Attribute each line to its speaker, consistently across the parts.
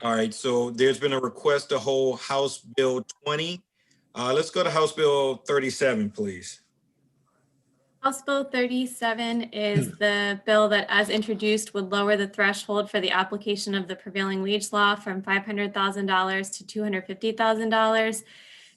Speaker 1: All right, so there's been a request to hold House Bill 20. Let's go to House Bill 37, please.
Speaker 2: House Bill 37 is the bill that, as introduced, would lower the threshold for the application of the prevailing wage law from $500,000 to $250,000.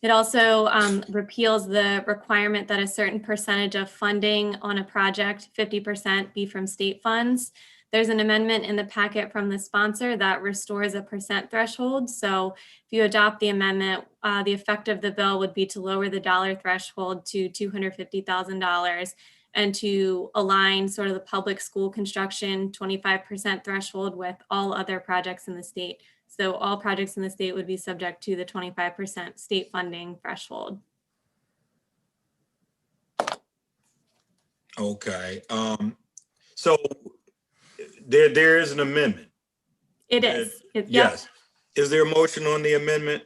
Speaker 2: It also repeals the requirement that a certain percentage of funding on a project, 50%, be from state funds. There's an amendment in the packet from the sponsor that restores a percent threshold. So if you adopt the amendment, the effect of the bill would be to lower the dollar threshold to $250,000 and to align sort of the public school construction 25% threshold with all other projects in the state. So all projects in the state would be subject to the 25% state funding threshold.
Speaker 1: Okay, so there is an amendment.
Speaker 2: It is.
Speaker 1: Yes. Is there a motion on the amendment?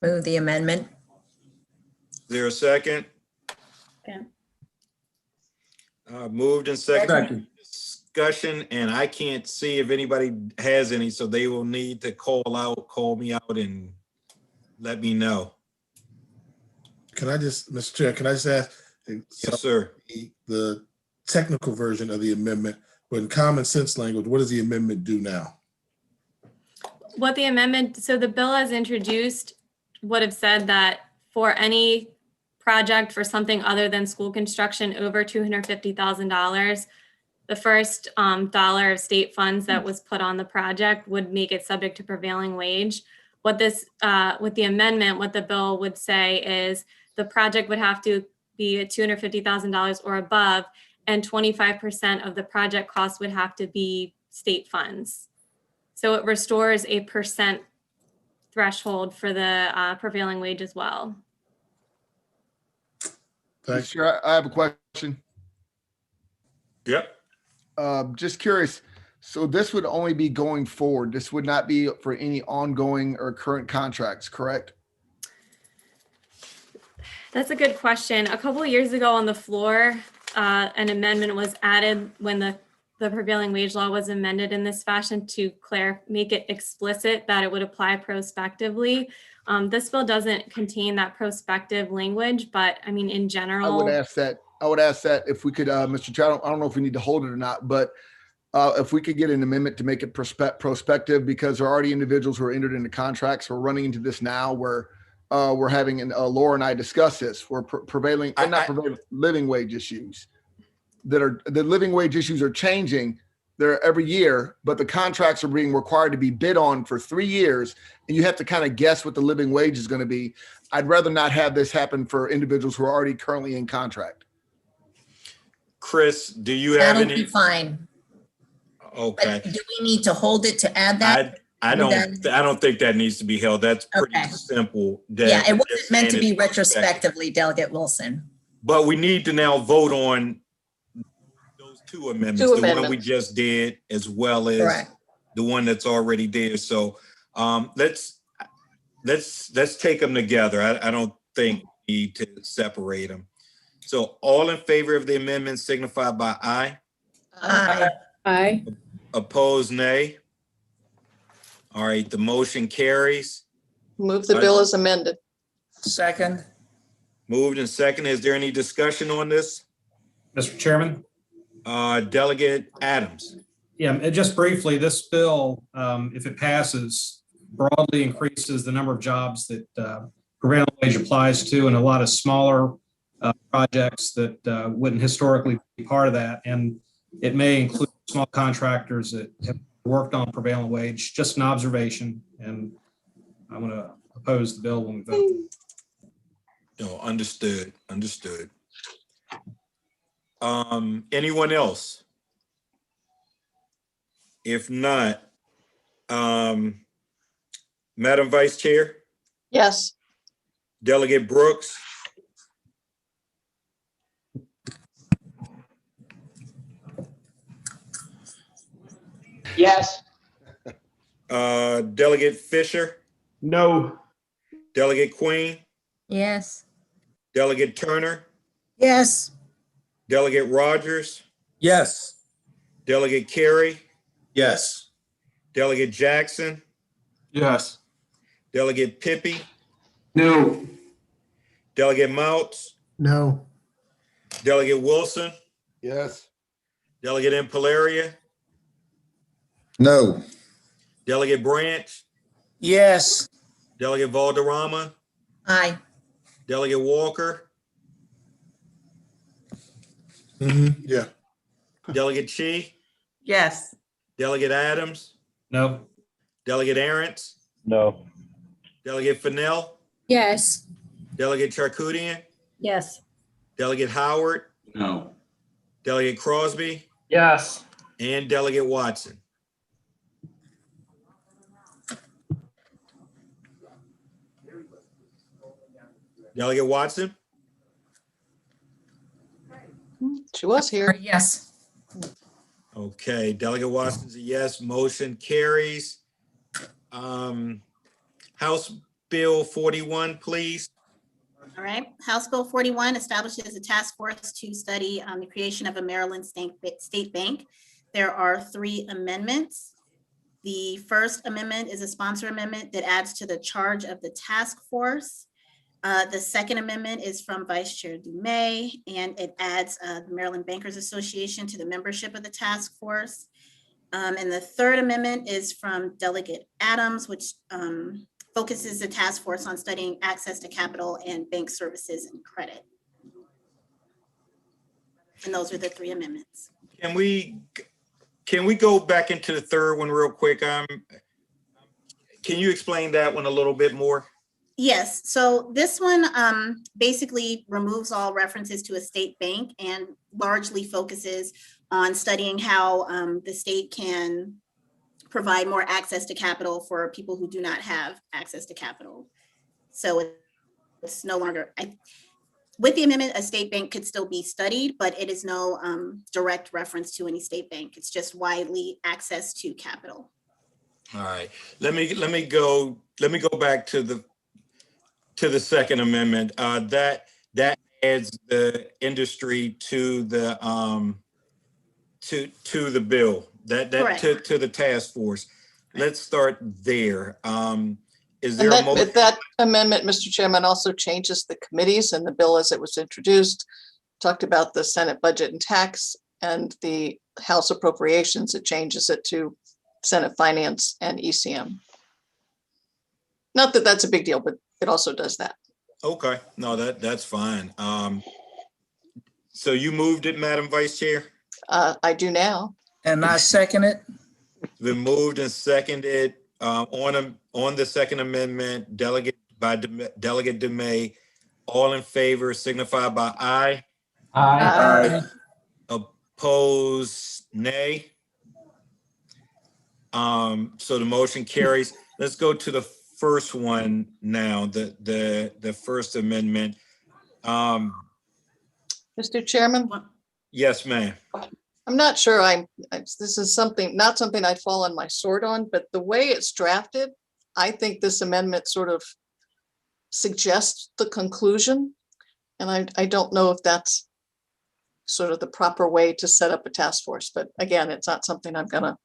Speaker 3: Move the amendment.
Speaker 1: Is there a second?
Speaker 2: Okay.
Speaker 1: Moved and second. Discussion, and I can't see if anybody has any, so they will need to call me out and let me know.
Speaker 4: Can I just, Mr. Chair, can I just ask?
Speaker 1: Yes, sir.
Speaker 4: The technical version of the amendment, but in common sense language, what does the amendment do now?
Speaker 2: What the amendment, so the bill as introduced would have said that for any project for something other than school construction over $250,000, the first dollar of state funds that was put on the project would make it subject to prevailing wage. What this, with the amendment, what the bill would say is the project would have to be at $250,000 or above, and 25% of the project cost would have to be state funds. So it restores a percent threshold for the prevailing wage as well.
Speaker 4: Thanks.
Speaker 5: Sure, I have a question.
Speaker 1: Yep.
Speaker 5: Just curious. So this would only be going forward. This would not be for any ongoing or current contracts, correct?
Speaker 2: That's a good question. A couple of years ago on the floor, an amendment was added when the prevailing wage law was amended in this fashion to make it explicit that it would apply prospectively. This bill doesn't contain that prospective language, but I mean, in general.
Speaker 5: I would ask that if we could, Mr. Chair, I don't know if we need to hold it or not, but if we could get an amendment to make it prospective, because there are already individuals who are entered into contracts. We're running into this now where we're having, Laura and I discuss this, we're prevailing, living wage issues the living wage issues are changing there every year, but the contracts are being required to be bid on for 3 years. And you have to kind of guess what the living wage is going to be. I'd rather not have this happen for individuals who are already currently in contract.
Speaker 1: Chris, do you have
Speaker 3: That'll
Speaker 1: any?
Speaker 3: be fine.
Speaker 1: Okay.
Speaker 3: But do we need to hold it to add that?
Speaker 1: I don't think that needs to be held. That's pretty simple.
Speaker 3: Yeah, it wasn't meant to be retrospectively, Delegate Wilson.
Speaker 1: But we need to now vote on those two amendments, the one we just did, as well as the one that's already there. So let's take them together. I don't think we need to separate them. So all in favor of the amendment signify by aye.
Speaker 3: Aye.
Speaker 6: Aye.
Speaker 1: Opposed, nay. All right, the motion carries.
Speaker 6: Move the bill as amended.
Speaker 7: Second.
Speaker 1: Moved and second. Is there any discussion on this?
Speaker 8: Mr. Chairman?
Speaker 1: Delegate Adams.
Speaker 8: Yeah, just briefly, this bill, if it passes, broadly increases the number of jobs that prevailing wage applies to, and a lot of smaller projects that wouldn't historically be part of that. And it may include small contractors that have worked on prevailing wage. Just an observation, and I'm going to oppose the bill when we vote.
Speaker 1: No, understood. Anyone else? If not, Madam Vice Chair?
Speaker 6: Yes.
Speaker 1: Delegate Brooks?
Speaker 7: Yes.
Speaker 1: Delegate Fisher?
Speaker 7: No.
Speaker 1: Delegate Queen?
Speaker 3: Yes.
Speaker 1: Delegate Turner?
Speaker 3: Yes.
Speaker 1: Delegate Rogers?
Speaker 7: Yes.
Speaker 1: Delegate Carey?
Speaker 7: Yes.
Speaker 1: Delegate Jackson?
Speaker 7: Yes.
Speaker 1: Delegate Pippy,
Speaker 7: No.
Speaker 1: Delegate Mouts,
Speaker 4: No.
Speaker 1: Delegate Wilson,
Speaker 5: Yes.
Speaker 1: Delegate Impalaria,
Speaker 9: No.
Speaker 1: Delegate Branch,
Speaker 7: Yes.
Speaker 1: Delegate Valderrama,
Speaker 3: Aye.
Speaker 1: Delegate Walker,
Speaker 4: Yeah.
Speaker 1: Delegate Chi,
Speaker 6: Yes.
Speaker 1: Delegate Adams,
Speaker 8: No.
Speaker 1: Delegate Arentz,
Speaker 10: No.
Speaker 1: Delegate Fennell,
Speaker 2: Yes.
Speaker 1: Delegate Charkoudian,
Speaker 6: Yes.
Speaker 1: Delegate Howard,
Speaker 7: No.
Speaker 1: Delegate Crosby,
Speaker 7: Yes.
Speaker 1: and Delegate Watson. Delegate Watson?
Speaker 6: She was here.
Speaker 3: Yes.
Speaker 1: Okay, Delegate Watson's a yes, motion carries. House Bill 41, please.
Speaker 11: All right, House Bill 41 establishes a task force to study the creation of a Maryland state bank. There are 3 amendments. The first amendment is a sponsor amendment that adds to the charge of the task force. The second amendment is from Vice Chair Dumais, and it adds the Maryland Bankers Association to the membership of the task force. And the third amendment is from Delegate Adams, which focuses the task force on studying access to capital and bank services and credit. And those are the 3 amendments.
Speaker 1: Can we go back into the third one real quick? Can you explain that one a little bit more?
Speaker 11: Yes, so this one basically removes all references to a state bank and largely focuses on studying how the state can provide more access to capital for people who do not have access to capital. So it's no longer, with the amendment, a state bank could still be studied, but it is no direct reference to any state bank. It's just widely access to capital.
Speaker 1: All right, let me go back to the second amendment. That adds the industry to the to the bill. To the task force. Let's start there. Is there a motion?
Speaker 6: That amendment, Mr. Chairman, also changes the committees and the bill as it was introduced, talked about the Senate Budget and Tax and the House Appropriations. It changes it to Senate Finance and ECM. Not that that's a big deal, but it also does that.
Speaker 1: Okay, no, that's fine. So you moved it, Madam Vice Chair?
Speaker 6: I do now.
Speaker 7: And I second it.
Speaker 1: Been moved and seconded on the second amendment, Delegate Dumais. All in favor signify by aye.
Speaker 7: Aye.
Speaker 1: Oppose nay. So the motion carries. Let's go to the first one now, the first amendment.
Speaker 6: Mr. Chairman?
Speaker 1: Yes, ma'am.
Speaker 6: I'm not sure this is not something I'd fall on my sword on, but the way it's drafted, I think this amendment sort of suggests the conclusion. And I don't know if that's sort of the proper way to set up a task force, but again, it's not something I'm gonna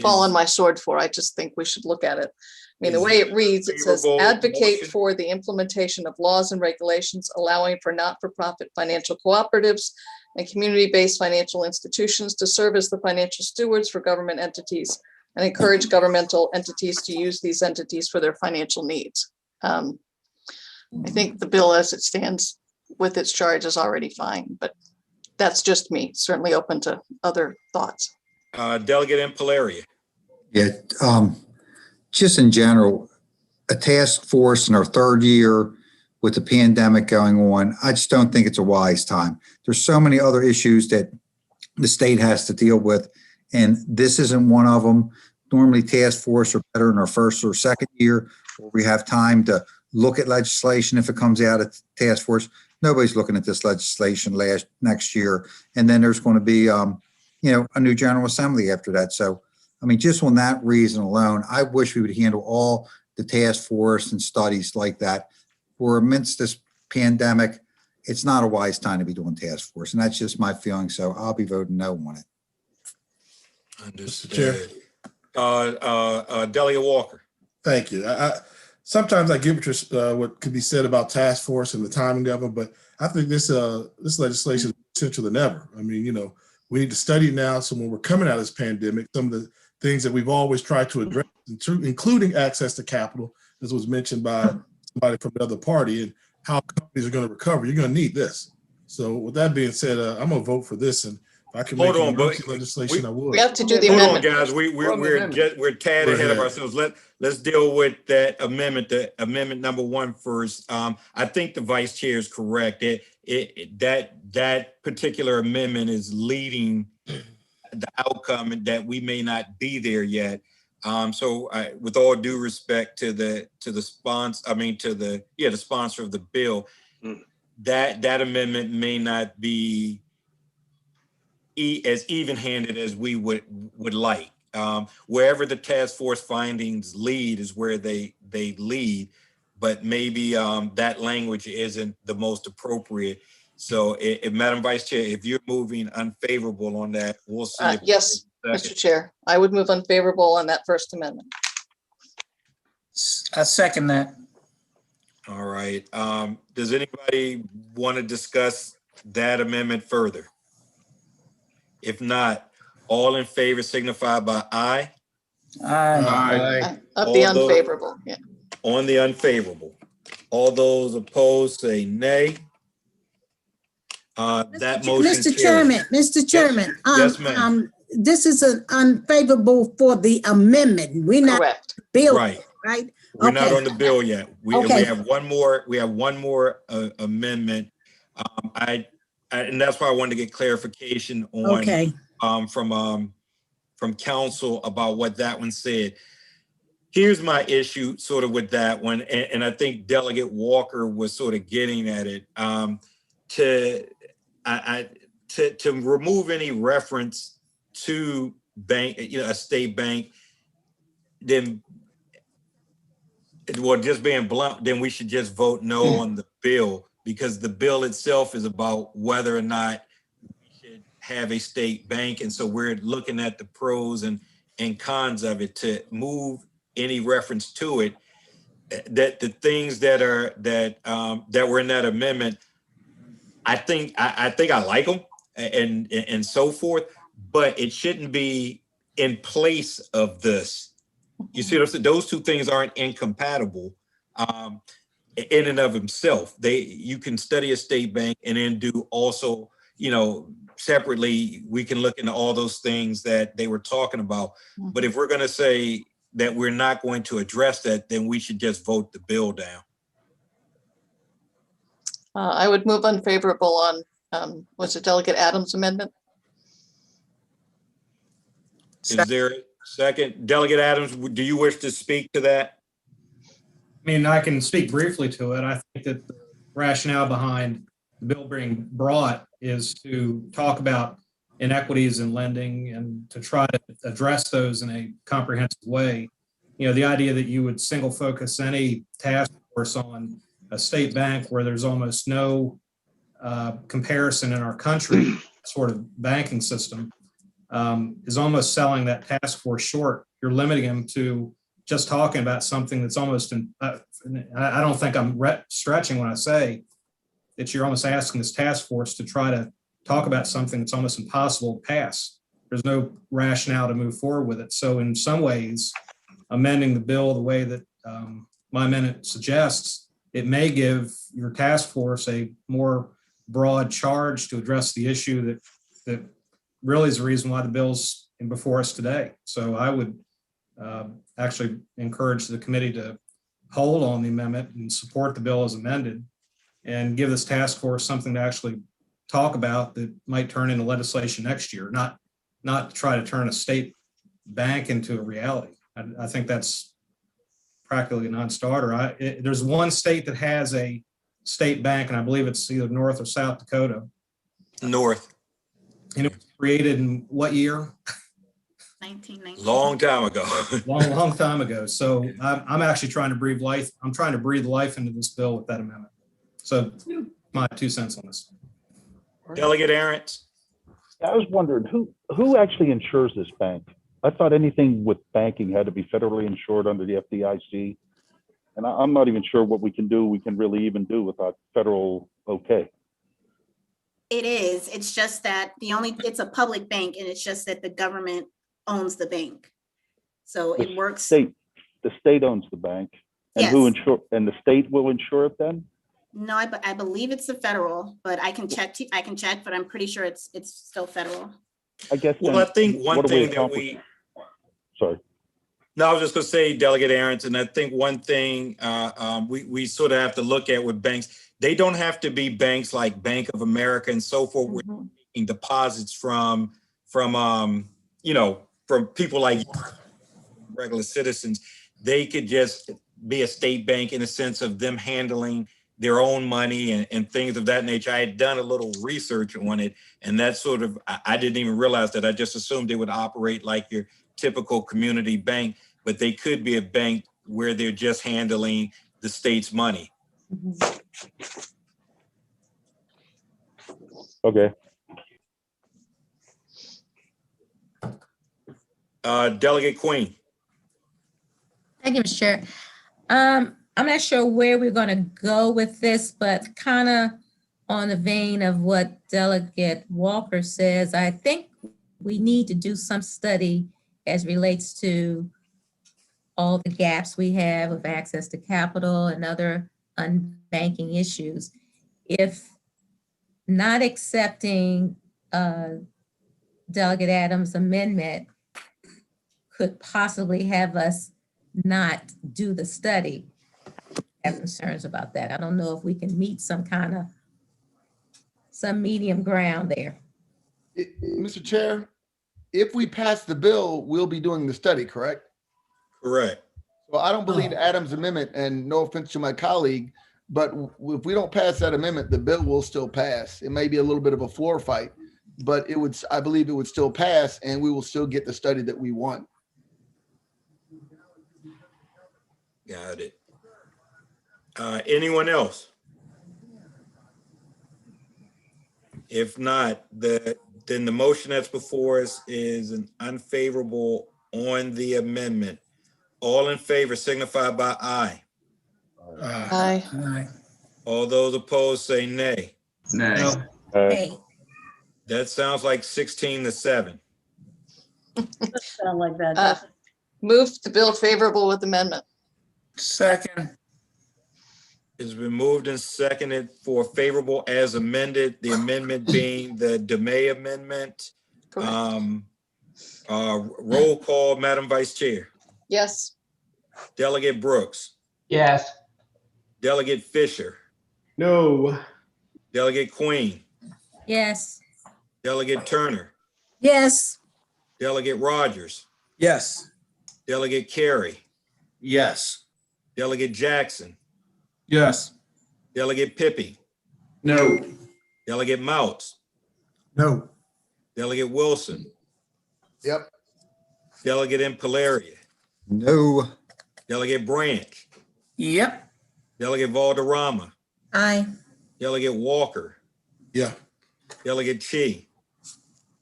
Speaker 6: fall on my sword for. I just think we should look at it. I mean, the way it reads, it says advocate
Speaker 1: motion?
Speaker 6: for the implementation of laws and regulations allowing for not-for-profit financial cooperatives and community-based financial institutions to serve as the financial stewards for government entities and encourage governmental entities to use these entities for their financial needs. I think the bill as it stands with its charge is already fine, but that's just me, certainly open to other thoughts.
Speaker 1: Delegate Impalaria.
Speaker 9: Yeah. Just in general, a task force in our third year with the pandemic going on, I just don't think it's a wise time. There's so many other issues that the state has to deal with, and this isn't one of them. Normally task force are better in our first or second year, where we have time to look at legislation if it comes out at task force. Nobody's looking at this legislation next year. And then there's going to be, a new General Assembly after that. So, I mean, just on that reason alone, I wish we would handle all the task force and studies like that. We're amidst this pandemic. It's not a wise time to be doing task force. And that's just my feeling. So I'll be voting no on it.
Speaker 1: Understood. Delegate Walker.
Speaker 4: Thank you. Sometimes I get what could be said about task force and the timing of it, but I think this legislation is essential than ever. I mean, we need to study it now. So when we're coming out of this pandemic, some of the things that we've always tried to address, including access to capital, as was mentioned by somebody from the other party, and how companies are going to recover, you're going to need this. So with that being said, I'm going to vote for this, and if I can make emergency legislation, I would.
Speaker 6: We have to do the
Speaker 1: Hold on,
Speaker 6: amendment.
Speaker 1: guys. We're tad ahead of ourselves. Let's deal with that amendment. The amendment number 1 first. I think the vice chair is correct. That particular amendment is leading the outcome, and that we may not be there yet. So with all due respect to the sponsor, the sponsor of the bill, that amendment may not be as even-handed as we would like. Wherever the task force findings lead is where they lead, but maybe that language isn't the most appropriate. So if Madam Vice Chair, if you're moving unfavorable on that, we'll see.
Speaker 6: Yes, Mr. Chair, I would move unfavorable on that first amendment.
Speaker 7: I second that.
Speaker 1: All right. Does anybody want to discuss that amendment further? If not, all in favor signify by aye.
Speaker 7: Aye.
Speaker 6: Of the unfavorable, yeah.
Speaker 1: On the unfavorable. All those opposed say nay. That motion
Speaker 10: Mr.
Speaker 1: carries.
Speaker 10: Mr. Chairman.
Speaker 1: Yes, ma'am.
Speaker 10: This is an unfavorable for the amendment. We're not
Speaker 6: Correct.
Speaker 10: bill,
Speaker 1: Right.
Speaker 10: right?
Speaker 1: We're not
Speaker 10: Okay.
Speaker 1: on the bill yet. We
Speaker 10: Okay.
Speaker 1: have one more. We have one more amendment. And that's why I wanted to get clarification on
Speaker 10: Okay.
Speaker 1: from council about what that one said. Here's my issue sort of with that one, and I think Delegate Walker was sort of getting at it. To remove any reference to bank, a state bank, then, well, just being blunt, then we should just vote no on the bill, because the bill itself is about whether or not we should have a state bank. And so we're looking at the pros and cons of it. To move any reference to it, that the things that were in that amendment, I think I like them and so forth, but it shouldn't be in place of this. You see what I'm saying? Those two things aren't incompatible in and of himself. You can study a state bank and then do also, separately, we can look into all those things that they were talking about. But if we're going to say that we're not going to address that, then we should just vote the bill down.
Speaker 6: I would move unfavorable on, was it Delegate Adams' amendment?
Speaker 1: Is there a second? Delegate Adams, do you wish to speak to that?
Speaker 8: I mean, I can speak briefly to it. I think that the rationale behind the bill being brought is to talk about inequities in lending and to try to address those in a comprehensive way. The idea that you would single focus any task force on a state bank where there's almost no comparison in our country sort of banking system is almost selling that task force short. You're limiting them to just talking about something that's almost, I don't think I'm stretching when I say that you're almost asking this task force to try to talk about something that's almost impossible to pass. There's no rationale to move forward with it. So in some ways, amending the bill the way that my amendment suggests, it may give your task force a more broad charge to address the issue that really is the reason why the bill's before us today. So I would actually encourage the committee to hold on the amendment and support the bill as amended and give this task force something to actually talk about that might turn into legislation next year, not try to turn a state bank into a reality. I think that's practically a non-starter. There's one state that has a state bank, and I believe it's either North or South Dakota.
Speaker 1: North.
Speaker 8: And it was created in what year?
Speaker 11: 1990.
Speaker 1: Long time ago.
Speaker 8: long time ago. So I'm actually trying to breathe life. I'm trying to breathe life into this bill with that amendment. So my 2 cents on this.
Speaker 1: Delegate Arentz.
Speaker 12: I was wondering who actually insures this bank? I thought anything with banking had to be federally insured under the FDIC. And I'm not even sure what we can really even do without federal okay.
Speaker 11: It is. It's just that it's a public bank, and it's just that the government owns the bank. So it works.
Speaker 12: The state owns the bank. And
Speaker 11: Yes.
Speaker 12: and the state will insure it then?
Speaker 11: No, I believe it's the federal, but I can check, but I'm pretty sure it's still federal.
Speaker 12: I guess.
Speaker 1: Well, I think one thing that
Speaker 12: sorry.
Speaker 1: No, I was just going to say, Delegate Aarons, and I think one thing we sort of have to look at with banks, they don't have to be banks like Bank of America and so forth. We're taking deposits from people like regular citizens. They could just be a state bank in the sense of them handling their own money and things of that nature. I had done a little research on it, and that sort of, I didn't even realize that. I just assumed they would operate like your typical community bank, but they could be a bank where they're just handling the state's money.
Speaker 12: Okay.
Speaker 1: Delegate Queen.
Speaker 13: Thank you, Mr. Chair. I'm not sure where we're going to go with this, but kind of on the vein of what Delegate Walker says, I think we need to do some study as relates to all the gaps we have of access to capital and other unbanking issues. If not accepting Delegate Adams' amendment could possibly have us not do the study, I have concerns about that. I don't know if we can meet some medium ground there.
Speaker 5: Mr. Chair, if we pass the bill, we'll be doing the study, correct?
Speaker 1: Correct.
Speaker 5: So I don't believe Adams' amendment, and no offense to my colleague, but if we don't pass that amendment, the bill will still pass. It may be a little bit of a floor fight, but I believe it would still pass, and we will still get the study that we want.
Speaker 1: Got it. Anyone else? If not, then the motion that's before us is an unfavorable on the amendment. All in favor signify by aye.
Speaker 6: Aye.
Speaker 7: Aye.
Speaker 1: All those opposed say nay.
Speaker 7: Nay.
Speaker 8: No.
Speaker 10: Hey,
Speaker 1: That sounds like 16-7.
Speaker 14: Sound like that.
Speaker 6: Move the bill favorable with amendment.
Speaker 7: Second.
Speaker 1: It's been moved and seconded for favorable as amended, the amendment being the DeMay amendment.
Speaker 6: Correct.
Speaker 1: Roll call, Madam Vice Chair.
Speaker 6: Yes.
Speaker 1: Delegate Brooks.
Speaker 7: Yes.
Speaker 1: Delegate Fisher.
Speaker 15: No.
Speaker 1: Delegate Queen.
Speaker 13: Yes.
Speaker 1: Delegate Turner.
Speaker 10: yes,
Speaker 1: Delegate Rogers.
Speaker 7: Yes.
Speaker 1: Delegate Carey.
Speaker 7: Yes.
Speaker 1: Delegate Jackson.
Speaker 7: Yes.
Speaker 1: Delegate Pippy.
Speaker 7: No.
Speaker 1: Delegate Mouts.
Speaker 4: No.
Speaker 1: Delegate Wilson.
Speaker 5: Yep.
Speaker 1: Delegate Impalaria.
Speaker 9: No.
Speaker 1: Delegate Branch.
Speaker 7: Yep.
Speaker 1: Delegate Valderrama.
Speaker 3: Aye.
Speaker 1: Delegate Walker.
Speaker 4: Yeah.
Speaker 1: Delegate Chi.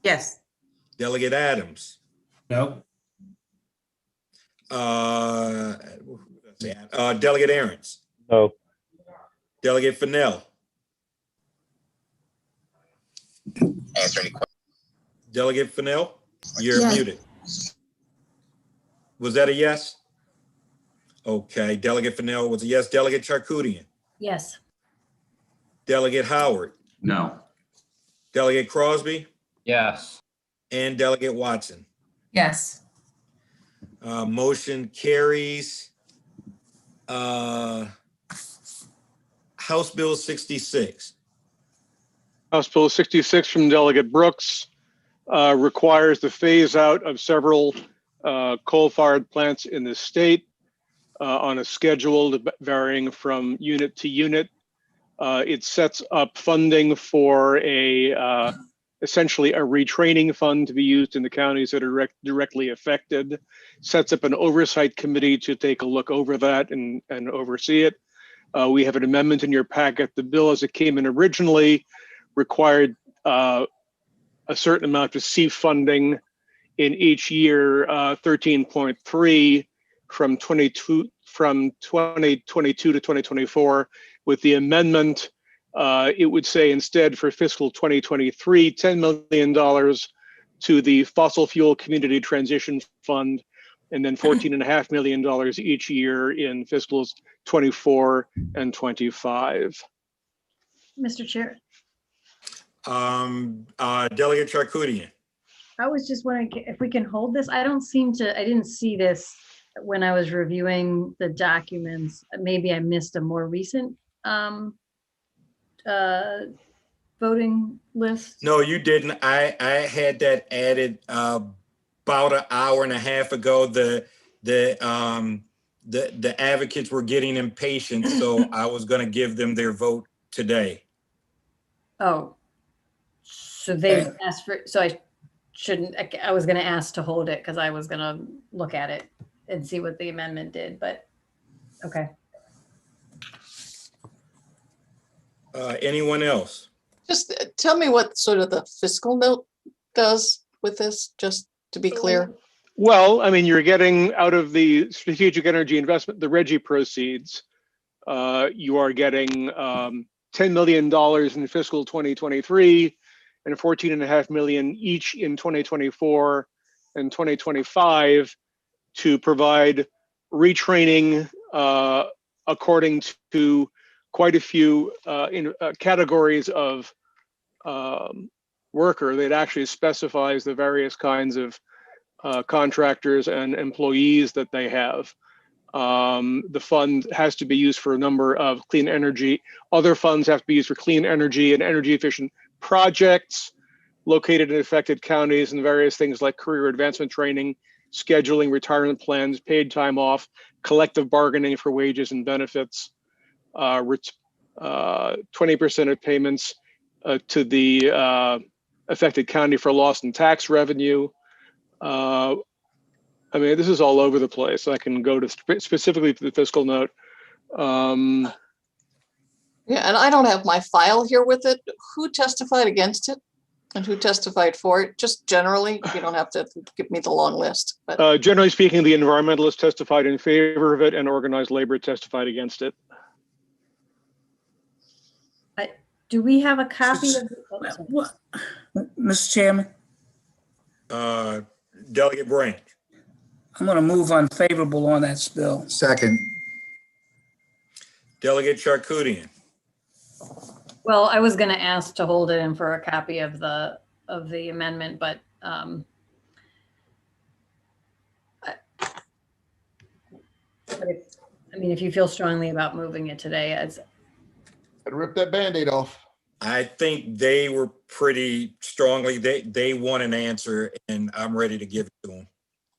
Speaker 14: Yes.
Speaker 1: Delegate Adams.
Speaker 8: No.
Speaker 1: Delegate Aarons.
Speaker 12: No.
Speaker 1: Delegate Fennell.
Speaker 15: Answer any questions.
Speaker 1: Delegate Fennell, you're
Speaker 10: Yes.
Speaker 1: muted. Was that a yes? Okay, Delegate Fennell was a yes. Delegate Charkoudian.
Speaker 14: Yes.
Speaker 1: Delegate Howard.
Speaker 7: No.
Speaker 1: Delegate Crosby.
Speaker 7: Yes.
Speaker 1: And Delegate Watson.
Speaker 14: Yes.
Speaker 1: Motion carries. House Bill 66.
Speaker 16: House Bill 66 from Delegate Brooks requires the phase out of several coal-fired plants in the state on a schedule varying from unit to unit. It sets up funding for essentially a retraining fund to be used in the counties that are directly affected, sets up an oversight committee to take a look over that and oversee it. We have an amendment in your packet. The bill as it came in originally required a certain amount of C funding in each year, 13.3 from 2022 to 2024. With the amendment, it would say instead for fiscal 2023, $10 million to the Fossil Fuel Community Transition Fund, and then $14.5 million each year in fiscals 24 and 25.
Speaker 14: Mr. Chair,
Speaker 1: Delegate Charkoudian.
Speaker 14: I was just wondering if we can hold this. I didn't see this when I was reviewing the documents. Maybe I missed a more recent voting list.
Speaker 1: No, you didn't. I had that added about an hour and a half ago. The advocates were getting impatient, so I was going to give them their vote today.
Speaker 14: Oh, so they asked for, so I shouldn't, I was going to ask to hold it because I was going to look at it and see what the amendment did, but okay.
Speaker 1: Anyone else?
Speaker 6: Just tell me what sort of the fiscal note does with this, just to be clear.
Speaker 16: Well, I mean, you're getting out of the strategic energy investment, the RGGI proceeds, you are getting $10 million in fiscal 2023 and $14.5 million each in 2024 and 2025 to provide retraining according to quite a few categories of worker that actually specifies the various kinds of contractors and employees that they have. The fund has to be used for a number of clean energy. Other funds have to be used for clean energy and energy efficient projects located in affected counties, and various things like career advancement training, scheduling, retirement plans, paid time off, collective bargaining for wages and benefits, 20% of payments to the affected county for loss in tax revenue. I mean, this is all over the place. I can go to specifically to the fiscal note.
Speaker 6: Yeah, and I don't have my file here with it. Who testified against it and who testified for it? Just generally, you don't have to give me the long list. But
Speaker 16: Generally speaking, the environmentalists testified in favor of it and organized labor testified against it.
Speaker 14: Do we have a copy of
Speaker 17: Mr. Chairman?
Speaker 1: Delegate Branch.
Speaker 17: I'm going to move unfavorable on that bill.
Speaker 9: Second.
Speaker 1: Delegate Charkoudian.
Speaker 14: Well, I was going to ask to hold it in for a copy of the amendment, but I mean, if you feel strongly about moving it today,
Speaker 5: I'd rip that Band-Aid off.
Speaker 1: I think they were pretty strongly, they want an answer, and I'm ready to give it to them.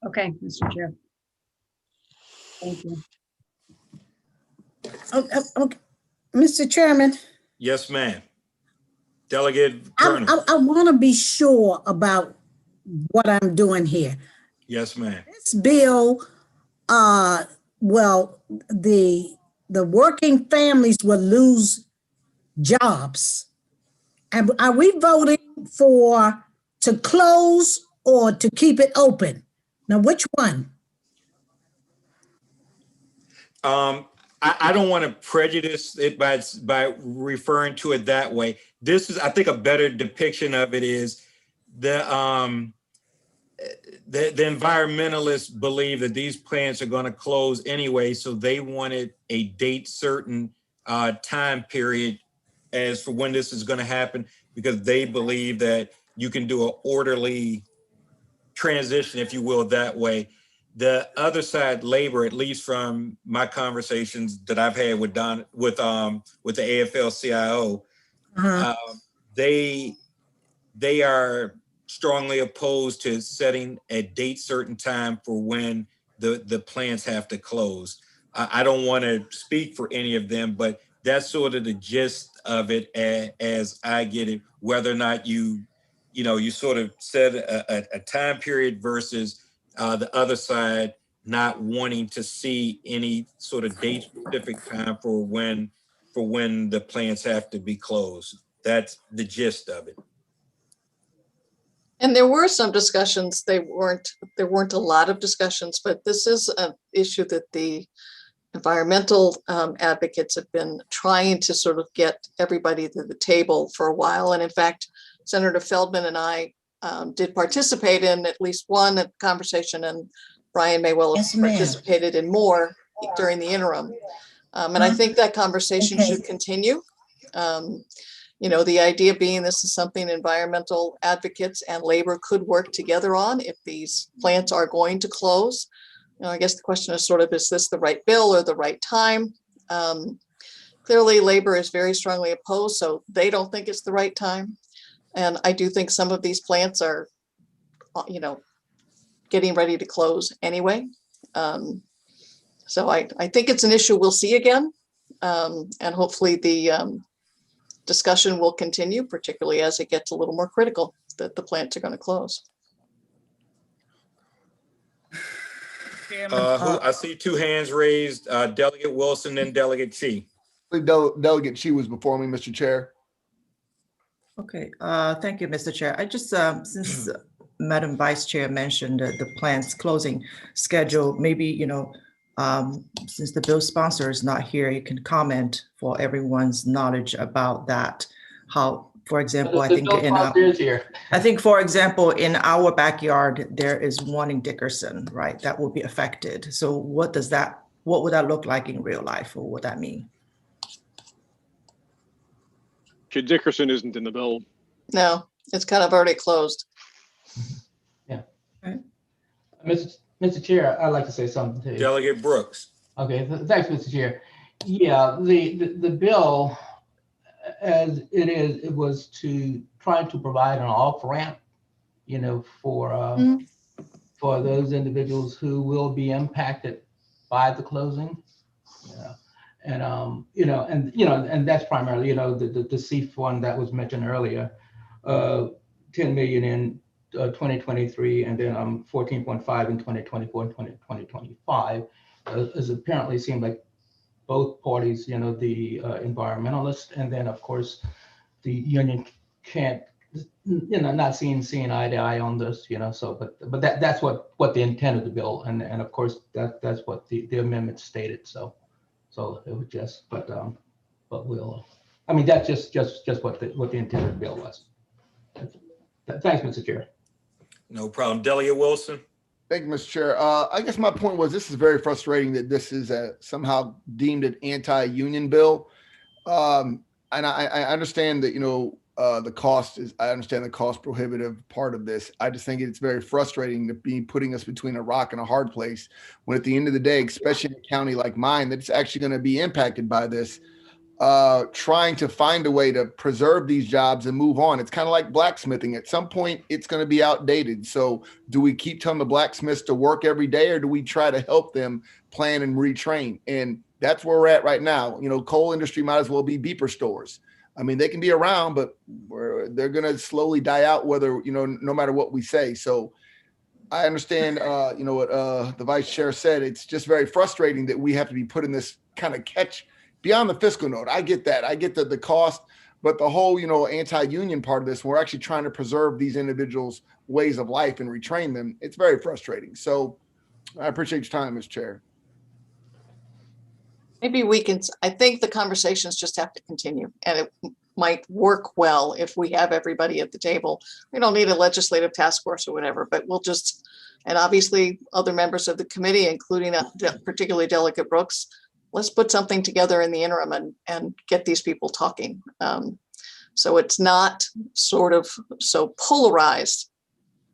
Speaker 14: Okay, Mr. Chair. Thank you.
Speaker 10: Okay. Mr. Chairman.
Speaker 1: Yes, ma'am. Delegate Turner.
Speaker 10: I want to be sure about what I'm doing here.
Speaker 1: Yes, ma'am.
Speaker 10: This bill, well, the working families will lose jobs. And are we voting to close or to keep it open? Now, which one?
Speaker 1: I don't want to prejudice it by referring to it that way. This is, I think, a better depiction of it is the environmentalists believe that these plants are going to close anyway, so they wanted a date certain time period as for when this is going to happen, because they believe that you can do an orderly transition, if you will, that way. The other side, labor, at least from my conversations that I've had with the AFL-CIO, they are strongly opposed to setting a date certain time for when the plants have to close. I don't want to speak for any of them, but that's sort of the gist of it as I get it, whether or not you sort of set a time period versus the other side not wanting to see any sort of date specific time for when the plants have to be closed. That's the gist of it.
Speaker 6: And there were some discussions, there weren't a lot of discussions, but this is an issue that the environmental advocates have been trying to sort of get everybody to the table for a while. And in fact, Senator Feldman and I did participate in at least one conversation, and Brian may well have participated in more during the interim. And I think that conversation should continue. You know, the idea being this is something environmental advocates and labor could work together on if these plants are going to close. You know, I guess the question is sort of, is this the right bill or the right time? Clearly, labor is very strongly opposed, so they don't think it's the right time. And I do think some of these plants are, you know, getting ready to close anyway. So I think it's an issue we'll see again. And hopefully the discussion will continue, particularly as it gets a little more critical that the plants are going to close.
Speaker 1: I see two hands raised, Delegate Wilson and Delegate Chi.
Speaker 5: Delegate Chi was before me, Mr. Chair.
Speaker 18: Okay, thank you, Mr. Chair. I just, since Madam Vice Chair mentioned the plant's closing schedule, maybe, you know, since the bill sponsor is not here, you can comment for everyone's knowledge about that. How, for example, I think for example, in our backyard, there is one in Dickerson, right? That will be affected. So what would that look like in real life, or what would that mean?
Speaker 16: Dickerson isn't in the bill.
Speaker 6: No, it's kind of already closed.
Speaker 19: Yeah. Right. Mr. Chair, I'd like to say something to you.
Speaker 1: Delegate Brooks.
Speaker 19: Okay, thanks, Mr. Chair. Yeah, the bill, as it was to try to provide an off-ramp, you know, for those individuals who will be impacted by the closing. Yeah. And and that's primarily, you know, the CEF one that was mentioned earlier, 10 million in 2023, and then 14.5 in 2024 and 2025. As apparently seemed like both parties, you know, the environmentalists, and then of course the union can't, you know, not seeing eye to eye on this, you know. So, but that's what the intent of the bill, and of course that's what the amendment stated. So it was just, but we'll, I mean, that's just what the intent of the bill was. Thanks, Mr. Chair.
Speaker 1: No problem. Delegate Wilson.
Speaker 5: Thank you, Mr. Chair. I guess my point was, this is very frustrating that this is somehow deemed an anti-union bill. And I understand that, you know, the cost is, I understand the cost prohibitive part of this. I just think it's very frustrating to be putting us between a rock and a hard place, when at the end of the day, especially in a county like mine, that's actually going to be impacted by this, trying to find a way to preserve these jobs and move on. It's kind of like blacksmithing. At some point, it's going to be outdated. So do we keep telling the blacksmiths to work every day, or do we try to help them plan and retrain? And that's where we're at right now. You know, coal industry might as well be beeper stores. I mean, they can be around, but they're going to slowly die out, whether, you know, no matter what we say. So I understand, you know, what the vice chair said. It's just very frustrating that we have to be put in this kind of catch beyond the fiscal note. I get that. I get the cost, but the whole, you know, anti-union part of this, we're actually trying to preserve these individuals' ways of life and retrain them. It's very frustrating. So I appreciate your time, Mr. Chair.
Speaker 6: Maybe we can, I think the conversations just have to continue, and it might work well if we have everybody at the table. We don't need a legislative task force or whatever, but we'll just, and obviously other members of the committee, including particularly Delegate Brooks, let's put something together in the interim and get these people talking. So it's not sort of so polarized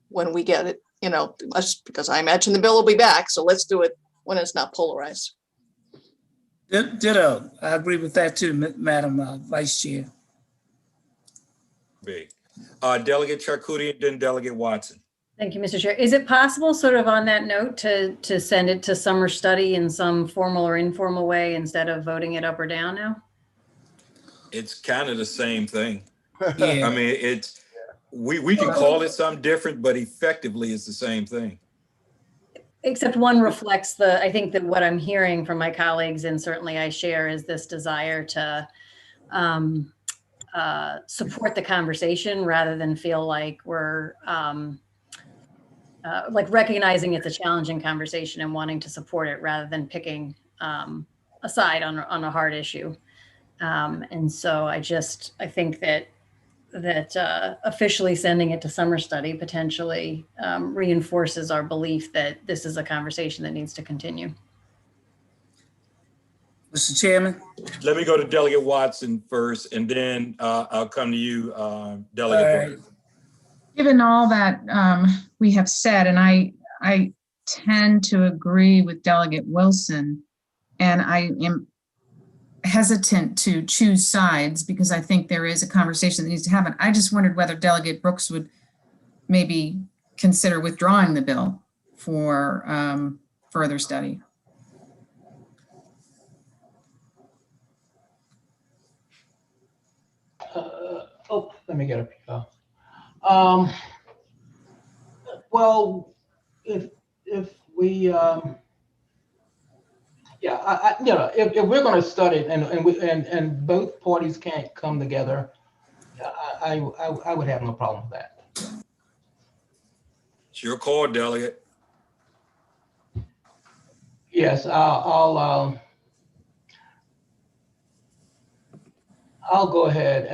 Speaker 6: when we get it, you know, because I imagine the bill will be back. So let's do it when it's not polarized.
Speaker 17: Ditto. I agree with that too, Madam Vice Chair.
Speaker 1: Big. Delegate Charkouti and then Delegate Watson.
Speaker 14: Thank you, Mr. Chair. Is it possible, sort of on that note, to send it to summer study in some formal or informal way instead of voting it up or down now?
Speaker 1: It's kind of the same thing.
Speaker 17: Yeah.
Speaker 1: I mean, it's, we can call it something different, but effectively it's the same thing.
Speaker 14: Except one reflects I think that what I'm hearing from my colleagues, and certainly I share, is this desire to support the conversation rather than feel like we're like recognizing it's a challenging conversation and wanting to support it rather than picking a side on a hard issue. And so I think that officially sending it to summer study potentially reinforces our belief that this is a conversation that needs to continue.
Speaker 17: Mr. Chairman?
Speaker 1: Let me go to Delegate Watson first, and then I'll come to you, Delegate.
Speaker 17: All right.
Speaker 20: Given all that we have said, and I tend to agree with Delegate Wilson, and I am hesitant to choose sides because I think there is a conversation that needs to happen. I just wondered whether Delegate Brooks would maybe consider withdrawing the bill for further study.
Speaker 19: Let me get up here. Well, if we, if we're going to study it and both parties can't come together, I would have no problem with that.
Speaker 1: It's your call, Delegate.
Speaker 19: Yes, I'll go ahead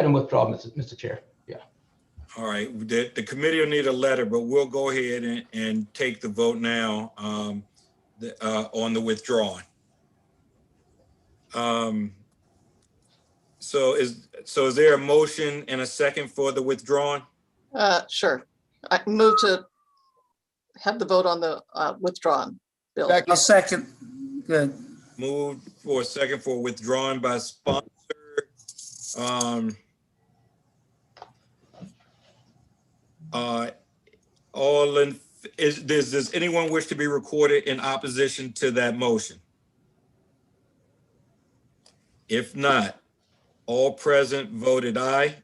Speaker 19: and withdraw, Mr. Chair. Yeah.
Speaker 1: All right. The committee will need a letter, but we'll go ahead and take the vote now on the withdrawing. So is there a motion and a second for the withdrawing?
Speaker 6: Sure. I move to have the vote on the withdrawn bill.
Speaker 17: I'll second. Good.
Speaker 1: Moved for a second for withdrawing by sponsor. Does anyone wish to be recorded in opposition to that motion? If not, all present voted aye.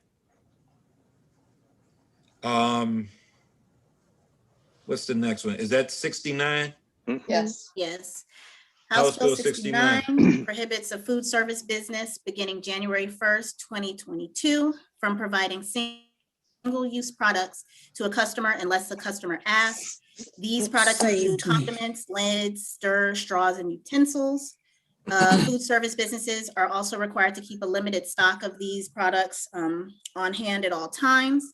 Speaker 1: What's the next one? Is that 69?
Speaker 6: Yes.
Speaker 11: Yes.
Speaker 1: House Bill 69
Speaker 11: prohibits a food service business beginning January 1st, 2022 from providing single-use products to a customer unless the customer asks. These products include condiments, lids, stir, straws, and utensils. Food service businesses are also required to keep a limited stock of these products on hand at all times.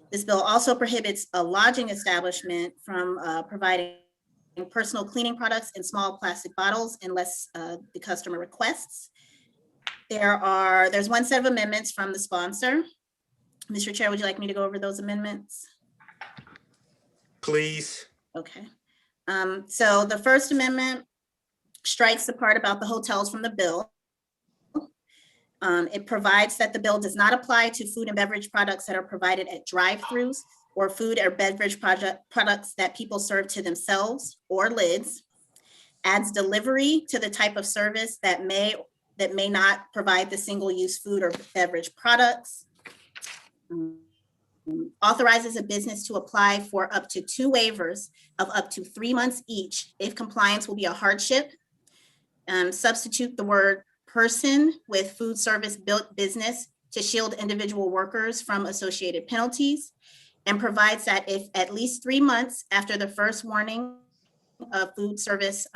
Speaker 11: This bill also prohibits a lodging establishment from providing personal cleaning products in small plastic bottles unless the customer requests. There's one set of amendments from the sponsor. Mr. Chair, would you like me to go over those amendments?
Speaker 1: Please.
Speaker 11: Okay. So the first amendment strikes the part about the hotels from the bill. It provides that the bill does not apply to food and beverage products that are provided at drive-thrus or food or beverage products that people serve to themselves or lids. Adds delivery to the type of service that may not provide the single-use food or beverage products. Authorizes a business to apply for up to 2 waivers of up to 3 months each if compliance will be a hardship. Substitute the word person with food service built business to shield individual workers from associated penalties, and provides that if at least 3 months after the first warning of food service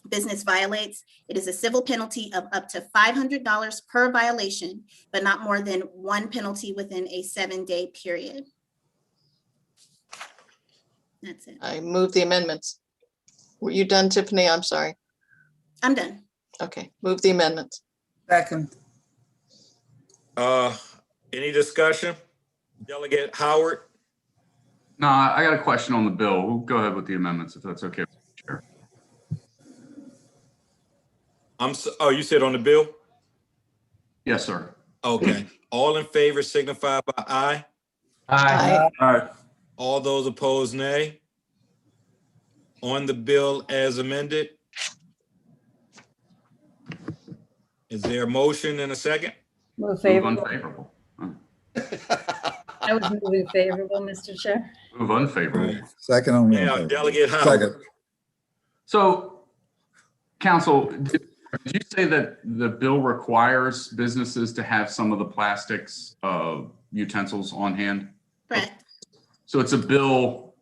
Speaker 11: business violates, it is a civil penalty of up to $500 per violation, but not more than 1 penalty within a 7-day period. That's it.
Speaker 6: I move the amendments. Were you done, Tiffany? I'm sorry.
Speaker 11: I'm done.
Speaker 6: Okay, move the amendments.
Speaker 17: Second.
Speaker 1: Any discussion? Delegate Howard?
Speaker 21: No, I got a question on the bill. We'll go ahead with the amendments if that's okay, Mr. Chair.
Speaker 1: Oh, you said on the bill?
Speaker 21: Yes, sir.
Speaker 1: Okay. All in favor signify by aye.
Speaker 19: Aye.
Speaker 17: Aye.
Speaker 1: All those opposed, nay. On the bill as amended. Is there a motion and a second?
Speaker 14: Move
Speaker 21: Move
Speaker 14: favorable.
Speaker 21: unfavorable.
Speaker 14: I was moving favorable, Mr. Chair.
Speaker 21: Move unfavorable.
Speaker 9: Second on.
Speaker 1: Now, Delegate Howard.
Speaker 9: Second.
Speaker 21: So, Council, Did you say that the bill requires businesses to have some of the plastics utensils on hand?
Speaker 11: Correct.
Speaker 21: So it's a bill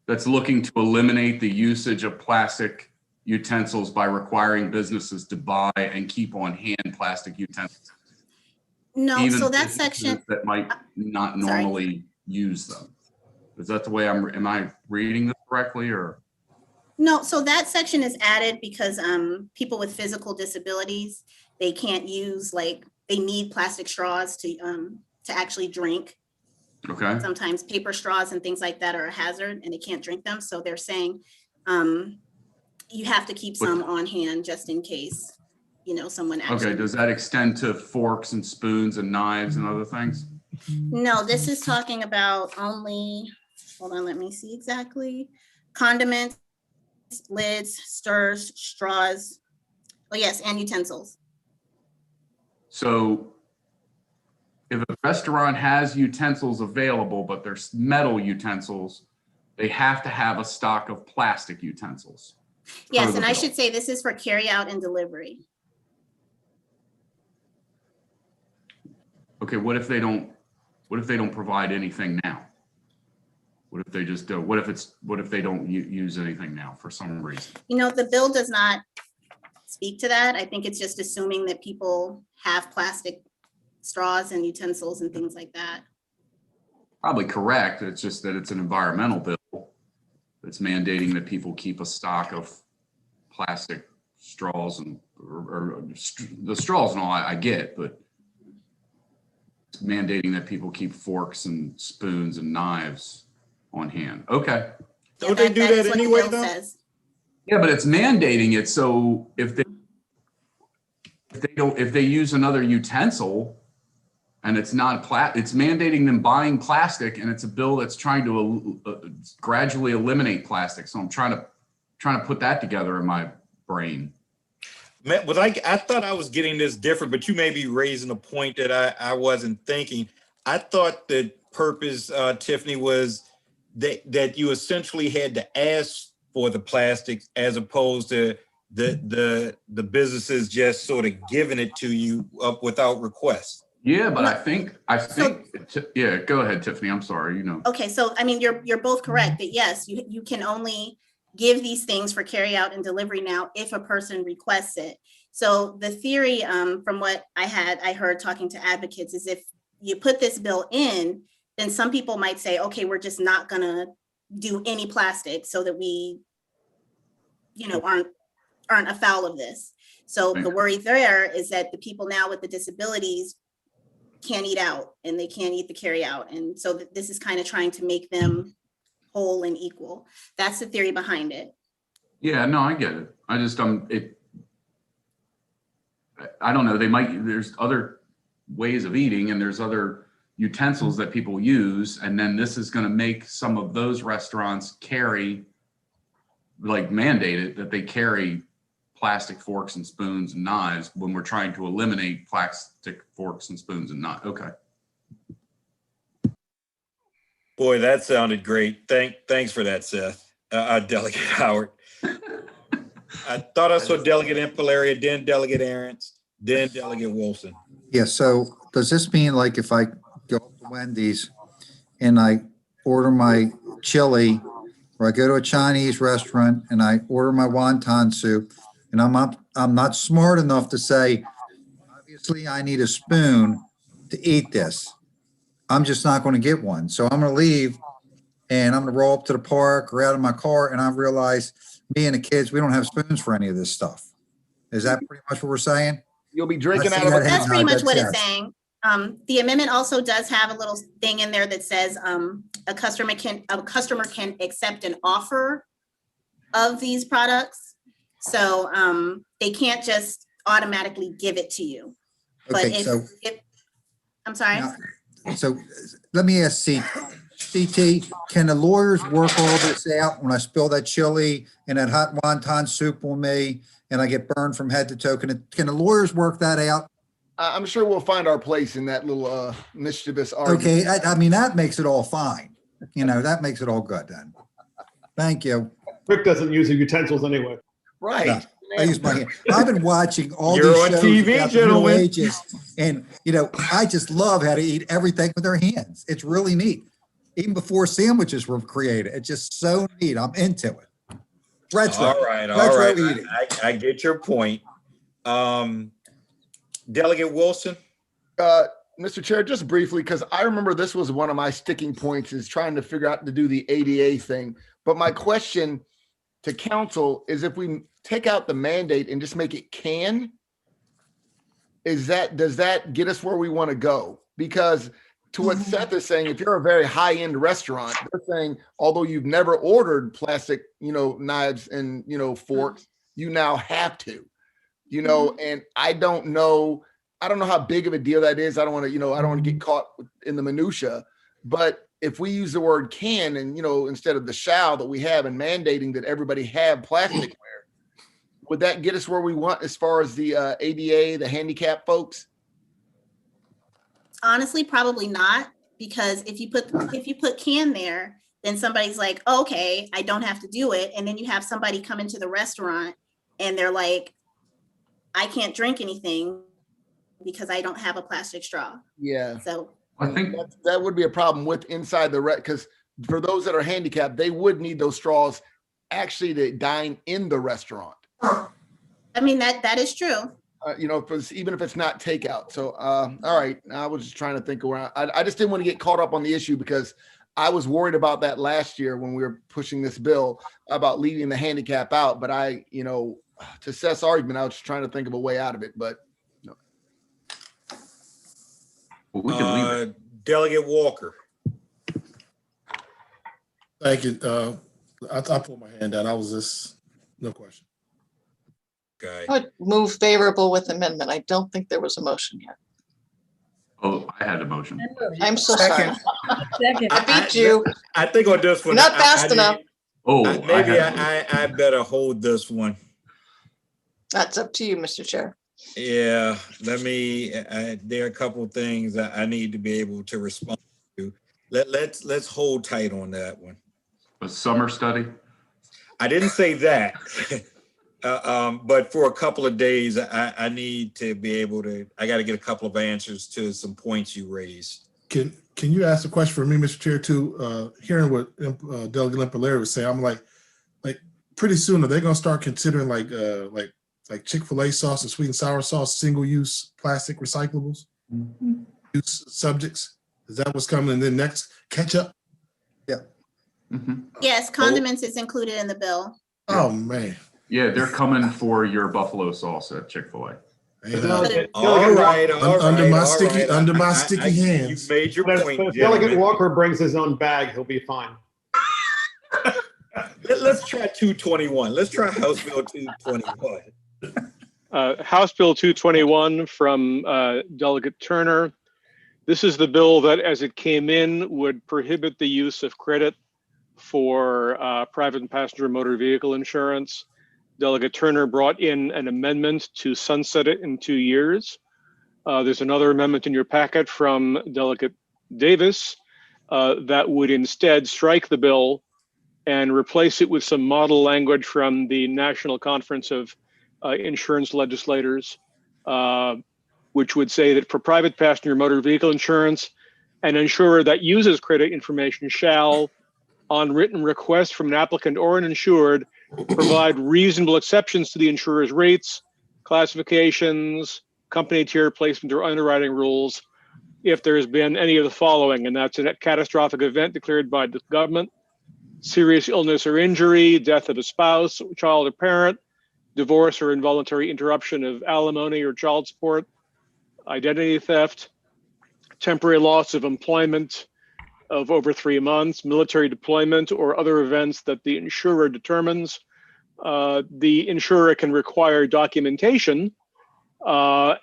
Speaker 21: that's looking to eliminate the usage of plastic utensils by requiring businesses to buy and keep on hand plastic utensils.
Speaker 11: No,
Speaker 21: Even
Speaker 11: so that
Speaker 21: businesses
Speaker 11: section,
Speaker 21: that might not
Speaker 11: sorry.
Speaker 21: normally use them. Is that the way am I reading this correctly, or?
Speaker 11: No, so that section is added because people with physical disabilities, they can't use, like, they need plastic straws to actually drink.
Speaker 21: Okay.
Speaker 11: Sometimes paper straws and things like that are a hazard and they can't drink them. So they're saying you have to keep some on hand just in case, you know, someone actually.
Speaker 21: Okay, does that extend to forks and spoons and knives and other things?
Speaker 11: No, this is talking about only, hold on, let me see exactly. Condiments, lids, stirs, straws. Oh yes, and utensils.
Speaker 21: So if a restaurant has utensils available, but they're metal utensils, they have to have a stock of plastic utensils.
Speaker 11: Yes, and I should say this is for carry out and delivery.
Speaker 21: Okay, what if they don't provide anything now? What if they just do? What if they don't use anything now for some reason?
Speaker 11: You know, the bill does not speak to that. I think it's just assuming that people have plastic straws and utensils and things like that.
Speaker 21: Probably correct. It's just that it's an environmental bill. It's mandating that people keep a stock of plastic straws and or the straws and all I get, but it's mandating that people keep forks and spoons and knives on hand. Okay.
Speaker 1: Don't they do that anyway, though?
Speaker 21: Yeah, but it's mandating it. So if they use another utensil and it's not it's mandating them buying plastic, and it's a bill that's trying to gradually eliminate plastic. So I'm trying to put that together in my brain.
Speaker 1: Man, well, I thought I was getting this different, but you may be raising a point that I wasn't thinking. I thought the purpose, Tiffany, was that you essentially had to ask for the plastics as opposed to the businesses just sort of giving it to you without request.
Speaker 21: Yeah, but I think yeah, go ahead, Tiffany. I'm sorry, you know.
Speaker 11: Okay, so I mean, you're both correct that yes, you can only give these things for carry out and delivery now if a person requests it. So the theory from what I heard talking to advocates is if you put this bill in, then some people might say, okay, we're just not gonna do any plastic so that we, you know, aren't afoul of this. So the worry there is that the people now with the disabilities can't eat out and they can't eat the carry out. And so this is kind of trying to make them whole and equal. That's the theory behind it.
Speaker 21: Yeah, no, I get it. I just I don't know. There's other ways of eating and there's other utensils that people use. And then this is going to make some of those restaurants mandate it that they carry plastic forks and spoons and knives when we're trying to eliminate plastic forks and spoons and knives. Okay.
Speaker 1: Boy, that sounded great. Thanks for that, Seth. Delegate Howard. I thought I saw Delegate Impalaria, then Delegate Aarons, then Delegate Wilson.
Speaker 9: Yeah, so does this mean like if I go to Wendy's and I order my chili, or I go to a Chinese restaurant and I order my wonton soup, and I'm not smart enough to say, obviously I need a spoon to eat this. I'm just not going to get one. So I'm going to leave and I'm going to roll up to the park or out of my car, and I realize me and the kids, we don't have spoons for any of this stuff. Is that pretty much what we're saying?
Speaker 5: You'll be drinking out of
Speaker 11: it. That's pretty much what it's saying. The amendment also does have a little thing in there that says a customer can accept an offer of these products. So they can't just automatically give it to you.
Speaker 9: Okay,
Speaker 11: but I'm sorry.
Speaker 9: So let me ask CT, can the lawyers work all this out when I spill that chili and that hot wonton soup on me and I get burned from head to toe? Can the lawyers work that out?
Speaker 5: I'm sure we'll find our place in that little mischievous argument.
Speaker 9: Okay, I mean, that makes it all fine. You know, that makes it all good then. Thank you.
Speaker 15: Rick doesn't use the utensils anyway.
Speaker 5: Right.
Speaker 9: I use my hand. I've been watching all
Speaker 1: You're
Speaker 9: these
Speaker 1: on
Speaker 9: shows
Speaker 1: TV,
Speaker 9: about the Middle
Speaker 1: gentlemen.
Speaker 9: Ages, and I just love how to eat everything with their hands. It's really neat. Even before sandwiches were created, it's just so neat. I'm into it. Retro.
Speaker 1: All right.
Speaker 9: Eating.
Speaker 1: I get your point. Delegate Wilson.
Speaker 5: Mr. Chair, just briefly, because I remember this was one of my sticking points is trying to figure out to do the ADA thing. But my question to council is if we take out the mandate and just make it can, does that get us where we want to go? Because to what Seth is saying, if you're a very high-end restaurant, they're saying, although you've never ordered plastic, knives and, forks, you now have to, and I don't know how big of a deal that is. I don't want to get caught in the minutia, but if we use the word can and, instead of the shall that we have and mandating that everybody have plasticware, would that get us where we want as far as the ADA, the handicap folks?
Speaker 11: Honestly, probably not, because if you put can there, then somebody's like, oh, okay, I don't have to do it. And then you have somebody come into the restaurant and they're like, I can't drink anything because I don't have a plastic straw.
Speaker 5: Yeah.
Speaker 11: So
Speaker 21: I think
Speaker 5: that would be a problem with inside the because for those that are handicapped, they would need those straws actually to dine in the restaurant.
Speaker 11: I mean, that is true.
Speaker 5: Even if it's not takeout. So, all right. I was just trying to think around. I just didn't want to get caught up on the issue because I was worried about that last year when we were pushing this bill about leaving the handicap out. But to Seth's argument, I was just trying to think of a way out of it. But
Speaker 21: we can leave it.
Speaker 1: Delegate Walker.
Speaker 4: Thank you. I put my hand down. I was just, no question.
Speaker 1: Okay.
Speaker 6: I would move favorable with amendment. I don't think there was a motion yet.
Speaker 21: Oh, I had a motion.
Speaker 6: I'm so sorry.
Speaker 14: Second.
Speaker 6: I beat you.
Speaker 1: I think on this one,
Speaker 6: Not fast enough.
Speaker 1: Maybe I better hold this one.
Speaker 6: That's up to you, Mr. Chair.
Speaker 1: Yeah, there are a couple of things I need to be able to respond to. Let's hold tight on that one.
Speaker 21: A summer study?
Speaker 1: I didn't say that. But for a couple of days, I need to be able to, I got to get a couple of answers to some points you raised.
Speaker 4: Can you ask a question for me, Mr. Chair, too? Hearing what Delegate Lampeleri was saying, I'm like pretty soon, are they going to start considering like Chick-fil-A sauce and sweet and sour sauce, single-use plastic recyclables? Use subjects? Is that what's coming? And then next, ketchup?
Speaker 9: Yeah.
Speaker 21: Mm-hmm.
Speaker 11: Yes, condiments is included in the bill.
Speaker 4: Oh, man.
Speaker 21: Yeah, they're coming for your buffalo sauce at Chick-fil-A.
Speaker 1: All right.
Speaker 4: Under my sticky hands.
Speaker 1: You made your point.
Speaker 15: Delegate Walker brings his own bag. He'll be fine.
Speaker 1: Let's try 221. Let's try House Bill 221.
Speaker 16: House Bill 221 from Delegate Turner. This is the bill that, as it came in, would prohibit the use of credit for private and passenger motor vehicle insurance. Delegate Turner brought in an amendment to sunset it in 2 years. There's another amendment in your packet from Delegate Davis that would instead strike the bill and replace it with some model language from the National Conference of Insurance Legislators, which would say that for private passenger motor vehicle insurance, an insurer that uses credit information shall, on written request from an applicant or an insured, provide reasonable exceptions to the insurer's rates, classifications, company tier placement, or underwriting rules if there has been any of the following, and that's a catastrophic event declared by the government, serious illness or injury, death of a spouse, child or parent, divorce or involuntary interruption of alimony or child support, identity theft, temporary loss of employment of over 3 months, military deployment, or other events that the insurer determines. The insurer can require documentation but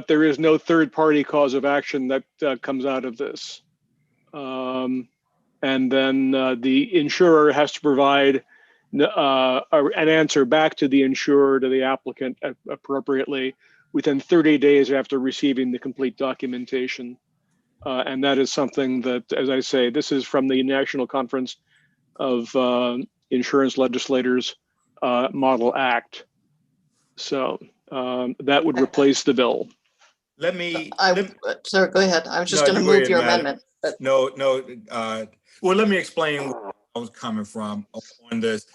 Speaker 16: there is no third-party cause of action that comes out of this. And then the insurer has to provide an answer back to the insurer, to the applicant appropriately within 30 days after receiving the complete documentation. And that is something that, as I say, this is from the National Conference of insurance legislators model act. So that would replace the bill.
Speaker 6: Sir, go ahead. I was just going to move your amendment. But
Speaker 1: No. Well, let me explain where I was coming from on this.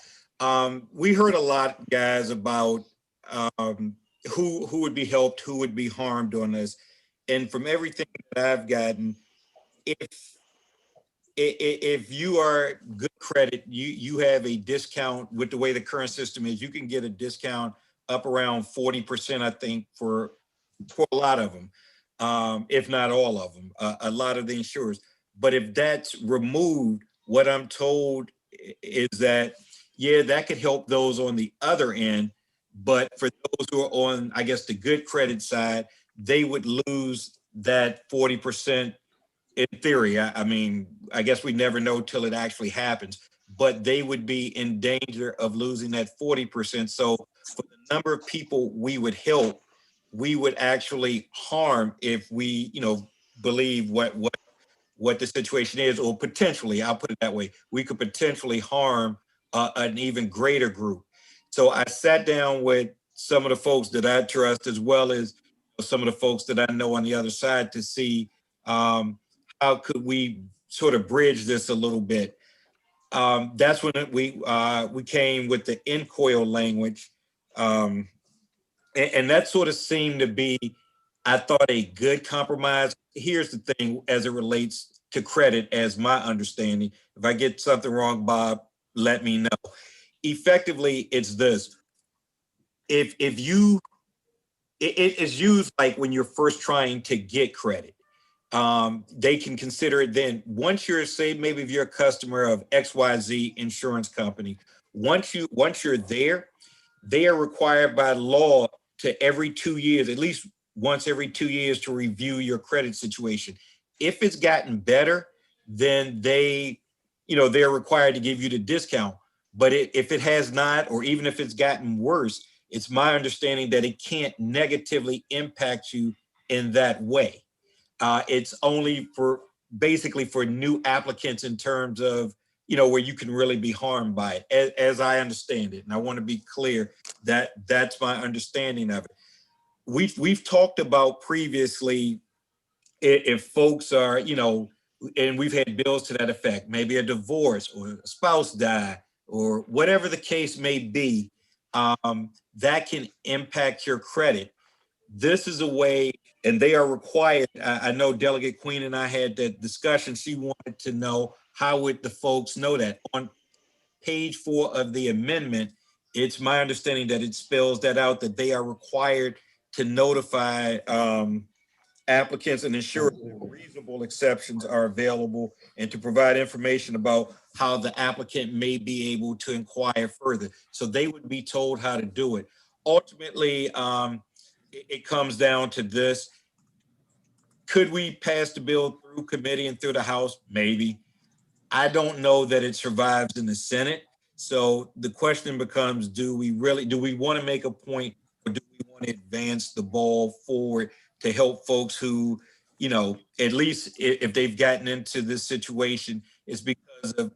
Speaker 1: We heard a lot, guys, about who would be helped, who would be harmed on this. And from everything that I've gotten, if you are good credit, you have a discount with the way the current system is. You can get a discount up around 40%, I think, for a lot of them, if not all of them, a lot of the insurers. But if that's removed, what I'm told is that, yeah, that could help those on the other end. But for those who are on, I guess, the good credit side, they would lose that 40% in theory. I mean, I guess we never know till it actually happens, but they would be in danger of losing that 40%. So for the number of people we would help, we would actually harm if we, believe what the situation is, or potentially, I'll put it that way, we could potentially harm an even greater group. So I sat down with some of the folks that I trust, as well as some of the folks that I know on the other side, to see how could we sort of bridge this a little bit. That's when we came with the in-coil language. And that sort of seemed to be, I thought, a good compromise. Here's the thing as it relates to credit, as my understanding. If I get something wrong, Bob, let me know. Effectively, it's this. If you, it is used like when you're first trying to get credit. They can consider it then. Once you're, say, maybe if you're a customer of XYZ insurance company, once you're there, they are required by law to every 2 years, at least once every 2 years, to review your credit situation. If it's gotten better, then they're required to give you the discount. But if it has not, or even if it's gotten worse, it's my understanding that it can't negatively impact you in that way. It's only basically for new applicants in terms of, where you can really be harmed by it, as I understand it. And I want to be clear that that's my understanding of it. We've talked about previously, if folks are, and we've had bills to that effect, maybe a divorce or a spouse die or whatever the case may be, that can impact your credit. This is a way, and they are required. I know Delegate Queen and I had that discussion. She wanted to know, how would the folks know that? On page 4 of the amendment, it's my understanding that it spells that out, that they are required to notify applicants and ensure reasonable exceptions are available, and to provide information about how the applicant may be able to inquire further. So they would be told how to do it. Ultimately, it comes down to this. Could we pass the bill through committee and through the House? Maybe. I don't know that it survives in the Senate. So the question becomes, do we want to make a point, or do we want to advance the ball forward to help folks who, at least if they've gotten into this situation, it's because of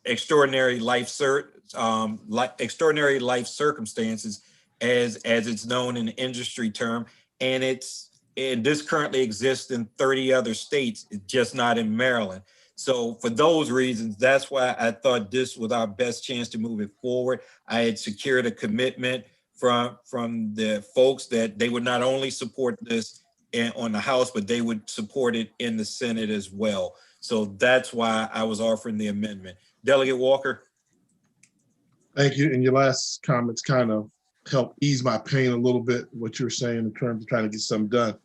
Speaker 1: extraordinary life circumstances, as it's known in the industry term, and this currently exists in 30 other states, it's just not in Maryland. So for those reasons, that's why I thought this was our best chance to move it forward. I had secured a commitment from the folks that they would not only support this on the House, but they would support it in the Senate as well. So that's why I was offering the amendment. Delegate Walker.
Speaker 4: Thank you. And your last comments kind of help ease my pain a little bit, what you were saying in terms of trying to get something done.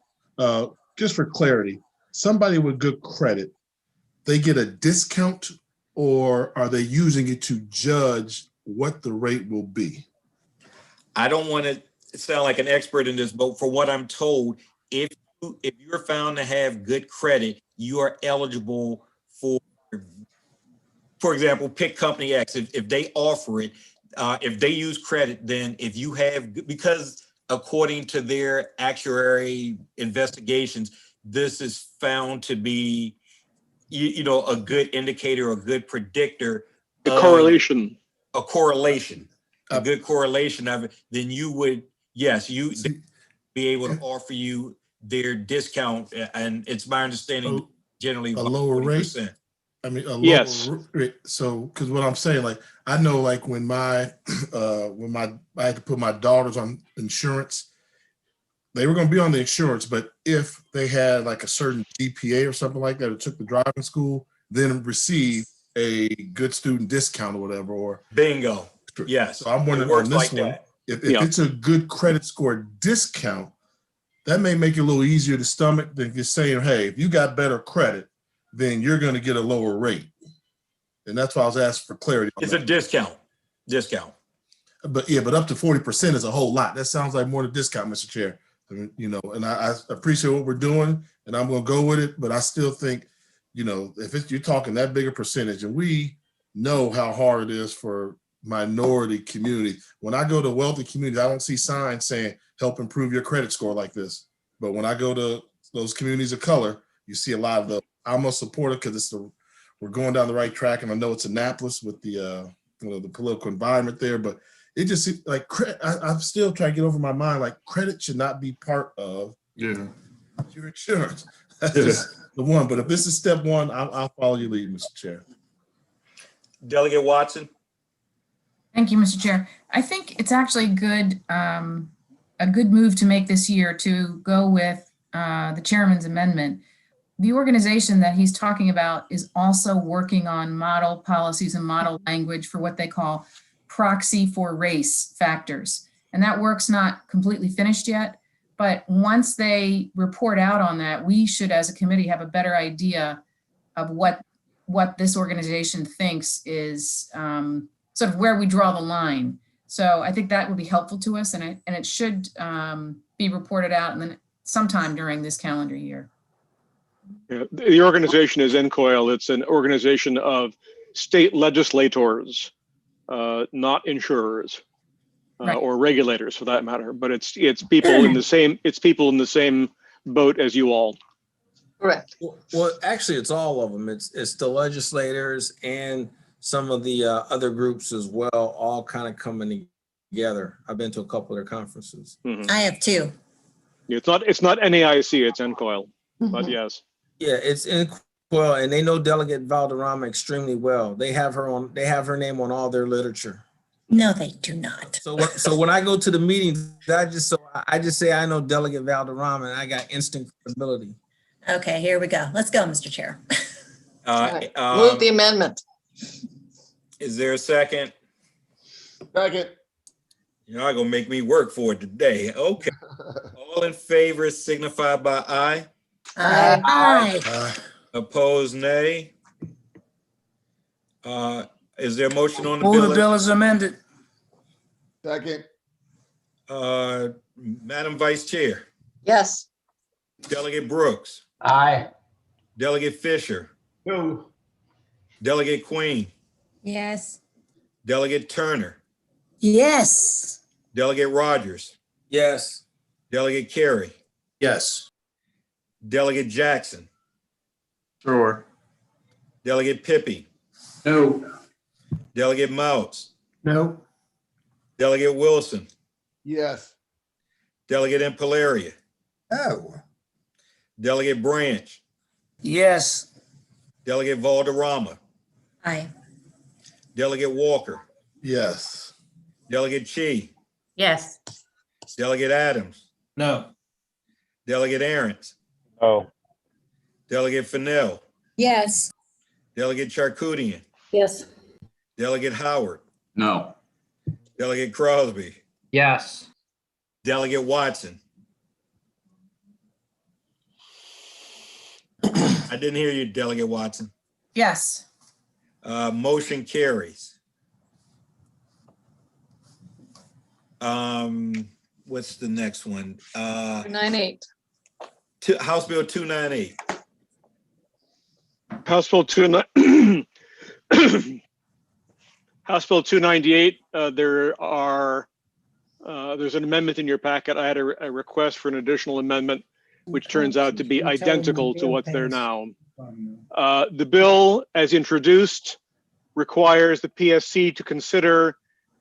Speaker 4: Just for clarity, somebody with good credit, they get a discount, or are they using it to judge what the rate will be?
Speaker 1: I don't want to sound like an expert in this, but for what I'm told, if you're found to have good credit, you are eligible for example, pick company X. If they offer it, if they use credit, then if you have, because according to their actuary investigations, this is found to be, a good indicator, a good predictor
Speaker 16: The correlation.
Speaker 1: A correlation, a good correlation of it, then you would, yes, you be able to offer you their discount, and it's my understanding generally
Speaker 4: a lower
Speaker 1: 40%.
Speaker 4: rate. I mean, a lower
Speaker 16: Yes.
Speaker 4: rate. So, because what I'm saying, like, I know, like, when I had to put my daughters on insurance, they were going to be on the insurance, but if they had like a certain GPA or something like that, or took the driving school, then receive a good student discount or whatever. Or
Speaker 1: bingo. Yes.
Speaker 4: So I'm wondering on this one, if it's a good credit score discount, that may make it a little easier to stomach than just saying, hey, if you got better credit, then you're going to get a lower rate. And that's why I was asking for clarity.
Speaker 1: It's a discount.
Speaker 4: But yeah, but up to 40% is a whole lot. That sounds like more than a discount, Mr. Chair. I mean, you know, and I appreciate what we're doing, and I'm going to go with it. But I still think, you know, if you're talking that big a percentage, and we know how hard it is for minority community. When I go to wealthy communities, I don't see signs saying help improve your credit score like this. But when I go to those communities of color, you see a lot of the. I'm a supporter because we're going down the right track, and I know it's Annapolis with the the political environment there, but it just seems like I'm still trying to get over my mind, like credit should not be part of your insurance. That's just the one. But if this is step one, I'll follow your lead, Mr. Chair.
Speaker 1: Delegate Watson.
Speaker 20: Thank you, Mr. Chair. I think it's actually good, a good move to make this year to go with the chairman's amendment. The organization that he's talking about is also working on model policies and model language for what they call proxy for race factors. And that work's not completely finished yet, but once they report out on that, we should as a committee have a better idea of what this organization thinks is sort of where we draw the line. So I think that would be helpful to us, and it should be reported out and then sometime during this calendar year.
Speaker 16: Yeah, the organization is NCOIL. It's an organization of state legislators, not insurers or regulators, for that matter. But it's people in the same boat as you all.
Speaker 6: Correct.
Speaker 2: Well, actually, it's all of them. It's the legislators and some of the other groups as well, all kind of coming together. I've been to a couple of their conferences.
Speaker 16: Mm-hmm.
Speaker 3: I have too.
Speaker 16: It's not NAIC, it's NCOIL, but yes.
Speaker 2: Yeah, it's in NCOIL, and they know Delegate Valderrama extremely well. They have her name on all their literature.
Speaker 3: No, they do not.
Speaker 2: So when I go to the meetings, I just say I know Delegate Valderrama, and I got instant credibility.
Speaker 3: Okay, here we go. Let's go, Mr. Chair.
Speaker 6: Move the amendment.
Speaker 1: Is there a second?
Speaker 5: Second.
Speaker 1: You're not gonna make me work for it today. Okay. All in favor signify by aye.
Speaker 3: Aye.
Speaker 1: Opposed, nay. Is there a motion on the
Speaker 17: Move
Speaker 1: bill?
Speaker 17: the bill is amended.
Speaker 5: Second.
Speaker 1: Madam Vice Chair.
Speaker 6: Yes.
Speaker 1: Delegate Brooks.
Speaker 19: Aye.
Speaker 1: Delegate Fisher.
Speaker 15: No.
Speaker 1: Delegate Queen.
Speaker 13: Yes.
Speaker 1: Delegate Turner.
Speaker 10: Yes.
Speaker 1: Delegate Rogers.
Speaker 2: Yes.
Speaker 1: Delegate Carey.
Speaker 7: Yes.
Speaker 1: Delegate Jackson.
Speaker 7: Sure.
Speaker 1: Delegate Pippy.
Speaker 7: No.
Speaker 1: Delegate Mouts.
Speaker 15: No.
Speaker 1: Delegate Wilson.
Speaker 5: Yes.
Speaker 1: Delegate Impalaria.
Speaker 9: No.
Speaker 1: Delegate Branch.
Speaker 17: Yes.
Speaker 1: Delegate Valderrama.
Speaker 3: Aye.
Speaker 1: Delegate Walker.
Speaker 4: Yes.
Speaker 1: Delegate Chi.
Speaker 14: Yes.
Speaker 1: Delegate Adams.
Speaker 8: No.
Speaker 1: Delegate Aarons.
Speaker 12: No.
Speaker 1: Delegate Fennell.
Speaker 13: Yes.
Speaker 1: Delegate Charkoudian.
Speaker 14: Yes.
Speaker 1: Delegate Howard.
Speaker 21: No.
Speaker 1: Delegate Crosby.
Speaker 7: Yes.
Speaker 1: Delegate Watson. I didn't hear you, Delegate Watson.
Speaker 20: Yes.
Speaker 1: Motion carries. What's the next one?
Speaker 6: 298.
Speaker 1: House Bill 298.
Speaker 16: House Bill 298. There's an amendment in your packet. I had a request for an additional amendment, which turns out to be identical to what's there now. The bill, as introduced, requires the PSC to consider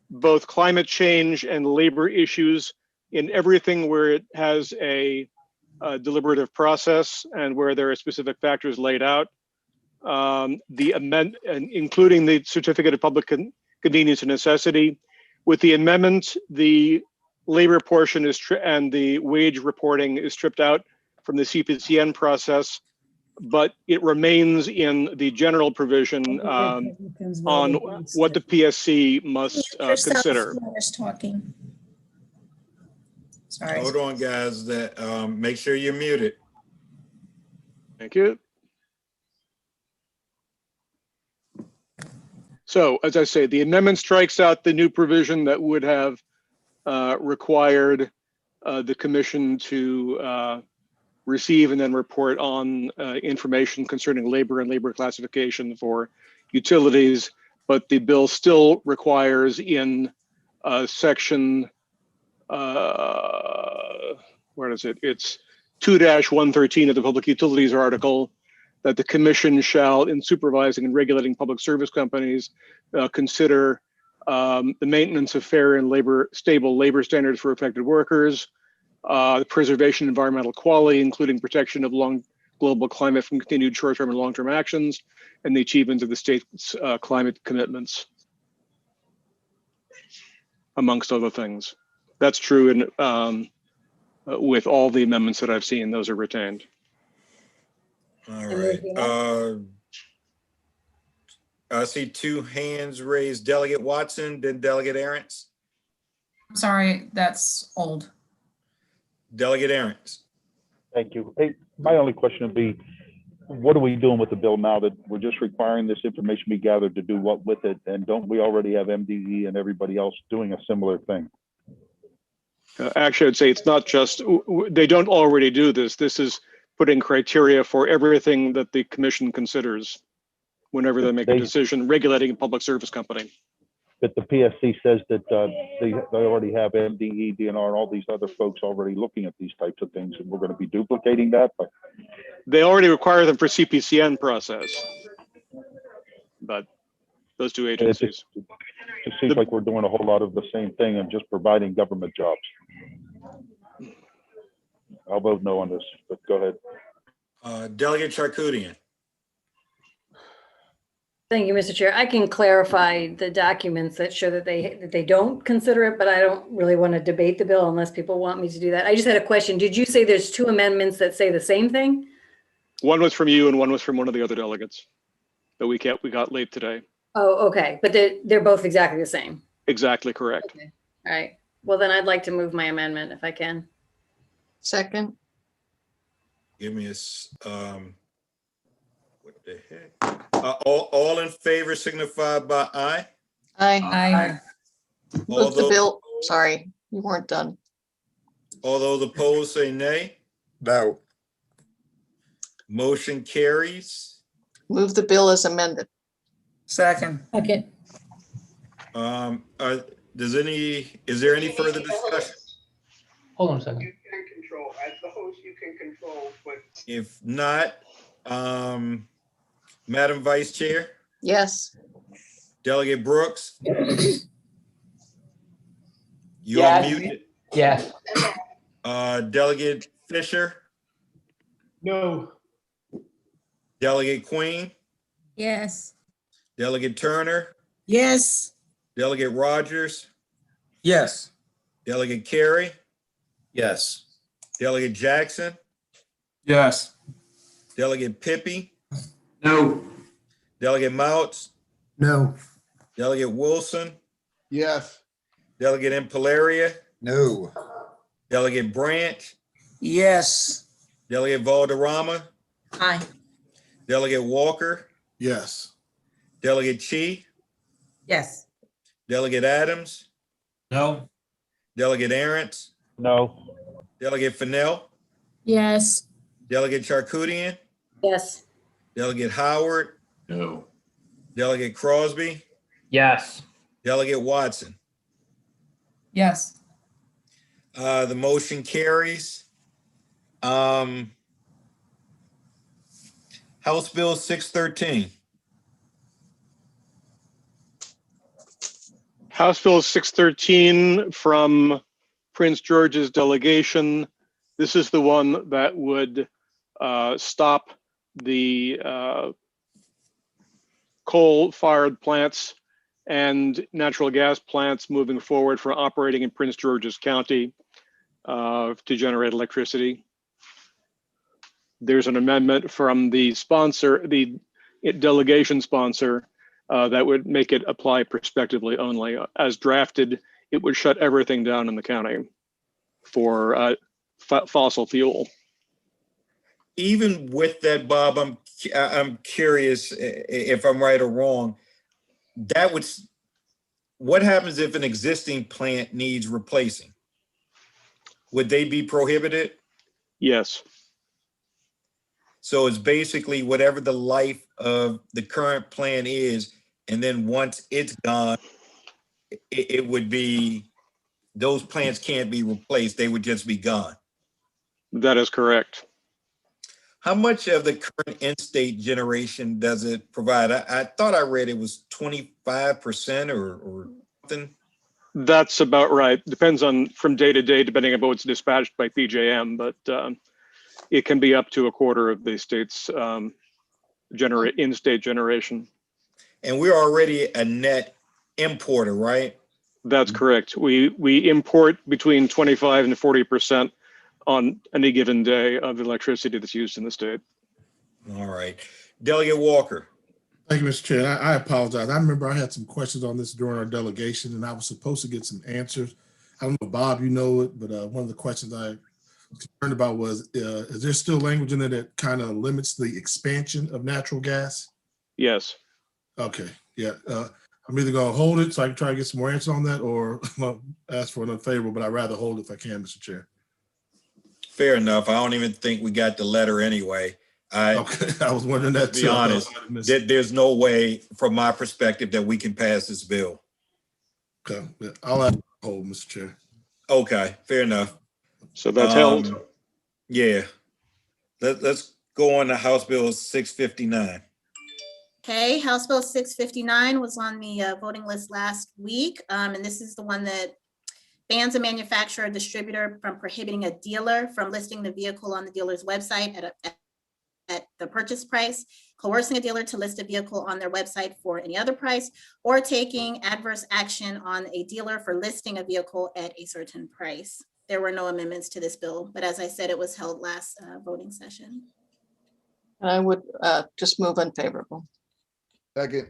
Speaker 16: both climate change and labor issues in everything where it has a deliberative process and where there are specific factors laid out. Including the certificate of public convenience and necessity. With the amendment, the labor portion and the wage reporting is stripped out from the CPCN process, but it remains in the general provision on what the PSC must consider.
Speaker 10: Talking. Sorry.
Speaker 1: Hold on, guys. Make sure you're muted.
Speaker 16: Thank you. So, as I say, the amendment strikes out the new provision that would have required the commission to receive and then report on information concerning labor and labor classification for utilities, but the bill still requires in section, where is it? It's 2-113 of the Public Utilities article, that the commission shall, in supervising and regulating public service companies, consider the maintenance of fair and stable labor standards for affected workers, the preservation of environmental quality, including protection of global climate from continued short-term and long-term actions, and the achievement of the state's climate commitments, amongst other things. That's true in, with all the amendments that I've seen, those are retained.
Speaker 1: All right. I see two hands raised. Delegate Watson, then Delegate Arentz.
Speaker 20: I'm sorry, that's old.
Speaker 1: Delegate Arentz.
Speaker 12: Thank you. Hey, my only question would be, what are we doing with the bill now that we're just requiring this information be gathered to do what with it? And don't we already have MDE and everybody else doing a similar thing?
Speaker 16: Actually, I'd say it's not just, they don't already do this. This is putting criteria for everything that the commission considers whenever they make a decision regulating a public service company.
Speaker 12: But the PSC says that they already have MDE, DNR, all these other folks already looking at these types of things, and we're going to be duplicating that. But
Speaker 16: they already require them for CPCN process. But those two agencies.
Speaker 12: It seems like we're doing a whole lot of the same thing and just providing government jobs. I'll vote no on this, but go ahead.
Speaker 1: Delegate Charkoudian.
Speaker 14: Thank you, Mr. Chair. I can clarify the documents that show that they don't consider it, but I don't really want to debate the bill unless people want me to do that. I just had a question. Did you say there's two amendments that say the same thing?
Speaker 16: One was from you and one was from one of the other delegates that we got late today.
Speaker 14: Oh, okay. But they're both exactly the same.
Speaker 16: Exactly correct.
Speaker 14: Okay. All right. Well, then I'd like to move my amendment if I can.
Speaker 6: Second.
Speaker 1: Give me what the heck? All in favor signify by aye.
Speaker 6: Aye.
Speaker 20: Aye.
Speaker 6: Move the bill. Sorry, you weren't done.
Speaker 1: All those opposed say nay.
Speaker 4: No.
Speaker 1: Motion carries.
Speaker 6: Move the bill as amended.
Speaker 17: Second.
Speaker 10: Okay.
Speaker 1: Is there any further discussion?
Speaker 19: Hold on a second.
Speaker 18: You can control, as the host, you can control, but.
Speaker 1: If not, Madam Vice Chair,
Speaker 6: Yes.
Speaker 1: Delegate Brooks, you are
Speaker 19: Yes.
Speaker 1: muted.
Speaker 19: Yes.
Speaker 1: Delegate Fisher,
Speaker 15: No.
Speaker 1: Delegate Queen,
Speaker 13: Yes.
Speaker 1: Delegate Turner,
Speaker 10: Yes.
Speaker 1: Delegate Rogers,
Speaker 2: Yes.
Speaker 1: Delegate Carey,
Speaker 7: Yes.
Speaker 1: Delegate Jackson,
Speaker 7: Yes.
Speaker 1: Delegate Pippy,
Speaker 7: No.
Speaker 1: Delegate Mouts,
Speaker 19: No.
Speaker 1: Delegate Wilson,
Speaker 5: Yes.
Speaker 1: Delegate Impalaria,
Speaker 9: No.
Speaker 1: Delegate Branch,
Speaker 17: Yes.
Speaker 1: Delegate Valderrama,
Speaker 10: Aye.
Speaker 1: Delegate Walker,
Speaker 4: Yes.
Speaker 1: Delegate Chi,
Speaker 10: Yes.
Speaker 1: Delegate Adams,
Speaker 8: No.
Speaker 1: Delegate Arentz,
Speaker 12: No.
Speaker 1: Delegate Fennell,
Speaker 10: Yes.
Speaker 1: Delegate Charkoudian,
Speaker 14: Yes.
Speaker 1: Delegate Howard,
Speaker 21: No.
Speaker 1: Delegate Crosby,
Speaker 7: Yes.
Speaker 1: Delegate Watson.
Speaker 20: Yes.
Speaker 1: The motion carries. House Bill 613.
Speaker 16: House Bill 613 from Prince George's delegation. This is the one that would stop the coal-fired plants and natural gas plants moving forward from operating in Prince George's County to generate electricity. There's an amendment from the sponsor, the delegation sponsor, that would make it apply prospectively only. As drafted, it would shut everything down in the county for fossil fuel.
Speaker 1: Even with that, Bob, I'm curious if I'm right or wrong. That would, what happens if an existing plant needs replacing? Would they be prohibited?
Speaker 16: Yes.
Speaker 1: So it's basically whatever the life of the current plant is, and then once it's gone, it would be, those plants can't be replaced, they would just be gone.
Speaker 16: That is correct.
Speaker 1: How much of the current in-state generation does it provide? I thought I read it was 25% or something.
Speaker 16: That's about right. Depends on from day to day, depending on what's dispatched by PJM, but it can be up to a quarter of the state's in-state generation.
Speaker 1: And we're already a net importer, right?
Speaker 16: That's correct. We import between 25 and 40% on any given day of the electricity that's used in the state.
Speaker 1: All right. Delegate Walker.
Speaker 4: Thank you, Mr. Chair. And I apologize. I remember I had some questions on this during our delegation, and I was supposed to get some answers. I don't know, Bob, you know it, but one of the questions I was concerned about was, is there still language in there that kind of limits the expansion of natural gas?
Speaker 16: Yes.
Speaker 4: Okay, yeah. I'm either going to hold it so I can try to get some more answers on that, or ask for an unfavorable, but I'd rather hold it if I can, Mr. Chair.
Speaker 1: Fair enough. I don't even think we got the letter anyway.
Speaker 4: Okay, I was wondering that too.
Speaker 1: To be honest, there's no way from my perspective that we can pass this bill.
Speaker 4: Okay, I'll have to hold, Mr. Chair.
Speaker 1: Okay, fair enough.
Speaker 16: So that's held.
Speaker 1: Yeah. Let's go on to House Bill 659.
Speaker 11: Okay, House Bill 659 was on the voting list last week, and this is the one that bans a manufacturer or distributor from prohibiting a dealer from listing the vehicle on the dealer's website at the purchase price, coercing a dealer to list a vehicle on their website for any other price, or taking adverse action on a dealer for listing a vehicle at a certain price. There were no amendments to this bill, but as I said, it was held last voting session.
Speaker 6: I would just move unfavorable.
Speaker 5: Second.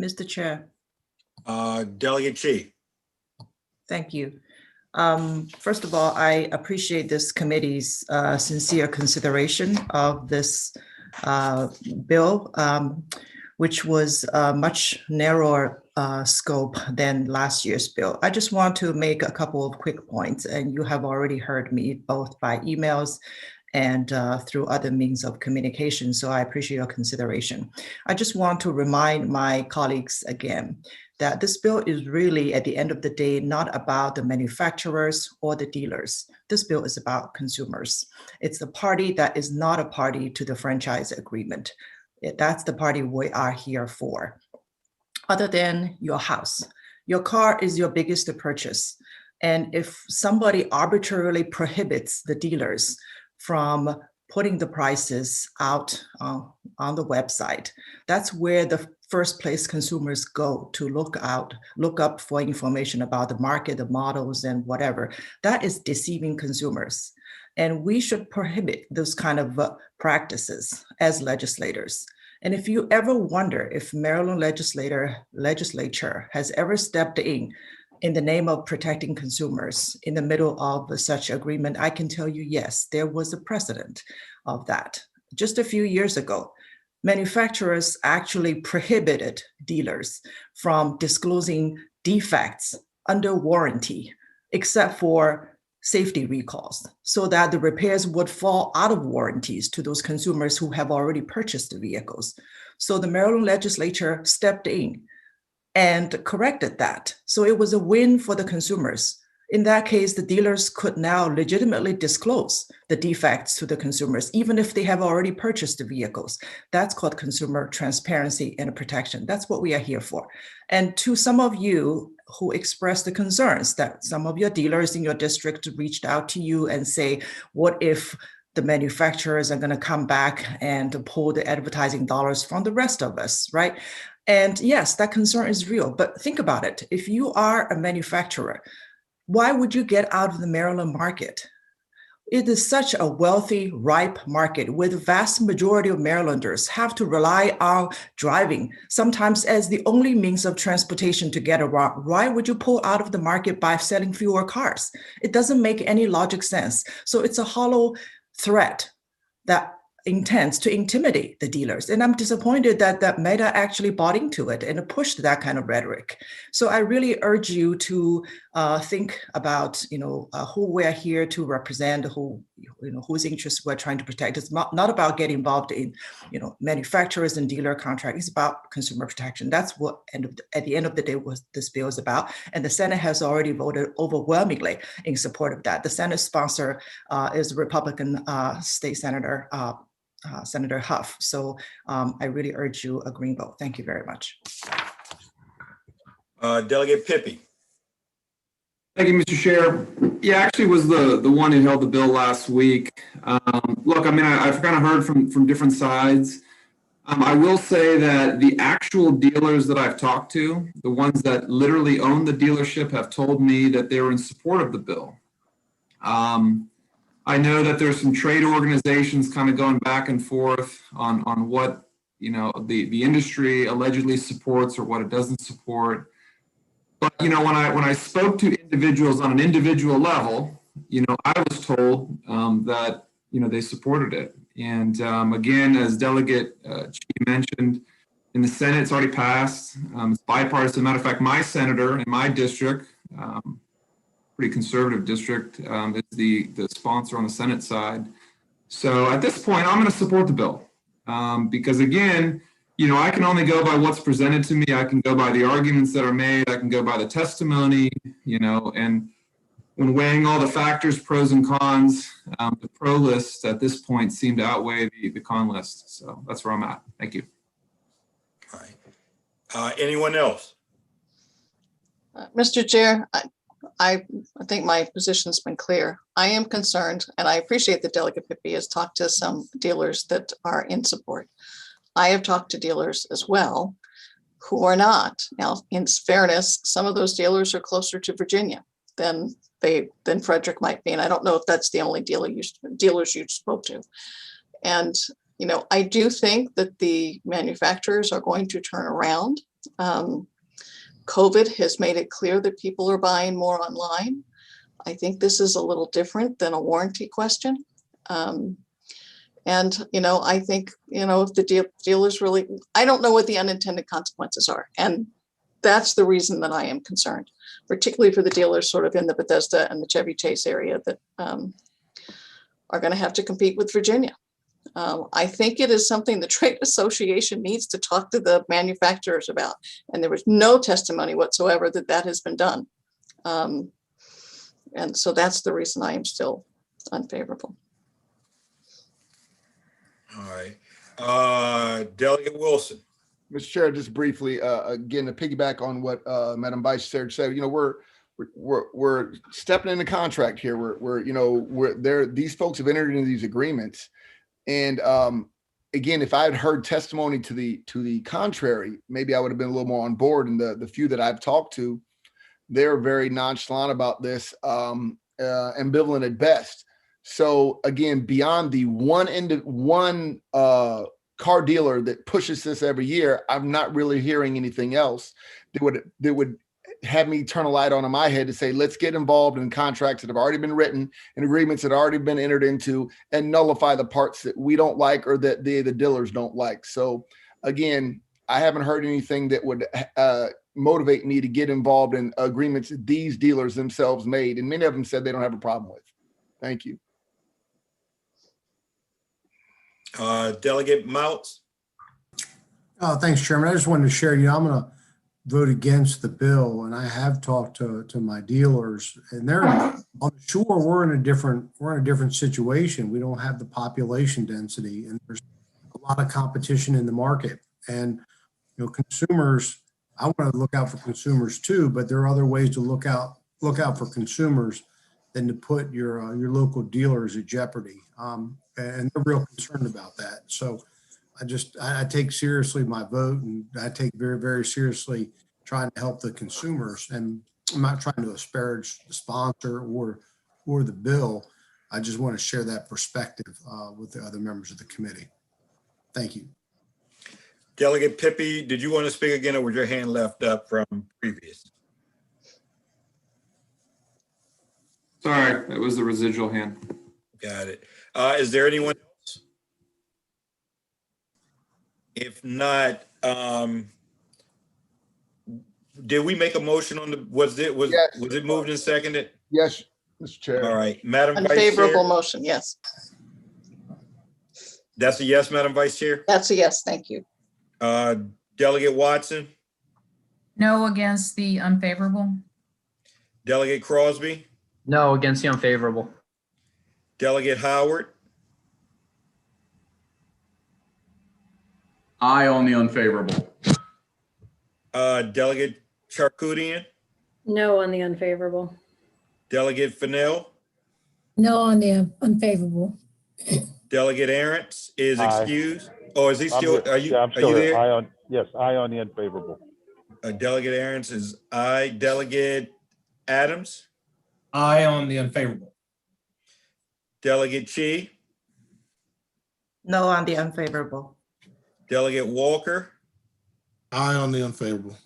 Speaker 22: Mr. Chair.
Speaker 1: Delegate Chi.
Speaker 22: Thank you. First of all, I appreciate this committee's sincere consideration of this bill, which was a much narrower scope than last year's bill. I just want to make a couple of quick points, and you have already heard me both by emails and through other means of communication, so I appreciate your consideration. I just want to remind my colleagues again that this bill is really, at the end of the day, not about the manufacturers or the dealers. This bill is about consumers. It's the party that is not a party to the franchise agreement. That's the party we are here for. Other than your house, your car is your biggest purchase. And if somebody arbitrarily prohibits the dealers from putting the prices out on the website, that's where the first place consumers go to look up for information about the market, the models, and whatever. That is deceiving consumers. And we should prohibit those kind of practices as legislators. And if you ever wonder if Maryland legislature has ever stepped in the name of protecting consumers in the middle of such agreement, I can tell you, yes, there was a precedent of that. Just a few years ago, manufacturers actually prohibited dealers from disclosing defects under warranty, except for safety recalls, so that the repairs would fall out of warranties to those consumers who have already purchased the vehicles. So the Maryland legislature stepped in and corrected that. So it was a win for the consumers. In that case, the dealers could now legitimately disclose the defects to the consumers, even if they have already purchased the vehicles. That's called consumer transparency and protection. That's what we are here for. And to some of you who expressed the concerns that some of your dealers in your district reached out to you and say, what if the manufacturers are going to come back and pull the advertising dollars from the rest of us, right? And yes, that concern is real, but think about it. If you are a manufacturer, why would you get out of the Maryland market? It is such a wealthy, ripe market where the vast majority of Marylanders have to rely on driving, sometimes as the only means of transportation to get around. Why would you pull out of the market by selling fewer cars? It doesn't make any logic sense. So it's a hollow threat that intends to intimidate the dealers. And I'm disappointed that Meta actually bought into it and pushed that kind of rhetoric. So I really urge you to think about, who we're here to represent, whose interests we're trying to protect. It's not about getting involved in, manufacturers and dealer contracts. It's about consumer protection. That's what at the end of the day what this bill is about. And the Senate has already voted overwhelmingly in support of that. The Senate sponsor is Republican State Senator Senator Huff. So I really urge you a green vote. Thank you very much.
Speaker 1: Delegate Pippy.
Speaker 3: Thank you, Mr. Chair. Yeah, actually was the one who held the bill last week. Look, I mean, I've kind of heard from different sides. I will say that the actual dealers that I've talked to, the ones that literally own the dealership, have told me that they were in support of the bill. I know that there's some trade organizations kind of going back and forth on what the industry allegedly supports or what it doesn't support. But when I spoke to individuals on an individual level, I was told that they supported it. And again, as Delegate Chi mentioned, in the Senate it's already passed. It's bipartisan. Matter of fact, my senator in my district, pretty conservative district, is the sponsor on the Senate side. So at this point, I'm going to support the bill because again, I can only go by what's presented to me. I can go by the arguments that are made. I can go by the testimony, and when weighing all the factors, pros and cons, the pro list at this point seemed to outweigh the con list. So that's where I'm at. Thank you.
Speaker 1: All right. Anyone else?
Speaker 6: Mr. Chair, I think my position's been clear. I am concerned, and I appreciate that Delegate Pippy has talked to some dealers that are in support. I have talked to dealers as well who are not. Now, in fairness, some of those dealers are closer to Virginia than Frederick might be, and I don't know if that's the only dealers you spoke to. And I do think that the manufacturers are going to turn around. COVID has made it clear that people are buying more online. I think this is a little different than a warranty question. And I think, if the dealers really, I don't know what the unintended consequences are. And that's the reason that I am concerned, particularly for the dealers sort of in the Bethesda and the Chevy Chase area that are going to have to compete with Virginia. I think it is something the trade association needs to talk to the manufacturers about. And there was no testimony whatsoever that has been done. And so that's the reason I am still unfavorable.
Speaker 1: All right. Delegate Wilson.
Speaker 5: Mr. Chair, just briefly, again, to piggyback on what Madam Vice Chair said, we're stepping into contract here. These folks have entered into these agreements. And again, if I had heard testimony to the contrary, maybe I would have been a little more on board. And the few that I've talked to, they're very nonchalant about this, ambivalent at best. So again, beyond the one car dealer that pushes this every year, I'm not really hearing anything else that would have me turn a light on in my head to say, let's get involved in contracts that have already been written and agreements that have already been entered into and nullify the parts that we don't like or that the dealers don't like. So again, I haven't heard anything that would motivate me to get involved in agreements that these dealers themselves made. And many of them said they don't have a problem with. Thank you.
Speaker 1: Delegate Mounts.
Speaker 18: Thanks, Chairman. I just wanted to share, I'm going to vote against the bill, and I have talked to my dealers, and they're on the shore. We're in a different situation. We don't have the population density, and there's a lot of competition in the market, and consumers I want to look out for consumers too, but there are other ways to look out for consumers than to put your local dealers at jeopardy. And they're real concerned about that. So I take seriously my vote, and I take very, very seriously trying to help the consumers. And I'm not trying to disparage the sponsor or the bill. I just want to share that perspective with the other members of the committee. Thank you.
Speaker 1: Delegate Pippi, did you want to speak again, or was your hand left up from previous?
Speaker 3: Sorry, that was the residual hand.
Speaker 1: Got it. Is there anyone else? If not, did we make a motion on the, was it moved and seconded?
Speaker 5: Yes, Mr. Chair.
Speaker 1: All right, Madam Vice Chair.
Speaker 6: Unfavorable motion, yes.
Speaker 1: That's a yes, Madam Vice Chair?
Speaker 6: That's a yes, thank you.
Speaker 1: Delegate Watson,
Speaker 20: No against the unfavorable.
Speaker 1: Delegate Crosby,
Speaker 7: No against the unfavorable.
Speaker 1: Delegate Howard,
Speaker 21: Aye on the unfavorable.
Speaker 1: Delegate Charkoudian,
Speaker 14: No on the unfavorable.
Speaker 1: Delegate Fennell,
Speaker 10: No on the unfavorable.
Speaker 1: Delegate Arentz is
Speaker 12: Aye.
Speaker 1: excused. Oh, is he still,
Speaker 12: I'm still
Speaker 1: there?
Speaker 12: Aye aye on the unfavorable.
Speaker 1: Delegate Arentz is aye. Delegate Adams,
Speaker 8: Aye on the unfavorable.
Speaker 1: Delegate Chi,
Speaker 22: No on the unfavorable.
Speaker 1: Delegate Walker,
Speaker 4: Aye on the unfavorable.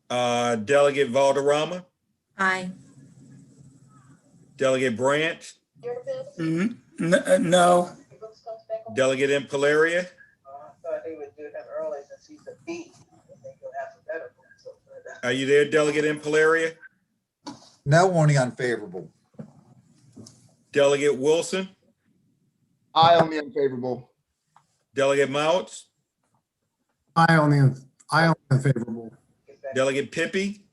Speaker 1: Delegate Valderrama,
Speaker 22: Aye.
Speaker 1: Delegate Branch,
Speaker 17: No.
Speaker 1: Delegate Impalaria, are you there, Delegate Impalaria?
Speaker 9: No on the unfavorable.
Speaker 1: Delegate Wilson,
Speaker 5: Aye on the unfavorable.
Speaker 1: Delegate Mouts,
Speaker 18: Aye on the unfavorable.
Speaker 1: Delegate Pippi,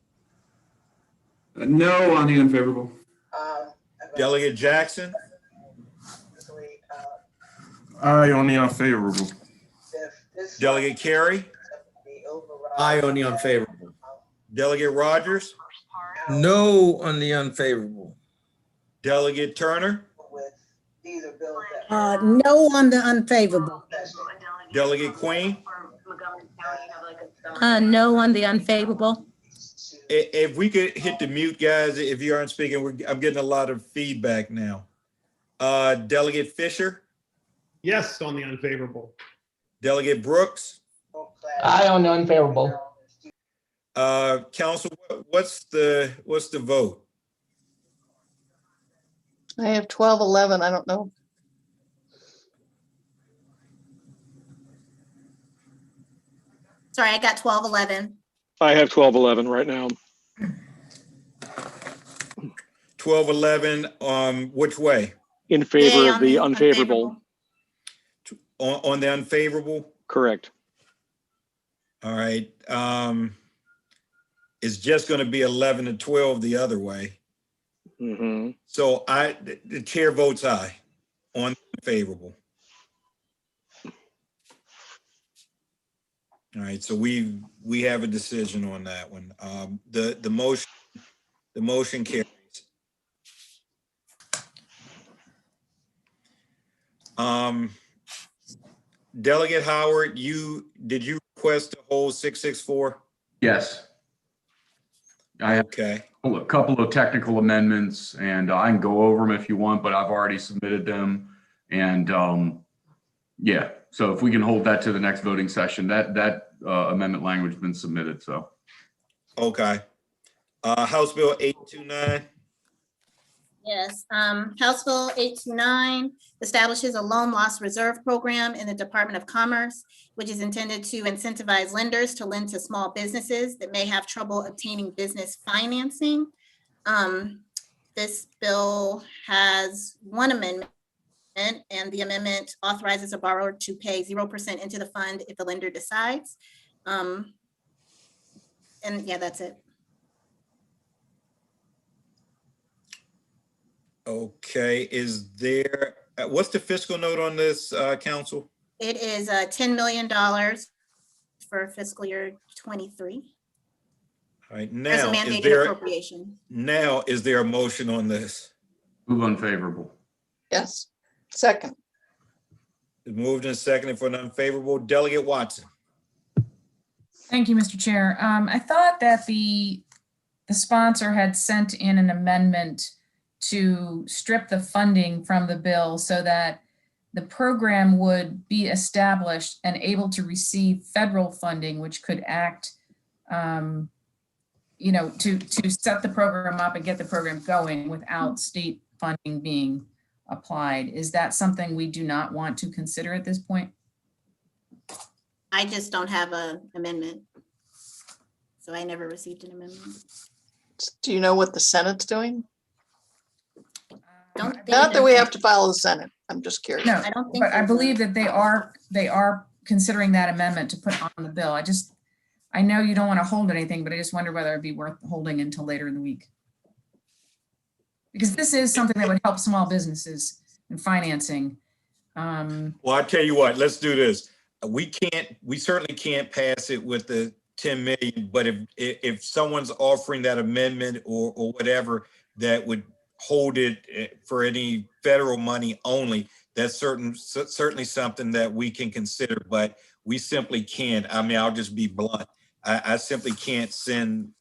Speaker 3: No on the unfavorable.
Speaker 1: Delegate Jackson,
Speaker 7: Aye on the unfavorable.
Speaker 1: Delegate Carey,
Speaker 2: Aye on the unfavorable.
Speaker 1: Delegate Rogers,
Speaker 2: No on the unfavorable.
Speaker 1: Delegate Turner,
Speaker 10: No on the unfavorable.
Speaker 1: Delegate Queen.
Speaker 11: No on the unfavorable.
Speaker 1: If we could hit the mute, guys, if you aren't speaking, I'm getting a lot of feedback now. Delegate Fisher,
Speaker 13: Yes on the unfavorable.
Speaker 1: Delegate Brooks,
Speaker 19: Aye on the unfavorable.
Speaker 1: Council, what's the vote?
Speaker 6: I have 12-11, I don't know.
Speaker 11: Sorry, I got 12-11.
Speaker 16: I have 12-11 right now.
Speaker 1: 12-11, which way?
Speaker 16: In favor
Speaker 11: Yay
Speaker 16: of
Speaker 11: on
Speaker 16: the
Speaker 11: the
Speaker 16: unfavorable.
Speaker 1: On the unfavorable?
Speaker 16: Correct.
Speaker 1: All right. It's just going to be 11-12 the other way.
Speaker 16: Mm-hmm.
Speaker 1: So the chair votes aye on favorable. All right, so we have a decision on that one. The motion carries. Delegate Howard, did you request to hold 664?
Speaker 21: Yes. I have
Speaker 1: Okay.
Speaker 21: a couple of technical amendments, and I can go over them if you want, but I've already submitted them. And yeah, so if we can hold that to the next voting session, that amendment language has been submitted, so.
Speaker 1: Okay. House Bill 829.
Speaker 11: Yes, House Bill 829 establishes a loan loss reserve program in the Department of Commerce, which is intended to incentivize lenders to lend to small businesses that may have trouble obtaining business financing. This bill has one amendment, and the amendment authorizes a borrower to pay 0% into the fund if the lender decides. And yeah, that's it.
Speaker 1: Okay, what's the fiscal note on this, council?
Speaker 11: It is $10 million for fiscal year 23.
Speaker 1: All right,
Speaker 11: There's a
Speaker 1: now,
Speaker 11: mandated appropriation.
Speaker 1: is there a motion on this?
Speaker 21: Move unfavorable.
Speaker 6: Yes. Second.
Speaker 1: It's moved and seconded for an unfavorable. Delegate Watson.
Speaker 15: Thank you, Mr. Chair. I thought that the sponsor had sent in an amendment to strip the funding from the bill so that the program would be established and able to receive federal funding, which could act, you know, to set the program up and get the program going without state funding being applied. Is that something we do not want to consider at this point?
Speaker 11: I just don't have an amendment. So I never received an amendment.
Speaker 6: Do you know what the Senate's doing?
Speaker 11: Don't think
Speaker 6: Not that we have to follow the Senate. I'm just curious.
Speaker 15: No,
Speaker 11: I don't think
Speaker 15: but I
Speaker 11: there's
Speaker 15: believe that they are considering that amendment to put on the bill. I know you don't want to hold anything, but I just wonder whether it'd be worth holding until later in the week. Because this is something that would help small businesses in financing.
Speaker 1: Well, I tell you what, let's do this. We certainly can't pass it with the 10 million, but if someone's offering that amendment or whatever that would hold it for any federal money only, that's certainly something that we can consider, but we simply can't. I mean, I'll just be blunt. I simply can't send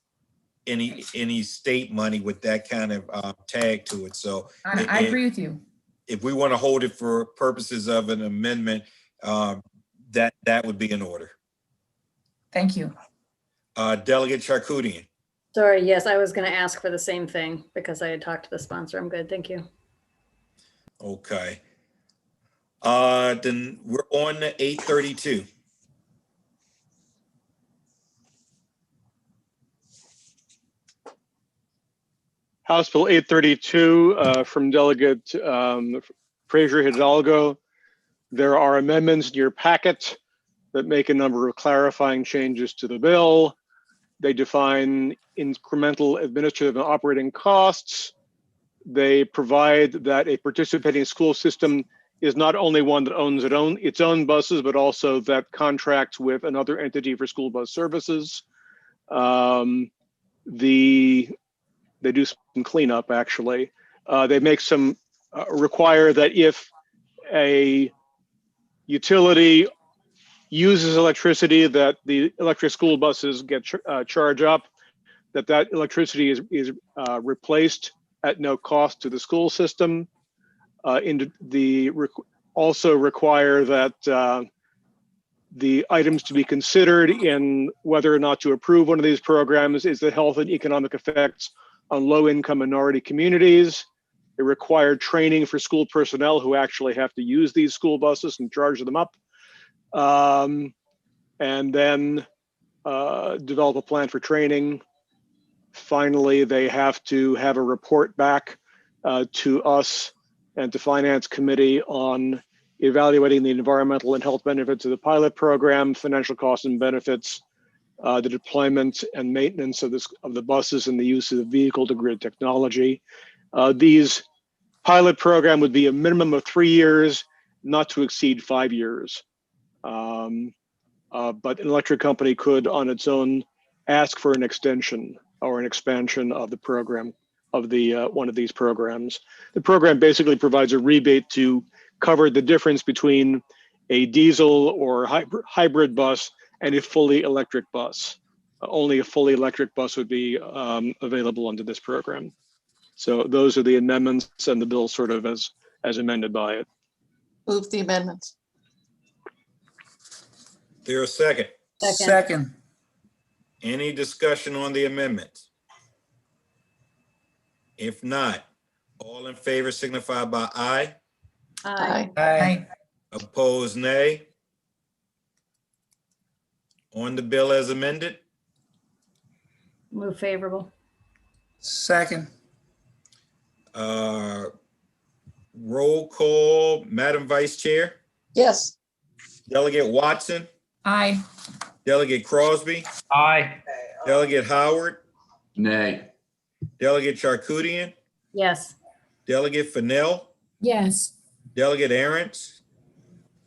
Speaker 1: any state money with that kind of tag to it. So
Speaker 15: I agree with you.
Speaker 1: If we want to hold it for purposes of an amendment, that would be in order.
Speaker 15: Thank you.
Speaker 1: Delegate Charkoudian.
Speaker 14: Sorry, yes, I was going to ask for the same thing because I had talked to the sponsor. I'm good, thank you.
Speaker 1: Okay. Then we're on to 832.
Speaker 16: House Bill 832 from Delegate Frazier Hidalgo. There are amendments in your packet that make a number of clarifying changes to the bill. They define incremental administrative and operating costs. They provide that a participating school system is not only one that owns its own buses, but also that contracts with another entity for school bus services. They do some cleanup, actually. They make some require that if a utility uses electricity that the electric school buses get charge up, that electricity is replaced at no cost to the school system. Also require that the items to be considered in whether or not to approve one of these programs is the health and economic effects on low-income minority communities. It required training for school personnel who actually have to use these school buses and charge them up. And then develop a plan for training. Finally, they have to have a report back to us and to Finance Committee on evaluating the environmental and health benefits of the pilot program, financial costs and benefits, the deployment and maintenance of the buses and the use of the vehicle-to-grid technology. These pilot program would be a minimum of 3 years, not to exceed 5 years. But an electric company could, on its own, ask for an extension or an expansion of the program of the one of these programs. The program basically provides a rebate to cover the difference between a diesel or hybrid bus and a fully electric bus. Only a fully electric bus would be available under this program. So those are the amendments and the bill sort of as amended by it.
Speaker 6: Move the amendments.
Speaker 1: There a second?
Speaker 17: Second.
Speaker 1: Any discussion on the amendments? If not, all in favor signify by aye.
Speaker 6: Aye.
Speaker 17: Aye.
Speaker 1: Opposed, nay. On the bill as amended,
Speaker 14: Move favorable.
Speaker 17: Second.
Speaker 1: roll call, Madam Vice Chair,
Speaker 6: Yes.
Speaker 1: Delegate Watson,
Speaker 15: Aye.
Speaker 1: Delegate Crosby,
Speaker 7: Aye.
Speaker 1: Delegate Howard,
Speaker 21: Nay.
Speaker 1: Delegate Charkoudian,
Speaker 14: Yes.
Speaker 1: Delegate Fennell,
Speaker 10: Yes.
Speaker 1: Delegate Aaron's,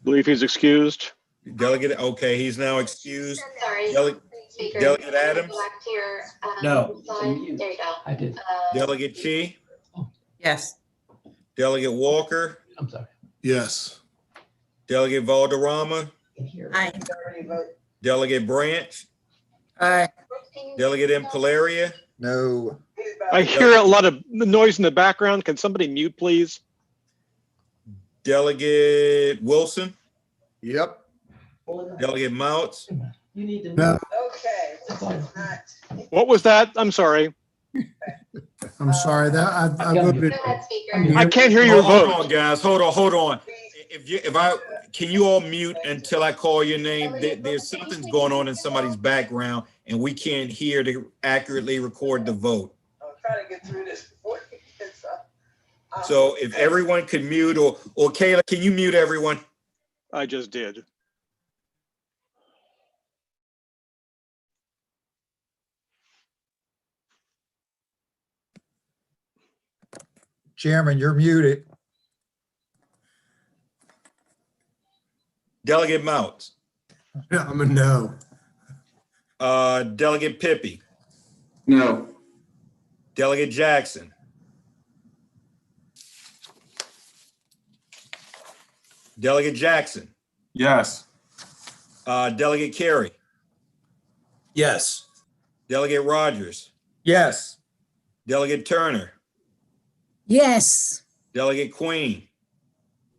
Speaker 16: Believe he's excused.
Speaker 1: Delegate, okay, he's now excused.
Speaker 12: Sorry.
Speaker 1: Delegate Adams?
Speaker 8: No.
Speaker 12: There you go.
Speaker 19: I did.
Speaker 1: Delegate Chi?
Speaker 22: Yes.
Speaker 1: Delegate Walker?
Speaker 19: I'm sorry.
Speaker 4: Yes.
Speaker 1: Delegate Valderrama?
Speaker 22: Aye.
Speaker 1: Delegate Branch?
Speaker 22: Aye.
Speaker 1: Delegate Impalaria?
Speaker 9: No.
Speaker 16: I hear a lot of noise in the background. Can somebody mute, please?
Speaker 1: Delegate Wilson?
Speaker 5: Yep.
Speaker 1: Delegate Mouts?
Speaker 19: You need to.
Speaker 18: No.
Speaker 16: What was that? I'm sorry.
Speaker 18: I'm sorry that I voted.
Speaker 16: I can't hear your
Speaker 1: Hold
Speaker 16: vote.
Speaker 1: on, guys. Hold on. Can you all mute until I call your name? There's something's going on in somebody's background and we can't hear to accurately record the vote.
Speaker 12: I'm trying to get through this before it gets up.
Speaker 1: So if everyone could mute or Kayla, can you mute everyone?
Speaker 16: I just did.
Speaker 9: Chairman, you're muted.
Speaker 1: Delegate Mouts?
Speaker 18: I'm a no.
Speaker 1: Delegate Pippi?
Speaker 3: No.
Speaker 1: Delegate Jackson? Delegate Jackson?
Speaker 7: Yes.
Speaker 1: Delegate Carey?
Speaker 2: Yes.
Speaker 1: Delegate Rogers?
Speaker 2: Yes.
Speaker 1: Delegate Turner?
Speaker 10: Yes.
Speaker 1: Delegate Queen?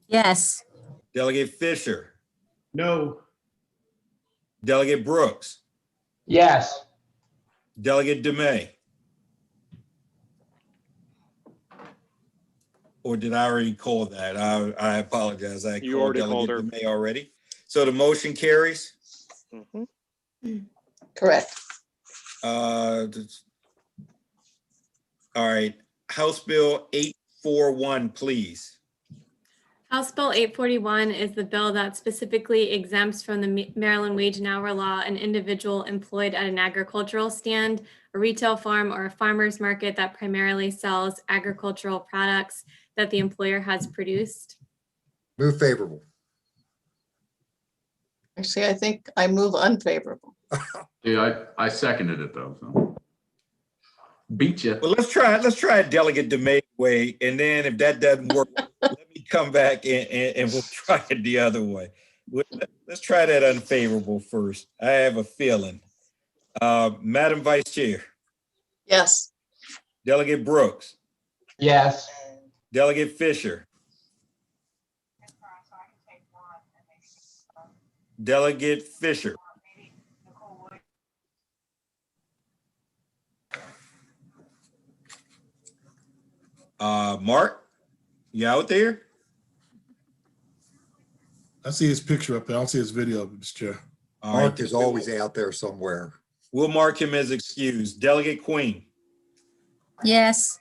Speaker 10: Yes.
Speaker 1: Delegate Fisher?
Speaker 13: No.
Speaker 1: Delegate Brooks?
Speaker 19: Yes.
Speaker 1: Delegate DeMay? Or did I already call that? I apologize.
Speaker 16: You already called her.
Speaker 1: DeMay already. So the motion carries?
Speaker 6: Correct.
Speaker 1: All right. House Bill 841, please.
Speaker 20: House Bill 841 is the bill that specifically exempts from the Maryland wage and hour law an individual employed at an agricultural stand, a retail farm, or a farmer's market that primarily sells agricultural products that the employer has produced.
Speaker 9: Move favorable.
Speaker 6: Actually, I think I move unfavorable.
Speaker 21: Yeah, I seconded it though. So. Beat you.
Speaker 1: Well, let's try a Delegate DeMay way, and then if that doesn't work, let me come back and we'll try it the other way. Let's try that unfavorable first. I have a feeling. Madam Vice Chair.
Speaker 6: Yes.
Speaker 1: Delegate Brooks.
Speaker 19: Yes.
Speaker 1: Delegate Fisher. Delegate Fisher. Mark, you out there?
Speaker 4: I see his picture up there. I don't see his video, Mr. Chair.
Speaker 9: Mark is always out there somewhere.
Speaker 1: We'll mark him as excused. Delegate Queen.
Speaker 10: Yes.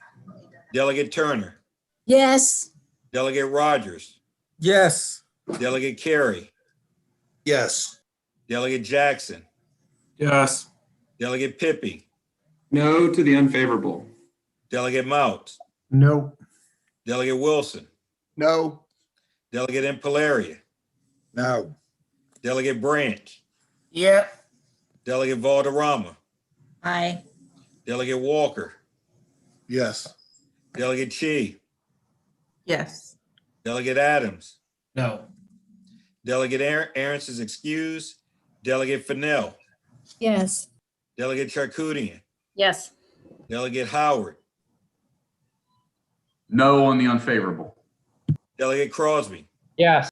Speaker 1: Delegate Turner.
Speaker 10: Yes.
Speaker 1: Delegate Rogers.
Speaker 2: Yes.
Speaker 1: Delegate Carey.
Speaker 2: Yes.
Speaker 1: Delegate Jackson.
Speaker 7: Yes.
Speaker 1: Delegate Pippi.
Speaker 3: No to the unfavorable.
Speaker 1: Delegate Mouts.
Speaker 18: No.
Speaker 1: Delegate Wilson.
Speaker 5: No.
Speaker 1: Delegate Impalaria.
Speaker 9: No.
Speaker 1: Delegate Branch.
Speaker 17: Yep.
Speaker 1: Delegate Valderrama.
Speaker 10: Aye.
Speaker 1: Delegate Walker.
Speaker 4: Yes.
Speaker 1: Delegate Chi.
Speaker 22: Yes.
Speaker 1: Delegate Adams.
Speaker 8: No.
Speaker 1: Delegate Aarons is excused. Delegate Fennell.
Speaker 10: Yes.
Speaker 1: Delegate Charkoudian.
Speaker 20: Yes.
Speaker 1: Delegate Howard.
Speaker 21: No on the unfavorable.
Speaker 1: Delegate Crosby.
Speaker 7: Yes.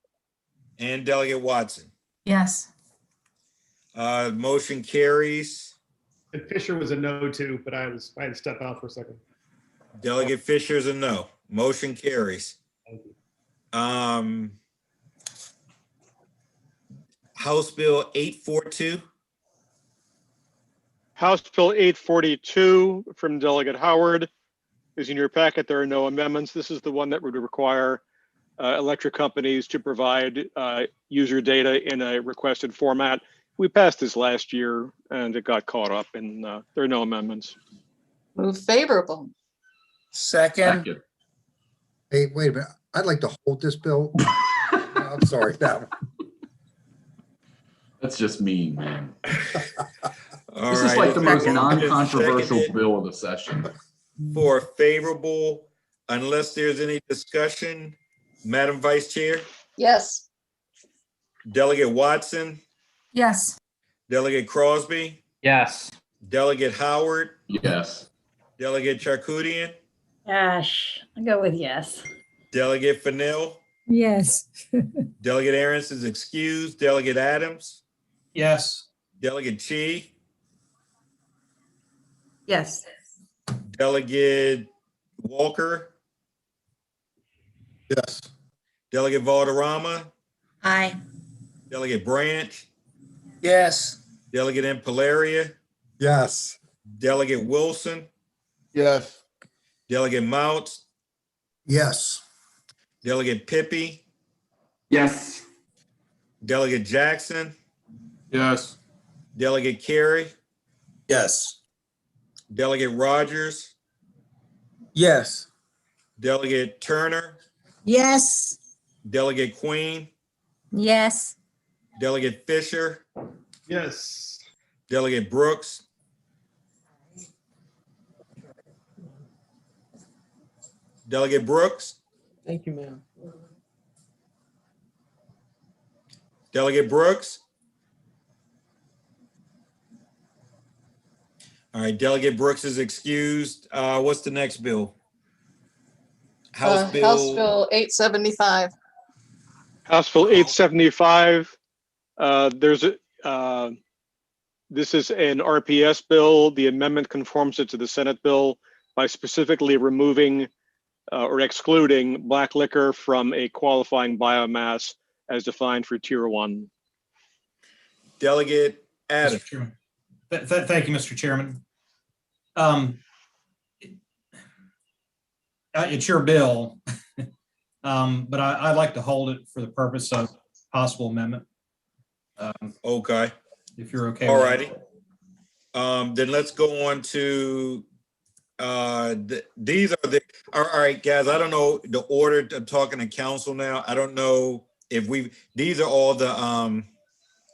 Speaker 1: And Delegate Watson.
Speaker 15: Yes.
Speaker 1: Motion carries.
Speaker 13: And Fisher was a no too, but I had to step out for a second.
Speaker 1: Delegate Fisher is a no. Motion carries.
Speaker 13: Thank you.
Speaker 1: House Bill 842.
Speaker 16: House Bill 842 from Delegate Howard is in your packet. There are no amendments. This is the one that would require electric companies to provide user data in a requested format. We passed this last year and it got caught up, and there are no amendments.
Speaker 6: Move favorable.
Speaker 17: Second.
Speaker 9: Hey, wait a minute. I'd like to hold this bill. I'm sorry. No.
Speaker 21: That's just mean, man.
Speaker 1: All
Speaker 21: This
Speaker 1: right,
Speaker 21: is like the most
Speaker 1: moved and
Speaker 21: non-controversial
Speaker 1: seconded
Speaker 21: bill of the session.
Speaker 1: For favorable, unless there's any discussion, Madam Vice Chair,
Speaker 6: Yes.
Speaker 1: Delegate Watson,
Speaker 15: Yes.
Speaker 1: Delegate Crosby,
Speaker 11: Yes.
Speaker 1: Delegate Howard,
Speaker 21: Yes.
Speaker 1: Delegate Charkoudian,
Speaker 14: Gosh, I'll go with yes.
Speaker 1: Delegate Fennell,
Speaker 10: Yes.
Speaker 1: Delegate Aaron's is excused, Delegate Adams,
Speaker 8: Yes.
Speaker 1: Delegate Chi,
Speaker 14: Yes.
Speaker 1: Delegate Walker,
Speaker 4: Yes.
Speaker 1: Delegate Valderrama,
Speaker 14: Aye.
Speaker 1: Delegate Branch,
Speaker 17: Yes.
Speaker 1: Delegate Impalaria,
Speaker 9: Yes.
Speaker 1: Delegate Wilson,
Speaker 5: Yes.
Speaker 1: Delegate Mounts,
Speaker 18: Yes.
Speaker 1: Delegate Pippy,
Speaker 3: Yes.
Speaker 1: Delegate Jackson,
Speaker 7: Yes.
Speaker 1: Delegate Carey,
Speaker 2: Yes.
Speaker 1: Delegate Rogers,
Speaker 2: Yes.
Speaker 1: Delegate Turner,
Speaker 10: Yes.
Speaker 1: Delegate Queen,
Speaker 14: Yes.
Speaker 1: Delegate Fisher,
Speaker 13: Yes.
Speaker 1: Delegate Brooks, Delegate Brooks,
Speaker 2: Thank you, ma'am.
Speaker 1: Delegate Brooks. All right, Delegate Brooks is excused. What's the next bill? House
Speaker 6: Bill 875.
Speaker 16: House Bill 875. This is an RPS bill. The amendment conforms it to the Senate bill by specifically removing or excluding black liquor from a qualifying biomass as defined for Tier 1.
Speaker 1: Delegate
Speaker 8: Mr.
Speaker 1: Adams.
Speaker 8: Chairman. Thank you, Mr. Chairman. It's your bill, but I'd like to hold it for the purpose of possible amendment.
Speaker 1: Okay.
Speaker 8: If you're okay.
Speaker 1: All
Speaker 8: with
Speaker 1: righty.
Speaker 8: that.
Speaker 1: Then let's go on to these are the all right, guys. I don't know the order. I'm talking to council now. I don't know if these are all the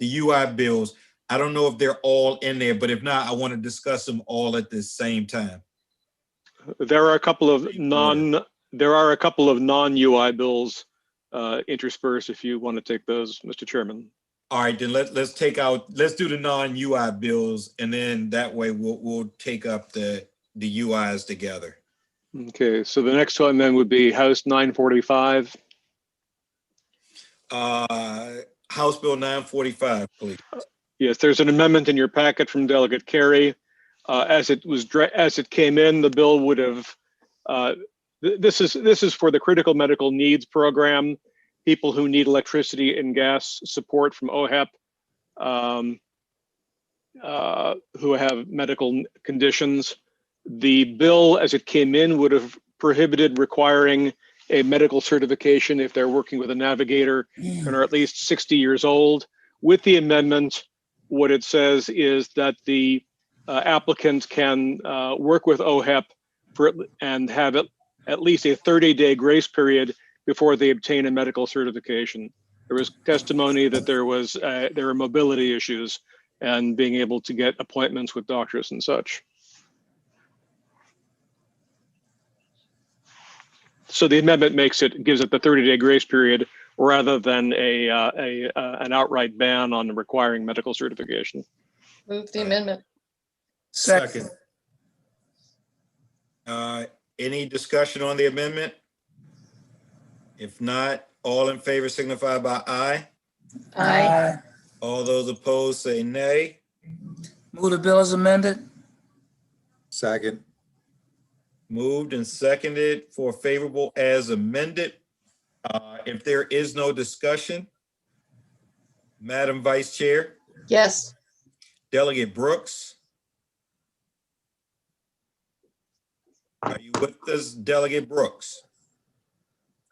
Speaker 1: UI bills. I don't know if they're all in there, but if not, I want to discuss them all at the same time.
Speaker 16: There are a couple of non-UI bills interspersed if you want to take those, Mr. Chairman.
Speaker 1: All right, then let's do the non-UI bills, and then that way we'll take up the UIs together.
Speaker 16: Okay, so the next one then would be House 945.
Speaker 1: House Bill 945, please.
Speaker 16: Yes, there's an amendment in your packet from Delegate Carey. As it came in, the bill would have. This is for the Critical Medical Needs Program, people who need electricity and gas support from OHEP, who have medical conditions. The bill, as it came in, would have prohibited requiring a medical certification if they're working with a navigator and are at least 60 years old. With the amendment, what it says is that the applicant can work with OHEP and have at least a 30-day grace period before they obtain a medical certification. There was testimony that there were mobility issues and being able to get appointments with doctors and such. So the amendment gives it the 30-day grace period rather than an outright ban on requiring medical certification.
Speaker 6: Move the amendment.
Speaker 1: Second. Any discussion on the amendment? If not, all in favor signify by aye.
Speaker 6: Aye.
Speaker 1: All those opposed say nay.
Speaker 17: Move the bill as amended.
Speaker 9: Second.
Speaker 1: Moved and seconded for favorable as amended. If there is no discussion, Madam Vice Chair,
Speaker 6: Yes.
Speaker 1: Delegate Brooks. Are you with us, Delegate Brooks?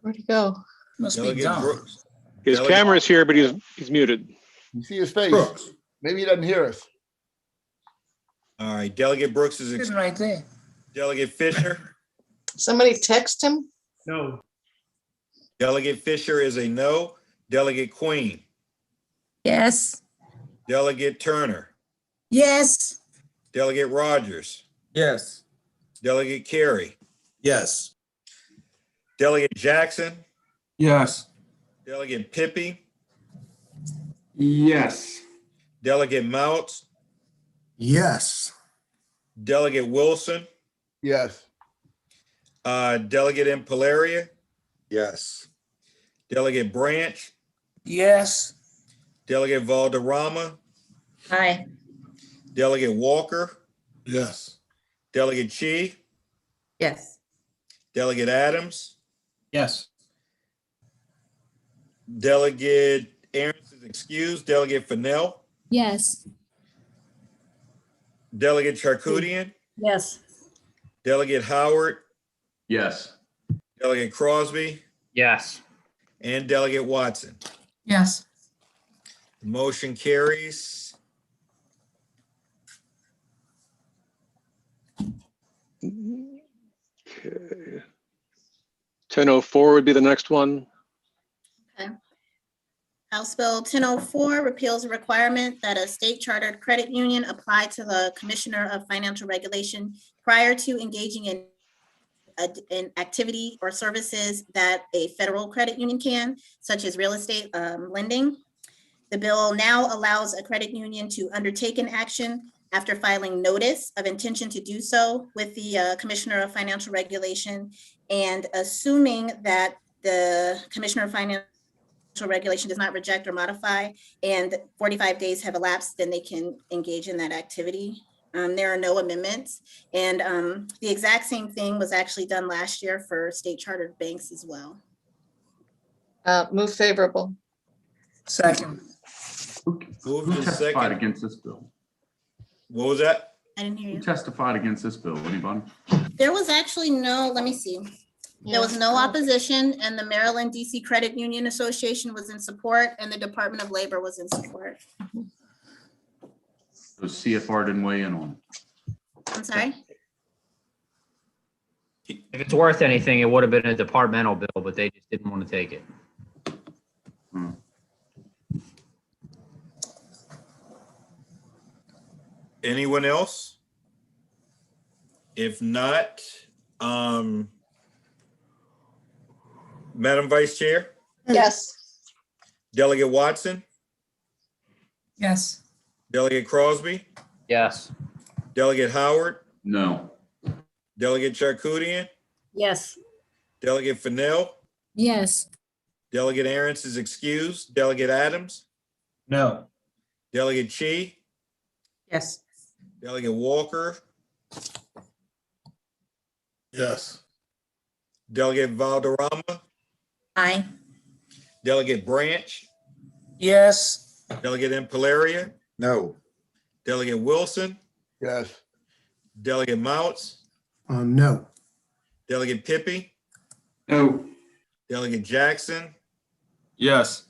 Speaker 6: Where'd he go?
Speaker 17: Must be
Speaker 1: Delegate
Speaker 17: done.
Speaker 1: Brooks.
Speaker 16: His
Speaker 1: Delegate-
Speaker 16: camera's here, but he's muted.
Speaker 5: You see his face?
Speaker 4: Brooks.
Speaker 5: Maybe he doesn't hear us.
Speaker 1: All right, Delegate Brooks is
Speaker 17: Sitting right there.
Speaker 1: Delegate Fisher.
Speaker 6: Somebody text him?
Speaker 13: No.
Speaker 1: Delegate Fisher is a no. Delegate Queen,
Speaker 14: Yes.
Speaker 1: Delegate Turner,
Speaker 10: Yes.
Speaker 1: Delegate Rogers,
Speaker 2: Yes.
Speaker 1: Delegate Carey,
Speaker 2: Yes.
Speaker 1: Delegate Jackson,
Speaker 7: Yes.
Speaker 1: Delegate Pippy,
Speaker 3: Yes.
Speaker 1: Delegate Mouts,
Speaker 18: Yes.
Speaker 1: Delegate Wilson,
Speaker 5: Yes.
Speaker 1: Delegate Impalaria,
Speaker 9: Yes.
Speaker 1: Delegate Branch,
Speaker 17: Yes.
Speaker 1: Delegate Valderrama,
Speaker 14: Aye.
Speaker 1: Delegate Walker,
Speaker 4: Yes.
Speaker 1: Delegate Chi,
Speaker 22: Yes.
Speaker 1: Delegate Adams,
Speaker 8: Yes.
Speaker 1: Delegate Aaron's is excused, Delegate Fennell,
Speaker 14: Yes.
Speaker 1: Delegate Charkoudian,
Speaker 14: Yes.
Speaker 1: Delegate Howard,
Speaker 21: Yes.
Speaker 1: Delegate Crosby,
Speaker 11: Yes.
Speaker 1: and Delegate Watson.
Speaker 15: Yes.
Speaker 1: The motion carries.
Speaker 16: Okay. 1004 would be the next one.
Speaker 12: House Bill 1004 repeals a requirement that a state chartered credit union apply to the Commissioner of Financial Regulation prior to engaging in an activity or services that a federal credit union can, such as real estate lending. The bill now allows a credit union to undertake an action after filing notice of intention to do so with the Commissioner of Financial Regulation, and assuming that the Commissioner of Financial Regulation does not reject or modify and 45 days have elapsed, then they can engage in that activity. There are no amendments, and the exact same thing was actually done last year for state chartered banks as well.
Speaker 6: Move favorable.
Speaker 17: Second.
Speaker 1: Moved
Speaker 21: Who
Speaker 1: in
Speaker 21: testified
Speaker 1: second.
Speaker 21: against this bill?
Speaker 1: What was that?
Speaker 12: I didn't hear
Speaker 21: Who
Speaker 12: you.
Speaker 21: testified against this bill? Anybody?
Speaker 12: There was actually no, let me see. There was no opposition, and the Maryland DC Credit Union Association was in support, and the Department of Labor was in support.
Speaker 21: The CFR didn't weigh in on it.
Speaker 12: I'm sorry?
Speaker 11: If it's worth anything, it would have been a departmental bill, but they just didn't want to take it.
Speaker 1: Anyone else? If not, Madam Vice Chair,
Speaker 6: Yes.
Speaker 1: Delegate Watson,
Speaker 15: Yes.
Speaker 1: Delegate Crosby,
Speaker 11: Yes.
Speaker 1: Delegate Howard,
Speaker 21: No.
Speaker 1: Delegate Charkoudian,
Speaker 14: Yes.
Speaker 1: Delegate Fennell,
Speaker 14: Yes.
Speaker 1: Delegate Aaron's is excused, Delegate Adams,
Speaker 8: No.
Speaker 1: Delegate Chi,
Speaker 22: Yes.
Speaker 1: Delegate Walker,
Speaker 4: Yes.
Speaker 1: Delegate Valderrama,
Speaker 14: Aye.
Speaker 1: Delegate Branch,
Speaker 17: Yes.
Speaker 1: Delegate Impalaria,
Speaker 9: No.
Speaker 1: Delegate Wilson,
Speaker 5: Yes.
Speaker 1: Delegate Mouts,
Speaker 18: No.
Speaker 1: Delegate Pippy,
Speaker 3: No.
Speaker 1: Delegate Jackson,
Speaker 7: Yes.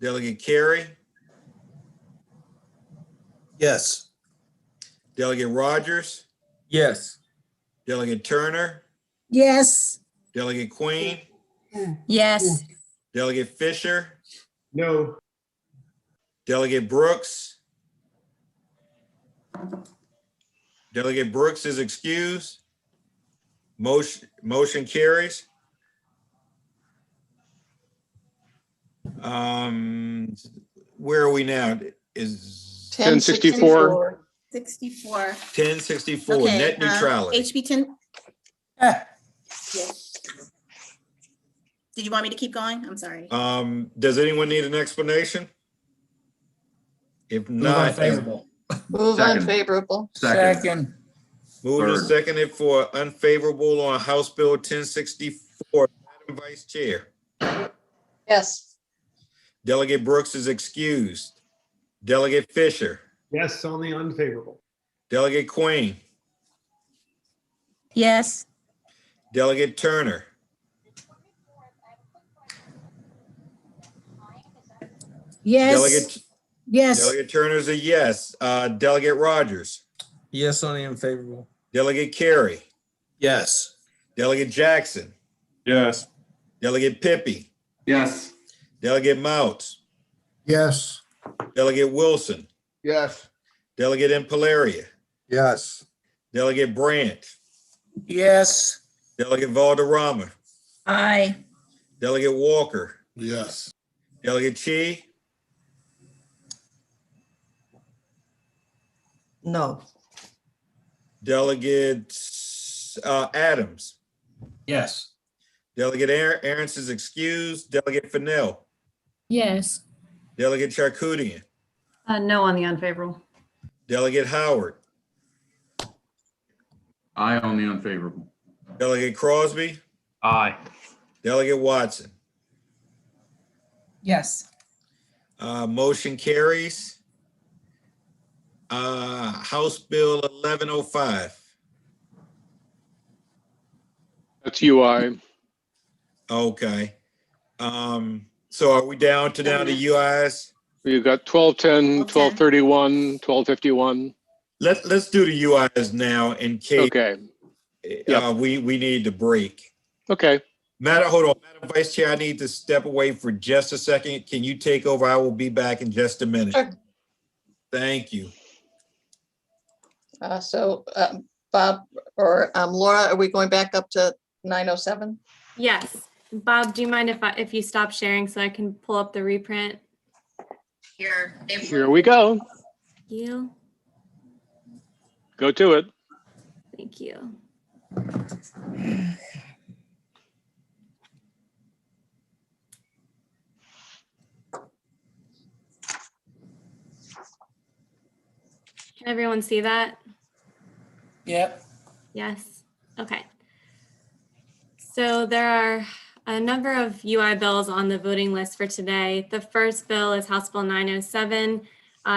Speaker 1: Delegate Carey,
Speaker 2: Yes.
Speaker 1: Delegate Rogers,
Speaker 2: Yes.
Speaker 1: Delegate Turner,
Speaker 10: Yes.
Speaker 1: Delegate Queen,
Speaker 14: Yes.
Speaker 1: Delegate Fisher,
Speaker 13: No.
Speaker 1: Delegate Brooks. Delegate Brooks is excused. Motion carries. Where are we now? Is
Speaker 16: 1064.
Speaker 12: 64.
Speaker 1: 1064
Speaker 12: Okay,
Speaker 1: net neutrality.
Speaker 12: HB 10.
Speaker 17: Ah.
Speaker 12: Yes. Did you want me to keep going? I'm sorry.
Speaker 1: Does anyone need an explanation? If
Speaker 8: Move
Speaker 1: not,
Speaker 8: unfavorable.
Speaker 6: Move
Speaker 21: Second.
Speaker 6: unfavorable.
Speaker 17: Second.
Speaker 1: move to
Speaker 21: Third.
Speaker 1: seconded for unfavorable on House Bill 1064. Madam Vice Chair,
Speaker 6: Yes.
Speaker 1: Delegate Brooks is excused. Delegate Fisher,
Speaker 13: Yes, on the unfavorable.
Speaker 1: Delegate Queen,
Speaker 14: Yes.
Speaker 1: Delegate Turner,
Speaker 10: Yes.
Speaker 1: Delegate
Speaker 10: Yes.
Speaker 1: Delegate Turner's a yes. Delegate Rogers,
Speaker 2: Yes on the unfavorable.
Speaker 1: Delegate Carey,
Speaker 2: Yes.
Speaker 1: Delegate Jackson,
Speaker 7: Yes.
Speaker 1: Delegate Pippy,
Speaker 3: Yes.
Speaker 1: Delegate Mouts,
Speaker 18: Yes.
Speaker 1: Delegate Wilson,
Speaker 5: Yes.
Speaker 1: Delegate Impalaria,
Speaker 9: Yes.
Speaker 1: Delegate Brandt,
Speaker 17: Yes.
Speaker 1: Delegate Valderrama,
Speaker 14: Aye.
Speaker 1: Delegate Walker,
Speaker 4: Yes.
Speaker 1: Delegate Chi,
Speaker 22: No.
Speaker 1: Delegate Adams,
Speaker 8: Yes.
Speaker 1: Delegate Aarons is excused, Delegate Fennell,
Speaker 14: Yes.
Speaker 1: Delegate Charkoudian,
Speaker 14: No on the unfavorable.
Speaker 1: Delegate Howard,
Speaker 21: Aye on the unfavorable.
Speaker 1: Delegate Crosby,
Speaker 11: Aye.
Speaker 1: Delegate Watson.
Speaker 15: Yes.
Speaker 1: Motion carries. House Bill 1105.
Speaker 16: That's UI.
Speaker 1: Okay. So are we down to now the UIs?
Speaker 16: We've got 1210, 1231, 1251.
Speaker 1: Let's do the UIs now in case
Speaker 16: Okay. Yep.
Speaker 1: we need to break.
Speaker 16: Okay.
Speaker 1: Hold on, Madam Vice Chair, I need to step away for just a second. Can you take over? I will be back in just a minute.
Speaker 6: Sure.
Speaker 1: Thank you.
Speaker 6: Bob or Laura, are we going back up to 907?
Speaker 19: Yes. Bob, do you mind if you stop sharing so I can pull up the reprint?
Speaker 16: Here we go.
Speaker 19: Thank you.
Speaker 16: Go to it.
Speaker 19: Thank you. Can everyone see that?
Speaker 17: Yep.
Speaker 19: Yes. Okay. So there are a number of UI bills on the voting list for today. The first bill is House Bill 907.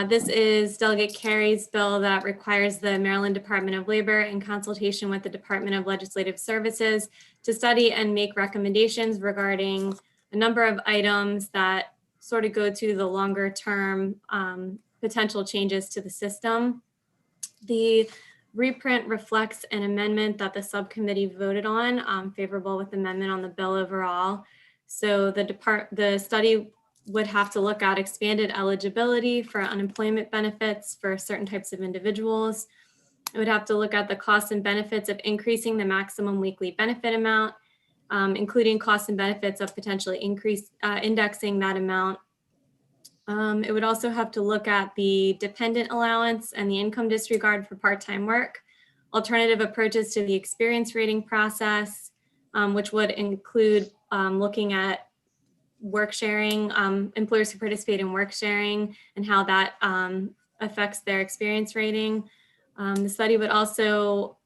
Speaker 19: This is Delegate Carey's bill that requires the Maryland Department of Labor, in consultation with the Department of Legislative Services, to study and make recommendations regarding a number of items that sort of go to the longer term potential changes to the system. The reprint reflects an amendment that the subcommittee voted on, favorable with amendment on the bill overall. So the study would have to look at expanded eligibility for unemployment benefits for certain types of individuals. It would have to look at the costs and benefits of increasing the maximum weekly benefit amount, including costs and benefits of potentially indexing that amount. It would also have to look at the dependent allowance and the income disregard for part-time work, alternative approaches to the experience rating process, which would include looking at work sharing, employers who participate in work sharing and how that affects their experience rating. The study would also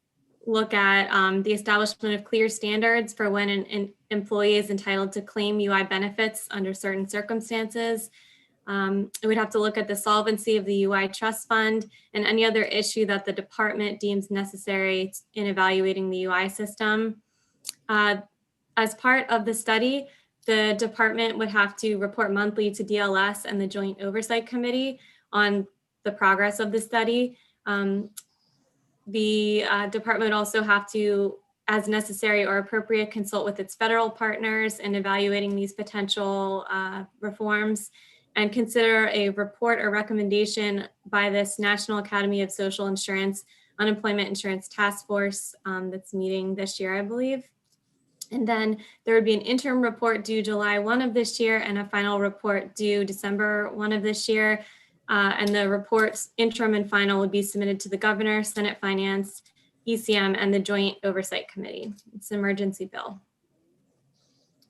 Speaker 19: look at the establishment of clear standards for when an employee is entitled to claim UI benefits under certain circumstances. It would have to look at the solvency of the UI trust fund and any other issue that the department deems necessary in evaluating the UI system. As part of the study, the department would have to report monthly to DLS and the Joint Oversight Committee on the progress of the study. The department would also have to, as necessary or appropriate, consult with its federal partners in evaluating these potential reforms, and consider a report or recommendation by this National Academy of Social Insurance Unemployment Insurance Task Force that's meeting this year, I believe. And then there would be an interim report due July 1 of this year and a final report due December 1 of this year. And the reports, interim and final, would be submitted to the governor, Senate Finance, ECM, and the Joint Oversight Committee. It's an emergency bill.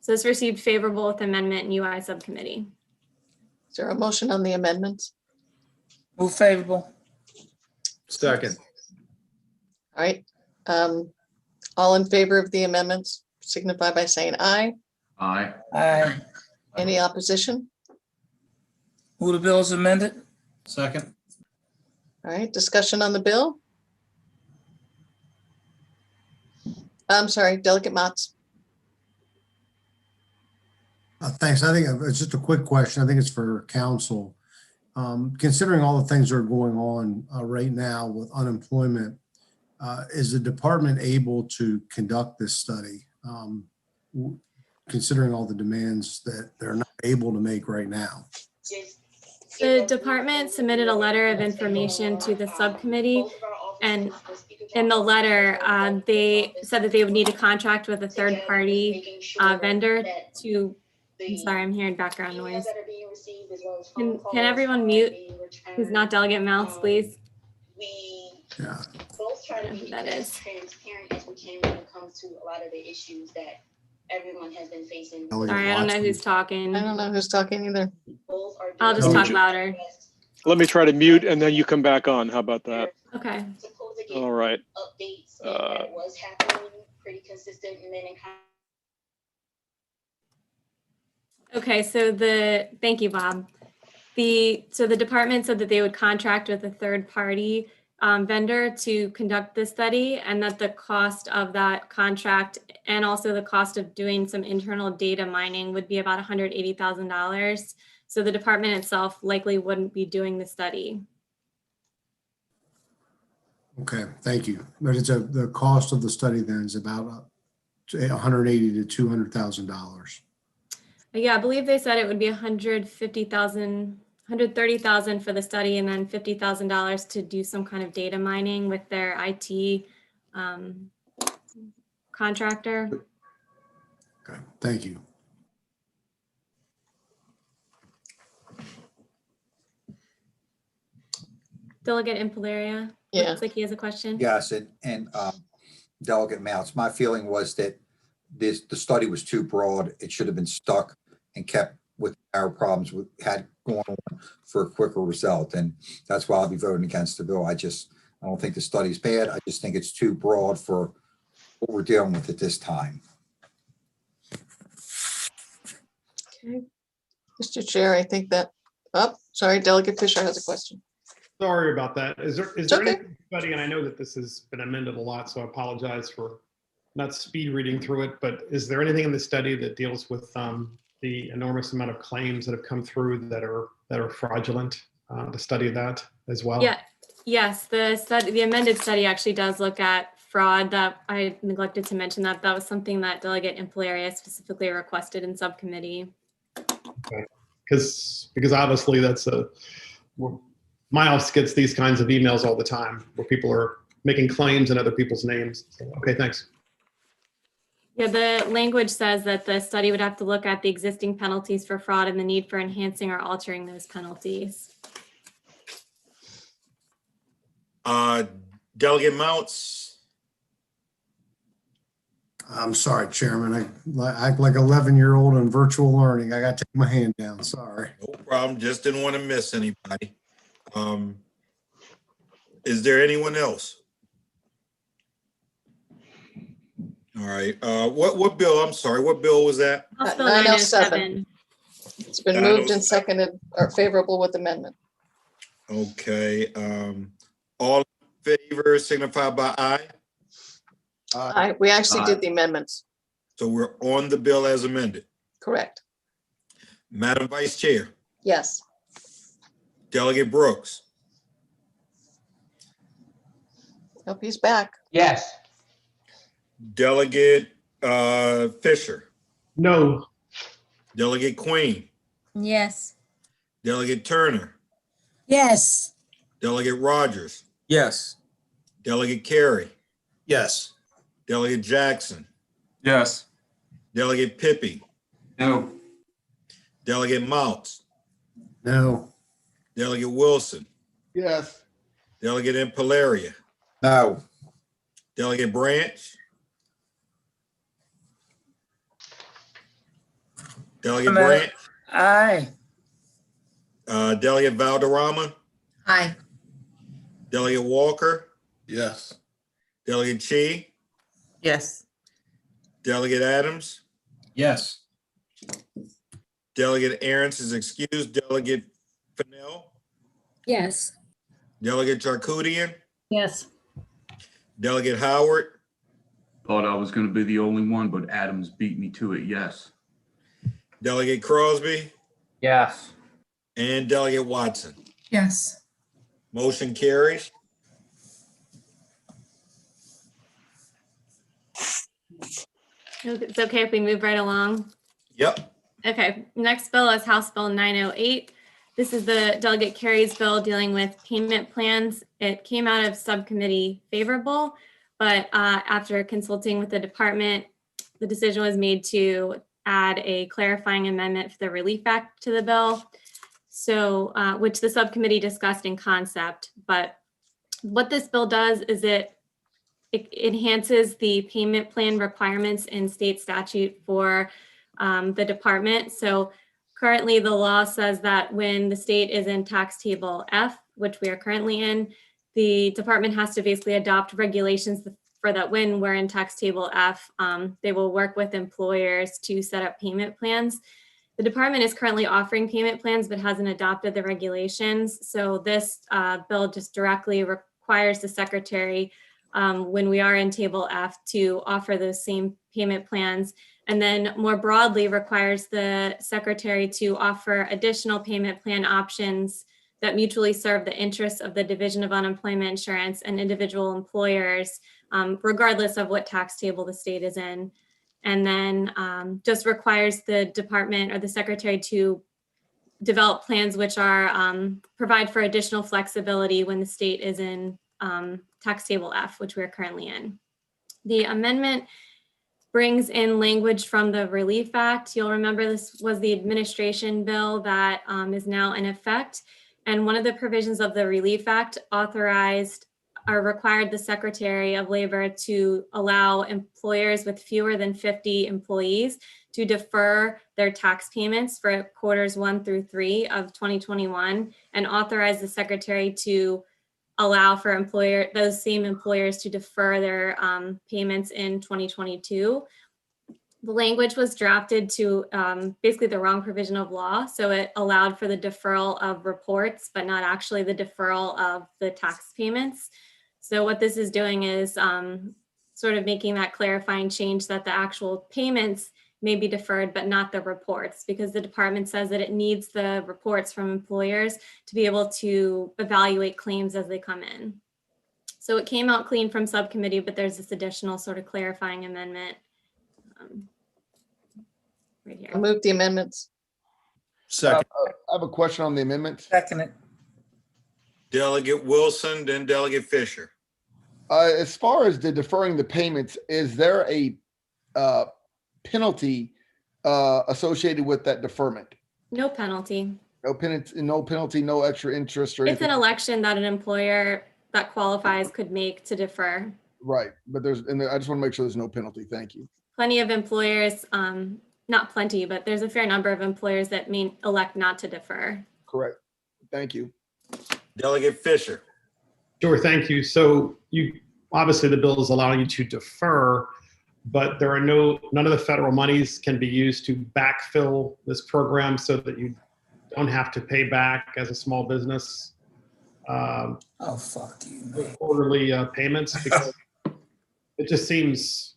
Speaker 19: So this received favorable with amendment in UI subcommittee.
Speaker 6: Is there a motion on the amendments?
Speaker 17: Move favorable.
Speaker 2: Second.
Speaker 6: All right. All in favor of the amendments signify by saying aye.
Speaker 21: Aye.
Speaker 17: Aye.
Speaker 6: Any opposition?
Speaker 17: Move the bill as amended.
Speaker 8: Second.
Speaker 6: All right, discussion on the bill. I'm sorry, Delegate Motz.
Speaker 18: Thanks. I think it's just a quick question. I think it's for council. Considering all the things that are going on right now with unemployment, is the department able to conduct this study? Considering all the demands that they're not able to make right now.
Speaker 19: The department submitted a letter of information to the subcommittee, and in the letter, they said that they would need a contract with a third-party vendor to, I'm sorry, I'm hearing background noise. Can everyone mute who's not Delegate Mounts, please?
Speaker 18: Yeah.
Speaker 12: Both try to be
Speaker 19: That
Speaker 12: as
Speaker 19: is.
Speaker 12: transparent as we can when it comes to a lot of the issues that everyone has been facing.
Speaker 19: Sorry, I don't know who's talking.
Speaker 6: I don't know who's talking either.
Speaker 12: Both are
Speaker 19: I'll just
Speaker 12: doing
Speaker 19: talk louder.
Speaker 16: Let me try to mute and then you come back on. How about that?
Speaker 19: Okay.
Speaker 12: supposed to get
Speaker 16: All right.
Speaker 12: updates that was happening pretty consistent, and then it kind
Speaker 19: Okay, so thank you, Bob. So the department said that they would contract with a third party vendor to conduct the study, and that the cost of that contract and also the cost of doing some internal data mining would be about $180,000. So the department itself likely wouldn't be doing the study.
Speaker 18: Okay, thank you. But the cost of the study then is about $180,000 to $200,000.
Speaker 19: Yeah, I believe they said it would be $130,000 for the study, and then $50,000 to do some kind of data mining with their IT contractor.
Speaker 18: Okay, thank you.
Speaker 19: Delegate Impalaria.
Speaker 6: Yeah.
Speaker 19: Looks like he has a question.
Speaker 9: Yes, and Delegate Mounts, my feeling was that the study was too broad. It should have been stuck and kept with our problems we had going on for a quicker result. And that's why I'll be voting against the bill. I don't think the study's bad. I just think it's too broad for what we're dealing with at this time.
Speaker 6: Okay. Mr. Chair, I think that, sorry, Delegate Fisher has a question.
Speaker 13: Sorry about that. Is there
Speaker 6: okay.
Speaker 13: any study, and I know that this has been amended a lot, so I apologize for not speed reading through it, but is there anything in the study that deals with the enormous amount of claims that have come through that are fraudulent, to study that as well?
Speaker 19: Yeah. Yes, the amended study actually does look at fraud. That I neglected to mention that was something that Delegate Impalaria specifically requested in subcommittee.
Speaker 13: Okay. Because obviously my office gets these kinds of emails all the time where people are making claims in other people's names. So, okay, thanks.
Speaker 19: Yeah, the language says that the study would have to look at the existing penalties for fraud and the need for enhancing or altering those penalties.
Speaker 1: Delegate Mounts.
Speaker 18: I'm sorry, Chairman. I act like 11-year-old in virtual learning. I got to take my hand down. Sorry.
Speaker 1: No problem. Just didn't want to miss anybody. Is there anyone else? All right. What bill? I'm sorry. What bill was that?
Speaker 19: House Bill
Speaker 6: 907. It's been moved and
Speaker 1: 907.
Speaker 6: seconded or favorable with amendment.
Speaker 1: Okay. All in favor signify by aye.
Speaker 6: We actually did the amendments.
Speaker 1: So we're on the bill as amended.
Speaker 6: Correct.
Speaker 1: Madam Vice Chair,
Speaker 6: Yes.
Speaker 1: Delegate Brooks,
Speaker 6: Hope he's back.
Speaker 17: Yes.
Speaker 1: Delegate Fisher,
Speaker 13: No.
Speaker 1: Delegate Queen,
Speaker 14: Yes.
Speaker 1: Delegate Turner,
Speaker 10: Yes.
Speaker 1: Delegate Rogers,
Speaker 2: Yes.
Speaker 1: Delegate Carey,
Speaker 4: Yes.
Speaker 1: Delegate Jackson,
Speaker 7: Yes.
Speaker 1: Delegate Pippy,
Speaker 21: No.
Speaker 1: Delegate Mounts,
Speaker 18: No.
Speaker 1: Delegate Wilson,
Speaker 5: Yes.
Speaker 1: Delegate Impalaria,
Speaker 9: No.
Speaker 1: Delegate Branch, Delegate Branch,
Speaker 17: Aye.
Speaker 1: Delegate Valderrama,
Speaker 14: Aye.
Speaker 1: Delegate Walker,
Speaker 4: Yes.
Speaker 1: Delegate Chi,
Speaker 22: Yes.
Speaker 1: Delegate Adams,
Speaker 8: Yes.
Speaker 1: Delegate Aaron's is excused, Delegate Fennell,
Speaker 14: Yes.
Speaker 1: Delegate Charkoudian,
Speaker 14: Yes.
Speaker 1: Delegate Howard,
Speaker 21: Thought I was going to be the only one, but Adams beat me to it. Yes.
Speaker 1: Delegate Crosby,
Speaker 11: Yes.
Speaker 1: and Delegate Watson.
Speaker 15: Yes.
Speaker 1: Motion carries.
Speaker 19: It's okay if we move right along.
Speaker 1: Yep.
Speaker 19: Okay, next bill is House Bill 908. This is the Delegate Carey's bill dealing with payment plans. It came out of subcommittee favorable, but after consulting with the department, the decision was made to add a clarifying amendment for the Relief Act to the bill. So, which the subcommittee discussed in concept, but what this bill does is it enhances the payment plan requirements in state statute for the department. So currently the law says that when the state is in tax table F, which we are currently in, the department has to basically adopt regulations for that when we're in tax table F, they will work with employers to set up payment plans. The department is currently offering payment plans, but hasn't adopted the regulations. So this bill just directly requires the secretary when we are in table F to offer those same payment plans, and then more broadly requires the secretary to offer additional payment plan options that mutually serve the interests of the Division of Unemployment Insurance and individual employers, regardless of what tax table the state is in. And then just requires the department or the secretary to develop plans which are provide for additional flexibility when the state is in tax table F, which we're currently in. The amendment brings in language from the Relief Act. You'll remember this was the administration bill that is now in effect. And one of the provisions of the Relief Act authorized or required the Secretary of Labor to allow employers with fewer than 50 employees to defer their tax payments for quarters 1 through 3 of 2021 and authorize the Secretary to allow for those same employers to defer their payments in 2022. The language was drafted to basically the wrong provision of law. So it allowed for the deferral of reports, but not actually the deferral of the tax payments. So what this is doing is sort of making that clarifying change that the actual payments may be deferred, but not the reports, because the department says that it needs the reports from employers to be able to evaluate claims as they come in. So it came out clean from subcommittee, but there's this additional sort of clarifying amendment right here.
Speaker 6: I'll move the amendments.
Speaker 5: Second. I have a question on the amendment.
Speaker 17: Second it.
Speaker 1: Delegate Wilson, then Delegate Fisher.
Speaker 5: As far as the deferring the payments, is there a penalty associated with that deferment?
Speaker 19: No penalty.
Speaker 5: No penalty, no extra interest or
Speaker 19: It's
Speaker 5: anything?
Speaker 19: an election that an employer that qualifies could make to defer.
Speaker 5: Right, but I just want to make sure there's no penalty. Thank you.
Speaker 19: Plenty of employers, not plenty, but there's a fair number of employers that may elect not to defer.
Speaker 5: Correct. Thank you.
Speaker 1: Delegate Fisher.
Speaker 13: Sure, thank you. So obviously the bill is allowing you to defer, but there are none of the federal monies can be used to backfill this program so that you don't have to pay back as a small business.
Speaker 17: Oh, fuck you, man.
Speaker 13: Quarterly payments, because it just seems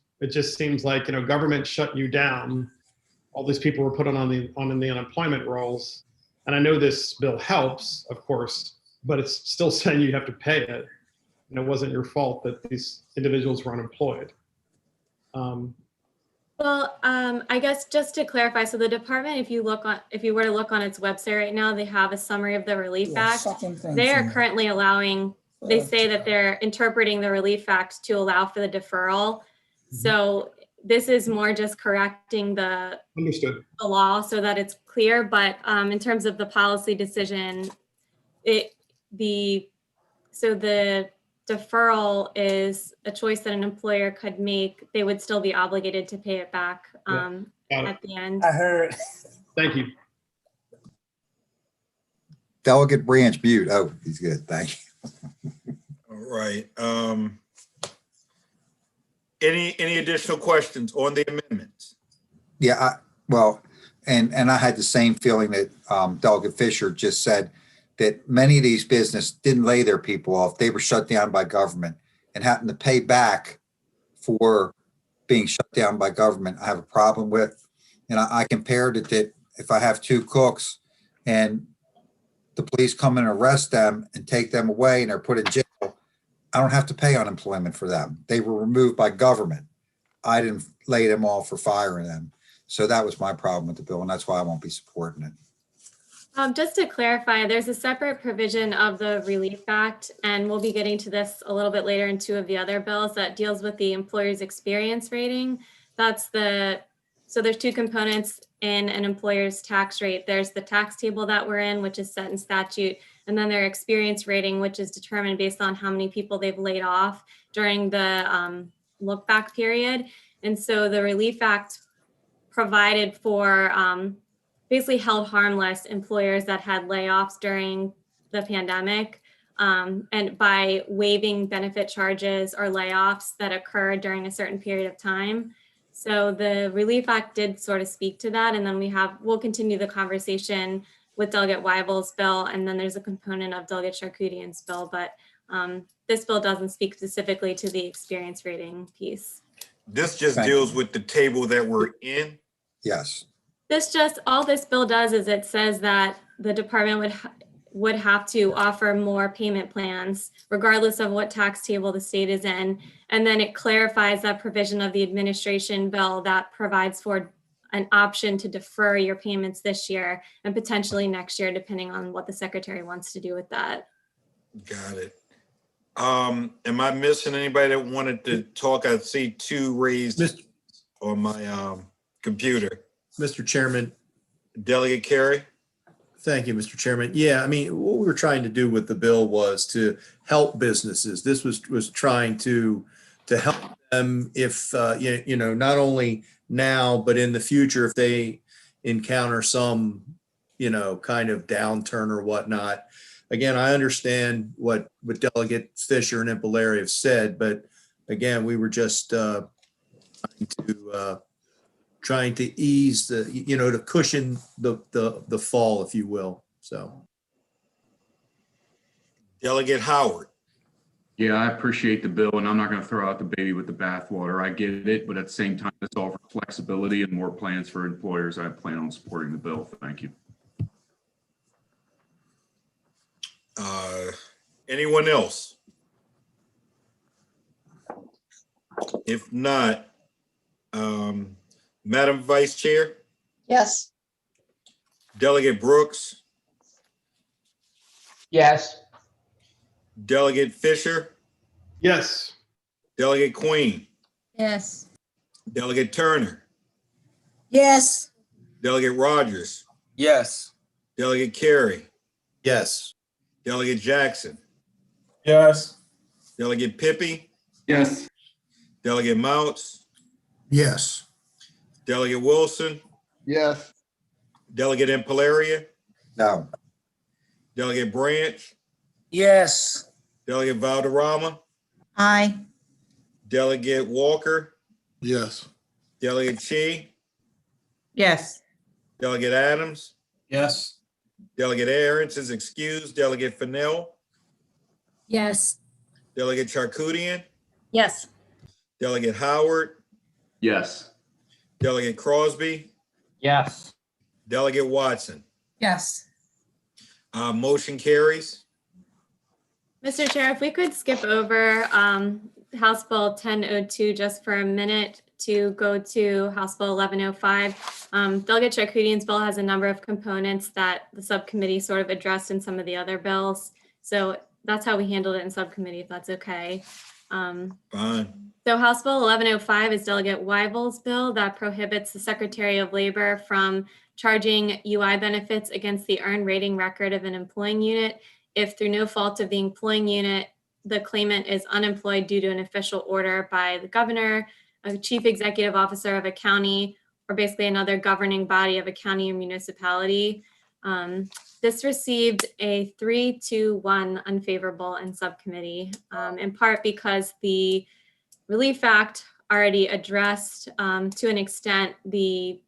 Speaker 13: like, government shut you down. All these people were put on the unemployment rolls. And I know this bill helps, of course, but it's still saying you have to pay it. And it wasn't your fault that these individuals were unemployed.
Speaker 19: I guess just to clarify, so the department, if you were to look on its website right now, they have a summary of the Relief Act. They are currently allowing, they say that they're interpreting the Relief Act to allow for the deferral. So this is more just correcting the law so that it's clear. But in terms of the policy decision, the deferral is a choice that an employer could make. They would still be obligated to pay it back at the end.
Speaker 17: I heard.
Speaker 13: Thank you.
Speaker 9: Delegate Branch mute. Oh, he's good. Thank you.
Speaker 1: All right. Any additional questions on the amendments?
Speaker 9: Yeah, and I had the same feeling that Delegate Fisher just said, that many of these businesses didn't lay their people off. They were shut down by government and having to pay back for being shut down by government. I have a problem with, and I compared it that if I have 2 cooks and the police come and arrest them and take them away and they're put in jail, I don't have to pay unemployment for them. They were removed by government. I didn't lay them off for firing them. So that was my problem with the bill, and that's why I won't be supporting it.
Speaker 19: Just to clarify, there's a separate provision of the Relief Act, and we'll be getting to this a little bit later in two of the other bills that deals with the employer's experience rating. So there's two components in an employer's tax rate. There's the tax table that we're in, which is set in statute, and then their experience rating, which is determined based on how many people they've laid off during the look back period. And so the Relief Act provided for basically held harmless employers that had layoffs during the pandemic, and by waiving benefit charges or layoffs that occurred during a certain period of time. So the Relief Act did sort of speak to that. And then we'll continue the conversation with Delegate Weibel's bill. And then there's a component of Delegate Charkoudian's bill, but this bill doesn't speak specifically to the experience rating piece.
Speaker 1: This just deals with the table that we're in?
Speaker 9: Yes.
Speaker 19: All this bill does is it says that the department would have to offer more payment plans regardless of what tax table the state is in. And then it clarifies that provision of the administration bill that provides for an option to defer your payments this year and potentially next year, depending on what the secretary wants to do with that.
Speaker 1: Got it. Am I missing anybody that wanted to talk? I see two raised on my computer.
Speaker 3: Mr. Chairman.
Speaker 1: Delegate Carey.
Speaker 3: Thank you, Mr. Chairman. Yeah, I mean, what we were trying to do with the bill was to help businesses. This was trying to help them if, not only now, but in the future, if they encounter some, kind of downturn or whatnot. Again, I understand what Delegate Fisher and Impelleri have said, but again, we were just trying to ease the, to cushion the fall, if you will. So.
Speaker 1: Delegate Howard.
Speaker 21: Yeah, I appreciate the bill, and I'm not going to throw out the baby with the bathwater. I get it, but at the same time, this offers flexibility and more plans for employers. I plan on supporting the bill. Thank you.
Speaker 1: Anyone else? If not, Madam Vice Chair?
Speaker 6: Yes.
Speaker 1: Delegate Brooks?
Speaker 20: Yes.
Speaker 1: Delegate Fisher?
Speaker 13: Yes.
Speaker 1: Delegate Queen?
Speaker 14: Yes.
Speaker 1: Delegate Turner?
Speaker 10: Yes.
Speaker 1: Delegate Rogers?
Speaker 2: Yes.
Speaker 1: Delegate Carey?
Speaker 3: Yes.
Speaker 1: Delegate Jackson?
Speaker 7: Yes.
Speaker 1: Delegate Pippy?
Speaker 21: Yes.
Speaker 1: Delegate Mounts?
Speaker 18: Yes.
Speaker 1: Delegate Wilson?
Speaker 5: Yes.
Speaker 1: Delegate Impelleri?
Speaker 9: No.
Speaker 1: Delegate Branch?
Speaker 17: Yes.
Speaker 1: Delegate Valderrama?
Speaker 10: Aye.
Speaker 1: Delegate Walker?
Speaker 4: Yes.
Speaker 1: Delegate Chi?
Speaker 22: Yes.
Speaker 1: Delegate Adams?
Speaker 8: Yes.
Speaker 1: Delegate Aarons is excused. Delegate Fennell?
Speaker 14: Yes.
Speaker 1: Delegate Charkoudian?
Speaker 14: Yes.
Speaker 1: Delegate Howard?
Speaker 21: Yes.
Speaker 1: Delegate Crosby?
Speaker 20: Yes.
Speaker 1: Delegate Watson?
Speaker 15: Yes.
Speaker 1: Motion carries.
Speaker 19: Mr. Chair, if we could skip over House Bill 1002 just for a minute to go to House Bill 1105. Delegate Charkoudian's bill has a number of components that the subcommittee sort of addressed in some of the other bills. So that's how we handled it in subcommittee, if that's okay.
Speaker 1: Fine.
Speaker 19: So House Bill 1105 is Delegate Weibel's bill that prohibits the Secretary of Labor from charging UI benefits against the earned rating record of an employing unit if through no fault of the employing unit, the claimant is unemployed due to an official order by the governor, a chief executive officer of a county, or basically another governing body of a county or municipality. This received a 3-1 unfavorable in subcommittee, in part because the Relief Act already addressed to an extent the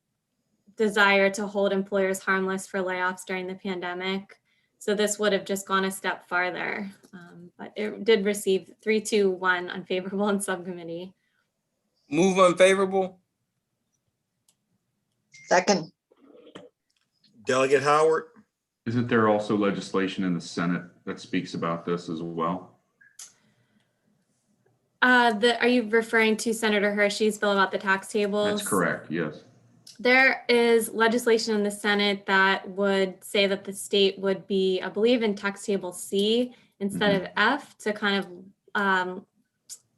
Speaker 19: desire to hold employers harmless for layoffs during the pandemic. So this would have just gone a step farther, but it did receive 3-1 unfavorable in subcommittee.
Speaker 2: Move unfavorable.
Speaker 6: Second.
Speaker 1: Delegate Howard?
Speaker 21: Isn't there also legislation in the Senate that speaks about this as well?
Speaker 19: Are you referring to Senator Hershey's bill about the tax tables?
Speaker 21: That's correct, yes.
Speaker 19: There is legislation in the Senate that would say that the state would be, I believe, in tax table C instead of F to kind of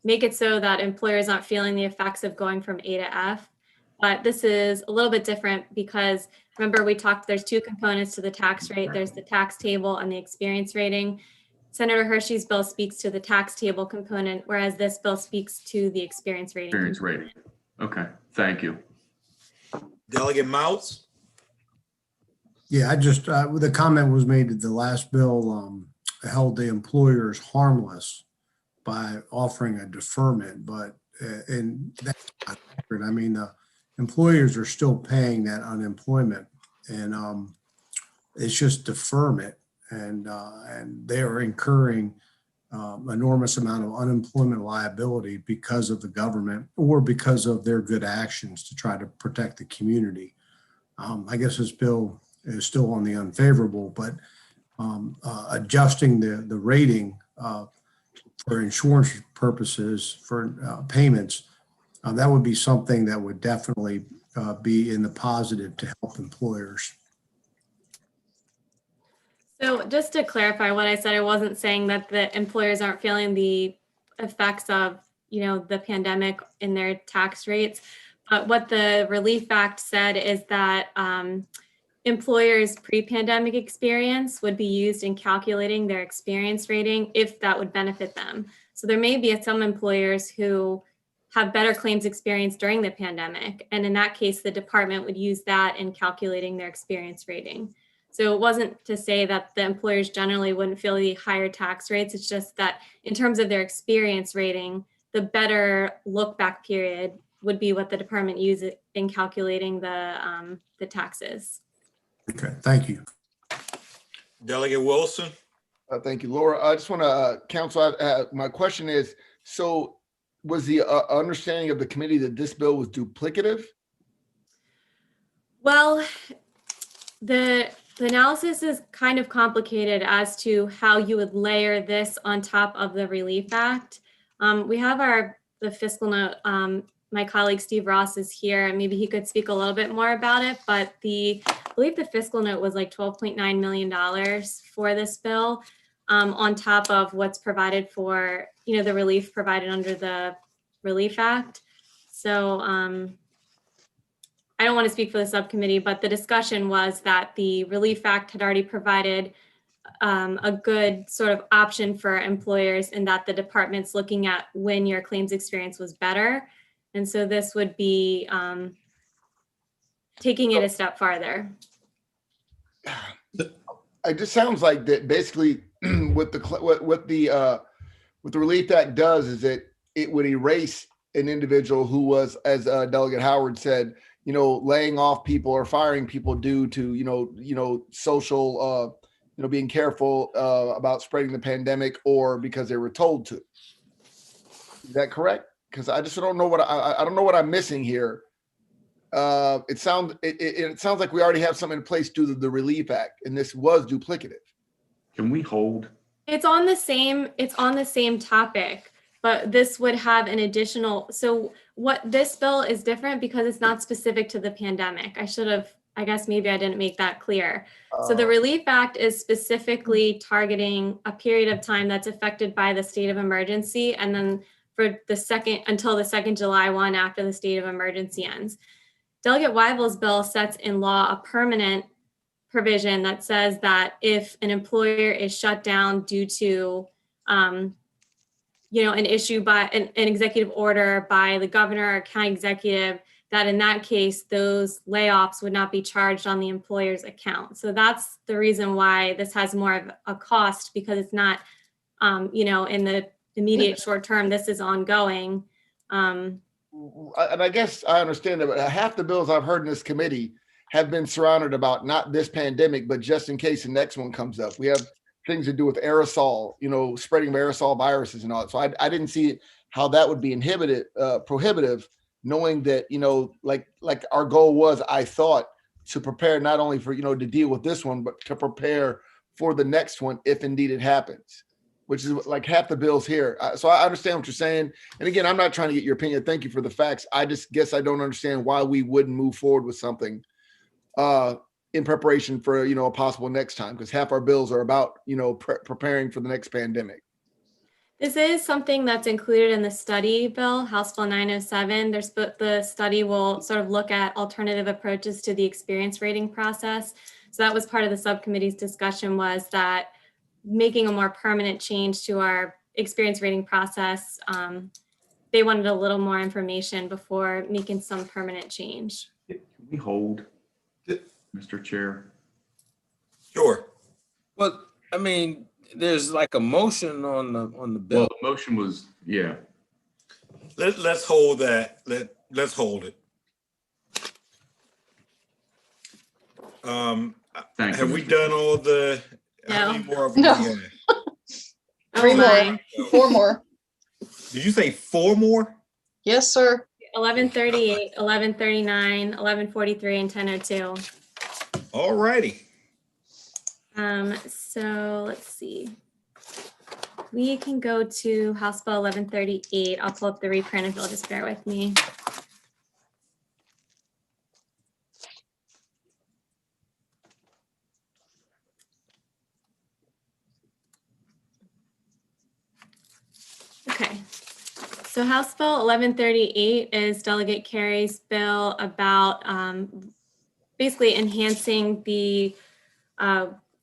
Speaker 19: make it so that employers aren't feeling the effects of going from A to F. But this is a little bit different because remember we talked, there's two components to the tax rate. There's the tax table and the experience rating. Senator Hershey's bill speaks to the tax table component, whereas this bill speaks to the experience rating.
Speaker 21: Experience rating. Okay, thank you.
Speaker 1: Delegate Mouse?
Speaker 18: Yeah, I just, the comment was made that the last bill held the employers harmless by offering a deferment, but and that's not accurate. I mean, the employers are still paying that unemployment, and it's just deferment, and they are incurring enormous amount of unemployment liability because of the government or because of their good actions to try to protect the community. I guess this bill is still on the unfavorable, but adjusting the rating for insurance purposes for payments, that would be something that would definitely be in the positive to help employers.
Speaker 19: So just to clarify what I said, I wasn't saying that the employers aren't feeling the effects of, the pandemic in their tax rates. But what the Relief Act said is that employers' pre-pandemic experience would be used in calculating their experience rating if that would benefit them. So there may be some employers who have better claims experience during the pandemic. And in that case, the department would use that in calculating their experience rating. So it wasn't to say that the employers generally wouldn't feel the higher tax rates. It's just that in terms of their experience rating, the better look back period would be what the department uses in calculating the taxes.
Speaker 18: Okay, thank you.
Speaker 1: Delegate Wilson?
Speaker 5: Thank you, Laura. I just want to, counsel, my question is, so was the understanding of the committee that this bill was duplicative?
Speaker 19: Well, the analysis is kind of complicated as to how you would layer this on top of the Relief Act. We have the fiscal note. My colleague Steve Ross is here, and maybe he could speak a little bit more about it. But I believe the fiscal note was like $12.9 million for this bill, on top of what's provided for, the relief provided under the Relief Act. So I don't want to speak for the subcommittee, but the discussion was that the Relief Act had already provided a good sort of option for employers, in that the department's looking at when your claims experience was better. And so this would be taking it a step farther.
Speaker 5: It just sounds like that basically what the Relief Act does is that it would erase an individual who was, as Delegate Howard said, laying off people or firing people due to, social, being careful about spreading the pandemic, or because they were told to. Is that correct? Because I just don't know I don't know what I'm missing here. It sounds like we already have something in place due to the Relief Act, and this was duplicative.
Speaker 21: Can we hold?
Speaker 19: It's on the same topic, but this would have an additional. So what this bill is different because it's not specific to the pandemic. I guess maybe I didn't make that clear. So the Relief Act is specifically targeting a period of time that's affected by the state of emergency, and then for until the second July 1 after the state of emergency ends. Delegate Weibel's bill sets in law a permanent provision that says that if an employer is shut down due to, an issue by an executive order by the governor or county executive, that in that case, those layoffs would not be charged on the employer's account. So that's the reason why this has more of a cost, because it's not, in the immediate short term, this is ongoing.
Speaker 5: And I guess I understand that, but half the bills I've heard in this committee have been surrounded about not this pandemic, but just in case the next one comes up. We have things to do with aerosol, spreading of aerosol viruses and all that. So I didn't see how that would be prohibitive, knowing that, like our goal was, I thought, to prepare not only for, to deal with this one, but to prepare for the next one if indeed it happens. which is like half the bills here. So I understand what you're saying. And again, I'm not trying to get your opinion. Thank you for the facts. I just guess I don't understand why we wouldn't move forward with something in preparation for, a possible next time, because half our bills are about, preparing for the next pandemic.
Speaker 19: This is something that's included in the study bill, House Bill 907. The study will sort of look at alternative approaches to the experience rating process. So that was part of the subcommittee's discussion, was that making a more permanent change to our experience rating process. They wanted a little more information before making some permanent change.
Speaker 21: Can we hold, Mr. Chair?
Speaker 1: Sure.
Speaker 2: But I mean, there's like a motion on the bill.
Speaker 21: Well, the motion was, yeah.
Speaker 1: Let's hold that. Let's hold it.
Speaker 21: Thank
Speaker 1: have
Speaker 21: you,
Speaker 1: we
Speaker 21: Mr.
Speaker 1: done all the? How
Speaker 19: No.
Speaker 1: many more of them?
Speaker 6: No.
Speaker 1: we have?
Speaker 6: Three more, 4 more.
Speaker 1: Did you say 4 more?
Speaker 6: Yes, sir.
Speaker 19: 1138, 1139, 1143, and 1002.
Speaker 1: All righty.
Speaker 19: So let's see. We can go to House Bill 1138. I'll pull up the reprint if you'll just bear with me. Okay. So House Bill 1138 is Delegate Carey's bill about basically enhancing the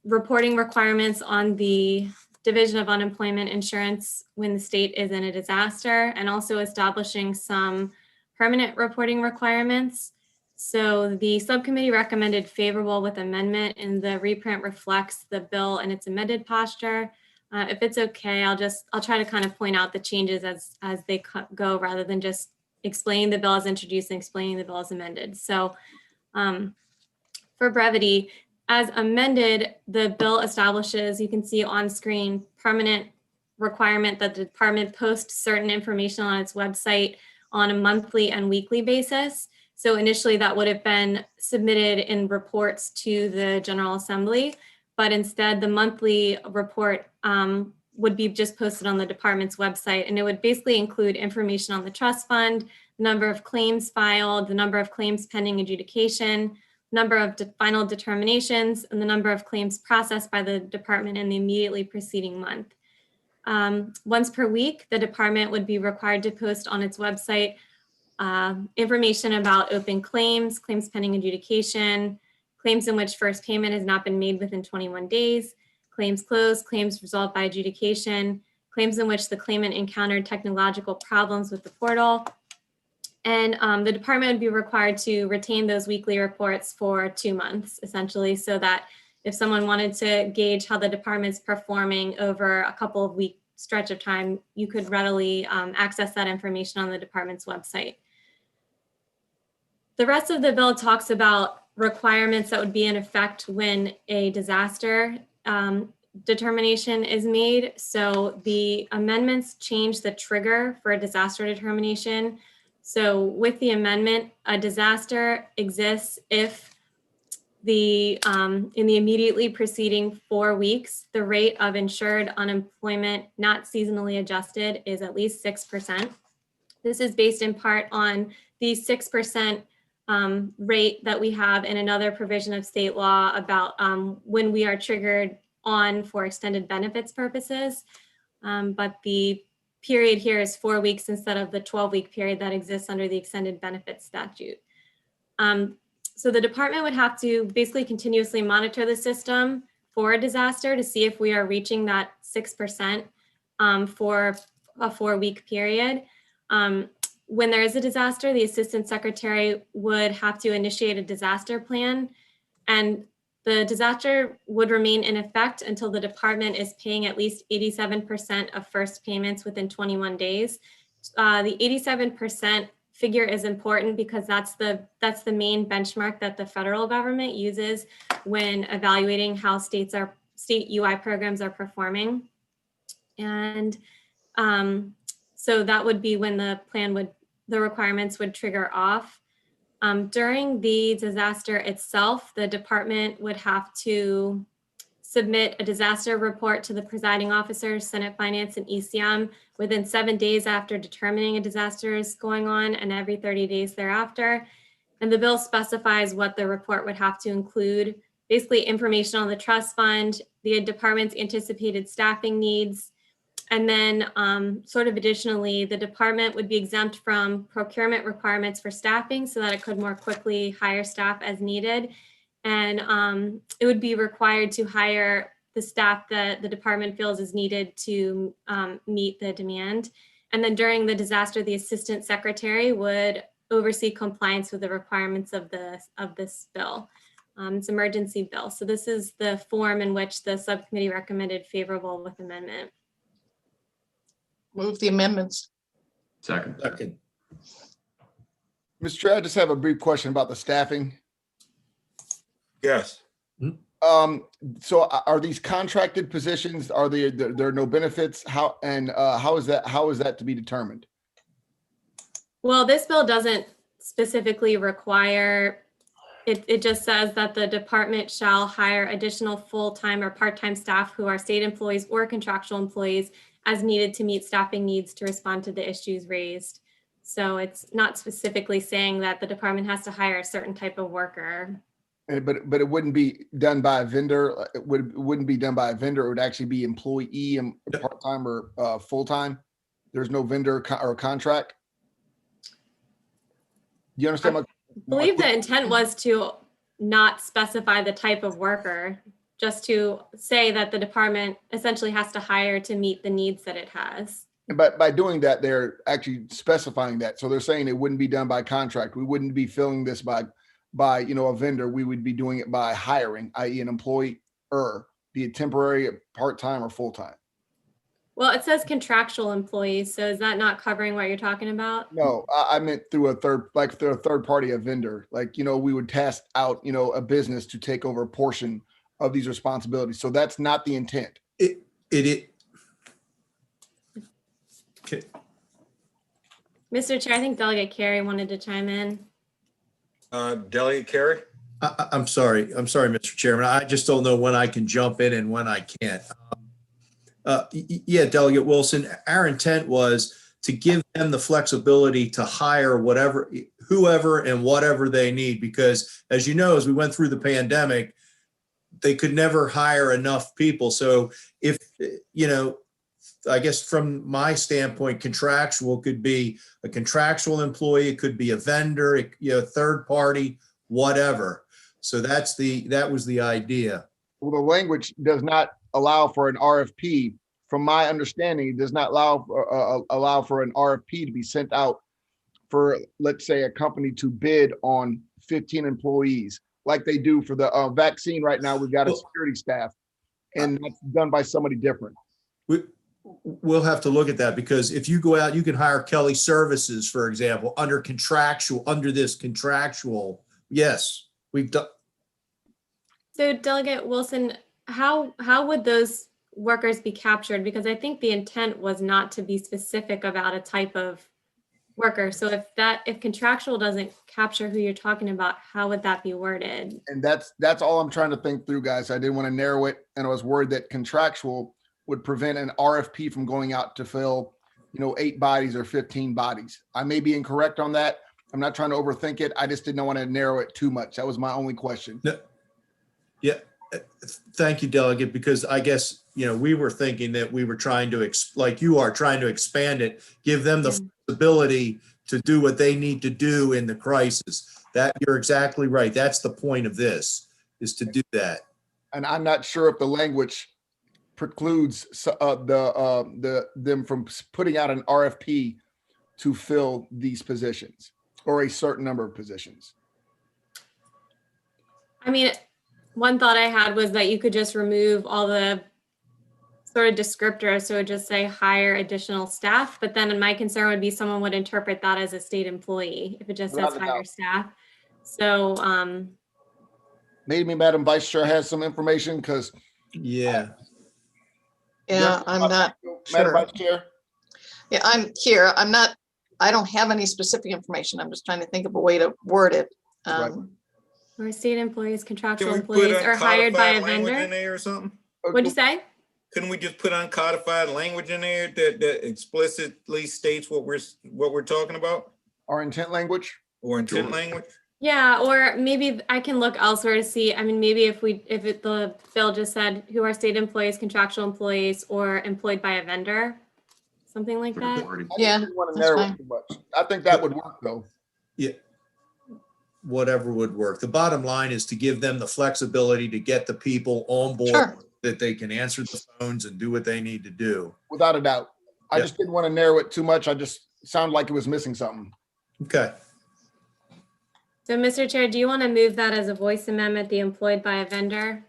Speaker 19: reporting requirements on the Division of Unemployment Insurance when the state is in a disaster, and also establishing some permanent reporting requirements. So the subcommittee recommended favorable with amendment, and the reprint reflects the bill and its amended posture. If it's okay, I'll try to kind of point out the changes as they go, rather than just explaining the bill as introduced and explaining the bill as amended. So for brevity, as amended, the bill establishes, you can see on screen, permanent requirement that the department posts certain information on its website on a monthly and weekly basis. So initially that would have been submitted in reports to the General Assembly, but instead the monthly report would be just posted on the department's website. And it would basically include information on the trust fund, the number of claims filed, the number of claims pending adjudication, number of final determinations, and the number of claims processed by the department in the immediately preceding month. Once per week, the department would be required to post on its website information about open claims, claims pending adjudication, claims in which first payment has not been made within 21 days, claims closed, claims resolved by adjudication, claims in which the claimant encountered technological problems with the portal. And the department would be required to retain those weekly reports for 2 months, essentially, so that if someone wanted to gauge how the department's performing over a couple of week stretch of time, you could readily access that information on the department's website. The rest of the bill talks about requirements that would be in effect when a disaster determination is made. So the amendments change the trigger for a disaster determination. So with the amendment, a disaster exists if in the immediately preceding 4 weeks, the rate of insured unemployment not seasonally adjusted is at least 6%. This is based in part on the 6% rate that we have in another provision of state law about when we are triggered on for extended benefits purposes. But the period here is 4 weeks instead of the 12-week period that exists under the extended benefits statute. So the department would have to basically continuously monitor the system for a disaster to see if we are reaching that 6% for a 4-week period. When there is a disaster, the assistant secretary would have to initiate a disaster plan, and the disaster would remain in effect until the department is paying at least 87% of first payments within 21 days. The 87% figure is important because that's the main benchmark that the federal government uses when evaluating how state UI programs are performing. And so that would be when the requirements would trigger off. During the disaster itself, the department would have to submit a disaster report to the presiding officer, Senate Finance and ECM within 7 days after determining a disaster is going on and every 30 days thereafter. And the bill specifies what the report would have to include, basically information on the trust fund, the department's anticipated staffing needs, and then sort of additionally, the department would be exempt from procurement requirements for staffing so that it could more quickly hire staff as needed. And it would be required to hire the staff that the department feels is needed to meet the demand. And then during the disaster, the assistant secretary would oversee compliance with the requirements of this bill. It's an emergency bill. So this is the form in which the subcommittee recommended favorable with amendment.
Speaker 6: Move the amendments.
Speaker 21: Second.
Speaker 5: Mr. Chair, I just have a brief question about the staffing.
Speaker 1: Yes.
Speaker 5: So are these contracted positions? Are there are no benefits? How is that to be determined?
Speaker 19: Well, this bill doesn't specifically require, it just says that the department shall hire additional full-time or part-time staff who are state employees or contractual employees as needed to meet staffing needs to respond to the issues raised. So it's not specifically saying that the department has to hire a certain type of worker.
Speaker 5: But it wouldn't be done by a vendor. It wouldn't be done by a vendor. It would actually be employee and part-time or full-time. There's no vendor or contract. You understand?
Speaker 19: I believe the intent was to not specify the type of worker, just to say that the department essentially has to hire to meet the needs that it has.
Speaker 5: But by doing that, they're actually specifying that. So they're saying it wouldn't be done by contract. We wouldn't be filling this by a vendor. We would be doing it by hiring, i.e. an employee, be it temporary, part-time, or full-time.
Speaker 19: Well, it says contractual employees. So is that not covering what you're talking about?
Speaker 5: No, I meant through a third party, a vendor. We would task out, a business to take over a portion of these responsibilities. So that's not the intent.
Speaker 3: Okay.
Speaker 19: Mr. Chair, I think Delegate Carey wanted to chime in.
Speaker 1: Delegate Carey?
Speaker 3: I'm sorry, Mr. Chairman. I just don't know when I can jump in and when I can't. Yeah, Delegate Wilson, our intent was to give them the flexibility to hire whoever and whatever they need, because as you know, as we went through the pandemic, they could never hire enough people. So if, I guess from my standpoint, contractual could be a contractual employee, it could be a vendor, third party, whatever. So that was the idea.
Speaker 5: Well, the language does not allow for an RFP. From my understanding, it does not allow for an RFP to be sent out for, let's say, a company to bid on 15 employees like they do for the vaccine. Right now, we've got a security staff, and that's done by somebody different.
Speaker 3: We'll have to look at that, because if you go out, you can hire Kelly Services, for example, under this contractual. Yes, we've done.
Speaker 19: So Delegate Wilson, how would those workers be captured? Because I think the intent was not to be specific about a type of worker. So if contractual doesn't capture who you're talking about, how would that be worded?
Speaker 5: And that's all I'm trying to think through, guys. I didn't want to narrow it, and I was worried that contractual would prevent an RFP from going out to fill, 8 bodies or 15 bodies. I may be incorrect on that. I'm not trying to overthink it. I just didn't want to narrow it too much. That was my only question.
Speaker 3: Yeah. Thank you, Delegate, because I guess, we were thinking that we were trying to, like you are trying to expand it, give them the flexibility to do what they need to do in the crisis. That you're exactly right. That's the point of this, is to do that.
Speaker 5: And I'm not sure if the language precludes them from putting out an RFP to fill these positions or a certain number of positions.
Speaker 19: I mean, one thought I had was that you could just remove all the sort of descriptors. So it would just say hire additional staff. But then my concern would be someone would interpret that as a state employee if it just says hire staff. So
Speaker 5: maybe Madam Vice Chair has some information, because
Speaker 6: I'm not
Speaker 5: Madam
Speaker 6: sure.
Speaker 5: Vice Chair?
Speaker 6: Yeah, I'm here. I don't have any specific information. I'm just trying to think of a way to word it.
Speaker 19: Or state employees, contractual
Speaker 1: Can we
Speaker 19: employees,
Speaker 1: put
Speaker 19: or hired by a
Speaker 1: codified language
Speaker 19: vendor.
Speaker 1: in there or something?
Speaker 19: What'd you say?
Speaker 1: Couldn't we just put uncodified language in there that explicitly states what we're talking about?
Speaker 5: Our intent language?
Speaker 1: Or intent language?
Speaker 19: Yeah, or maybe I can look elsewhere to see. I mean, maybe if the bill just said who are state employees, contractual employees, or employed by a vendor, something like that.
Speaker 6: Yeah, that's fine.
Speaker 5: I think that would work though.
Speaker 3: Yeah. Whatever would work. The bottom line is to give them the flexibility to get the people on board
Speaker 6: Sure.
Speaker 3: that they can answer the phones and do what they need to do.
Speaker 5: Without a doubt. I
Speaker 3: Yeah.
Speaker 5: just didn't want to narrow it too much. I just sounded like it was missing something.
Speaker 3: Okay.
Speaker 19: So, Mr. Chair, do you want to move that as a voice amendment, the employed by a vendor?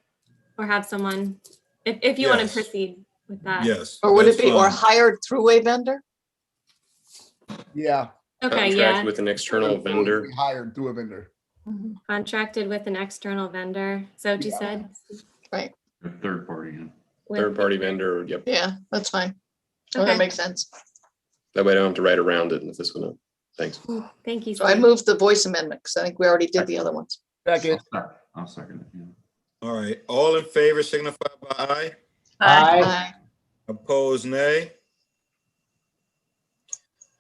Speaker 19: Or have someone, if you want to
Speaker 1: Yes.
Speaker 19: proceed with that?
Speaker 1: Yes.
Speaker 6: Or would it
Speaker 1: that's
Speaker 6: be, or
Speaker 1: fine.
Speaker 6: hired through a vendor?
Speaker 5: Yeah.
Speaker 19: Okay, yeah.
Speaker 16: With an external vendor.
Speaker 5: Be hired through a vendor.
Speaker 19: Contracted with an external vendor. Is that what you said?
Speaker 6: Right.
Speaker 21: A third party. Yeah.
Speaker 19: With-
Speaker 16: Third party vendor, yep.
Speaker 6: Yeah, that's fine. Oh,
Speaker 19: Okay.
Speaker 6: that makes sense.
Speaker 16: That way I don't have to write around it if this one. Thanks.
Speaker 19: Thank you.
Speaker 6: So I
Speaker 19: Steve.
Speaker 6: moved the voice amendment because I think we already did the other ones.
Speaker 5: Second.
Speaker 21: I'll second it. Yeah.
Speaker 1: All right, all in favor signify by aye.
Speaker 6: Aye.
Speaker 1: Opposed, nay.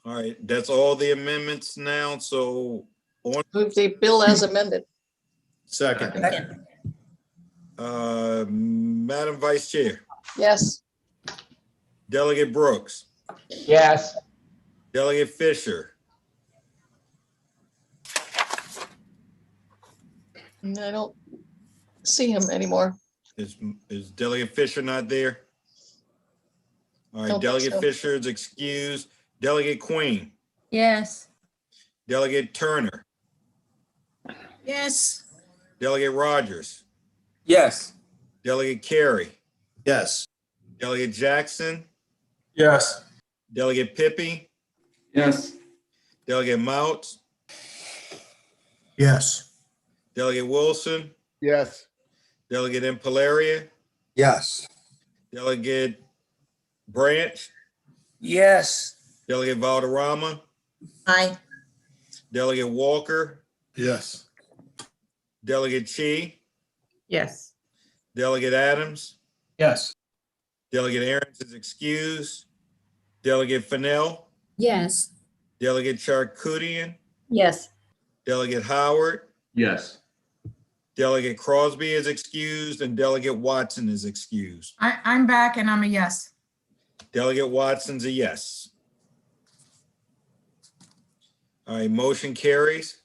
Speaker 1: All right, that's all the amendments now, so on,
Speaker 6: Move the bill as amended.
Speaker 3: Second.
Speaker 1: Madam Vice Chair,
Speaker 6: Yes.
Speaker 1: Delegate Brooks,
Speaker 20: Yes.
Speaker 1: Delegate Fisher,
Speaker 6: And I don't see him anymore.
Speaker 1: is Delegate Fisher not there? All right,
Speaker 6: Don't think
Speaker 1: Delegate
Speaker 6: so.
Speaker 1: Fisher is excused. Delegate Queen,
Speaker 14: Yes.
Speaker 1: Delegate Turner,
Speaker 10: Yes.
Speaker 1: Delegate Rogers,
Speaker 7: Yes.
Speaker 1: Delegate Carey,
Speaker 3: Yes.
Speaker 1: Delegate Jackson,
Speaker 7: Yes.
Speaker 1: Delegate Pippy,
Speaker 7: Yes.
Speaker 1: Delegate Mouts,
Speaker 18: Yes.
Speaker 1: Delegate Wilson,
Speaker 5: Yes.
Speaker 1: Delegate Impalaria,
Speaker 9: Yes.
Speaker 1: Delegate Branch,
Speaker 17: Yes.
Speaker 1: Delegate Valderrama,
Speaker 10: Aye.
Speaker 1: Delegate Walker,
Speaker 4: Yes.
Speaker 1: Delegate Chi,
Speaker 22: Yes.
Speaker 1: Delegate Adams,
Speaker 8: Yes.
Speaker 1: Delegate Aaron's is excused, Delegate Fennell,
Speaker 14: Yes.
Speaker 1: Delegate Charkoudian,
Speaker 14: Yes.
Speaker 1: Delegate Howard,
Speaker 21: Yes.
Speaker 1: Delegate Crosby is excused, and Delegate Watson is excused.
Speaker 15: I'm back and I'm a yes.
Speaker 1: Delegate Watson's a yes. All right, motion carries.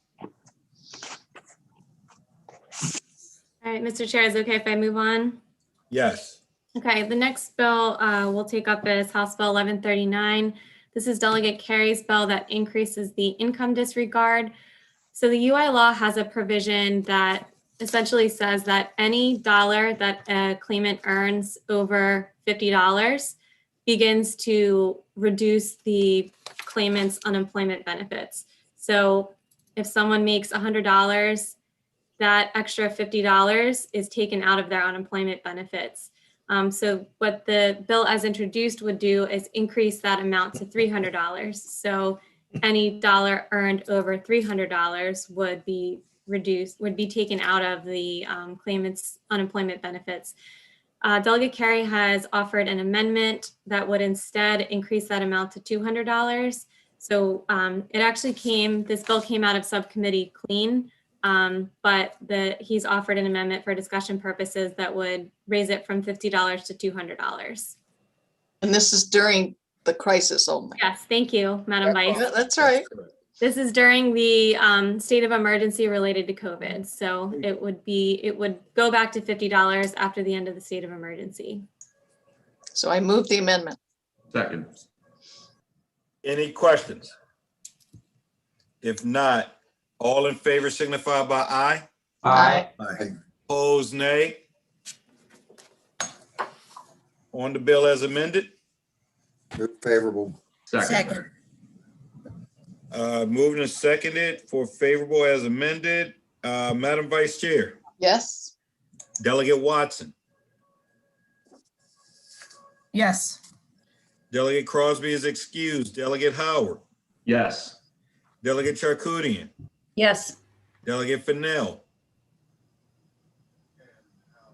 Speaker 19: All right, Mr. Chair, is it okay if I move on?
Speaker 1: Yes.
Speaker 19: Okay, the next bill we'll take up is House Bill 1139. This is Delegate Carey's bill that increases the income disregard. So the UI law has a provision that essentially says that any dollar that a claimant earns over $50 begins to reduce the claimant's unemployment benefits. So if someone makes $100, that extra $50 is taken out of their unemployment benefits. So what the bill as introduced would do is increase that amount to $300. So any dollar earned over $300 would be reduced, would be taken out of the claimant's unemployment benefits. Delegate Carey has offered an amendment that would instead increase that amount to $200. So it actually this bill came out of subcommittee clean. But he's offered an amendment for discussion purposes that would raise it from $50 to $200.
Speaker 6: And this is during the crisis only.
Speaker 19: Yes, thank you, Madam Vice.
Speaker 6: Yeah, that's right.
Speaker 19: This is during the state of emergency related to COVID. So it would go back to $50 after the end of the state of emergency.
Speaker 6: So I moved the amendment.
Speaker 21: Second.
Speaker 1: Any questions? If not, all in favor signify by aye.
Speaker 6: Aye.
Speaker 1: Opposed, nay. On the bill as amended,
Speaker 9: Move favorable. Second.
Speaker 1: moved and seconded for favorable as amended. Madam Vice Chair,
Speaker 6: Yes.
Speaker 1: Delegate Watson,
Speaker 15: Yes.
Speaker 1: Delegate Crosby is excused. Delegate Howard,
Speaker 21: Yes.
Speaker 1: Delegate Charkoudian,
Speaker 14: Yes.
Speaker 1: Delegate Fennell,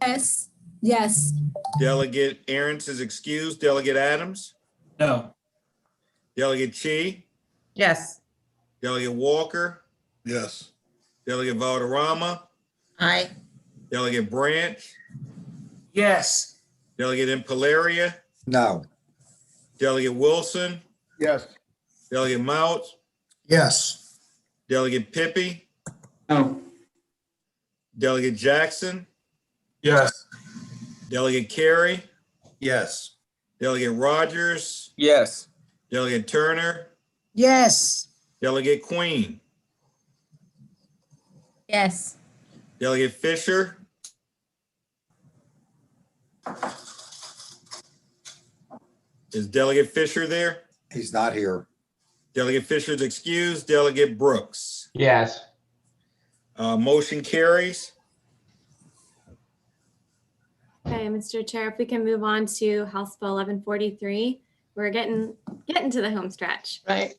Speaker 14: Yes. Yes.
Speaker 1: Delegate Aaron's is excused. Delegate Adams?
Speaker 8: No.
Speaker 1: Delegate Chi?
Speaker 22: Yes.
Speaker 1: Delegate Walker?
Speaker 4: Yes.
Speaker 1: Delegate Valderrama?
Speaker 10: Aye.
Speaker 1: Delegate Branch?
Speaker 7: Yes.
Speaker 1: Delegate Impalaria?
Speaker 9: No.
Speaker 1: Delegate Wilson?
Speaker 5: Yes.
Speaker 1: Delegate Mount?
Speaker 18: Yes.
Speaker 1: Delegate Pippi?
Speaker 7: No.
Speaker 1: Delegate Jackson?
Speaker 7: Yes.
Speaker 1: Delegate Carey?
Speaker 3: Yes.
Speaker 1: Delegate Rogers?
Speaker 7: Yes.
Speaker 1: Delegate Turner?
Speaker 10: Yes.
Speaker 1: Delegate Queen?
Speaker 14: Yes.
Speaker 1: Delegate Fisher? Is Delegate Fisher there?
Speaker 9: He's not here.
Speaker 1: Delegate Fisher is excused. Delegate Brooks?
Speaker 7: Yes.
Speaker 1: Motion carries.
Speaker 19: Okay, Mr. Chair, if we can move on to House Bill 1143, we're getting to the home stretch.
Speaker 6: Right.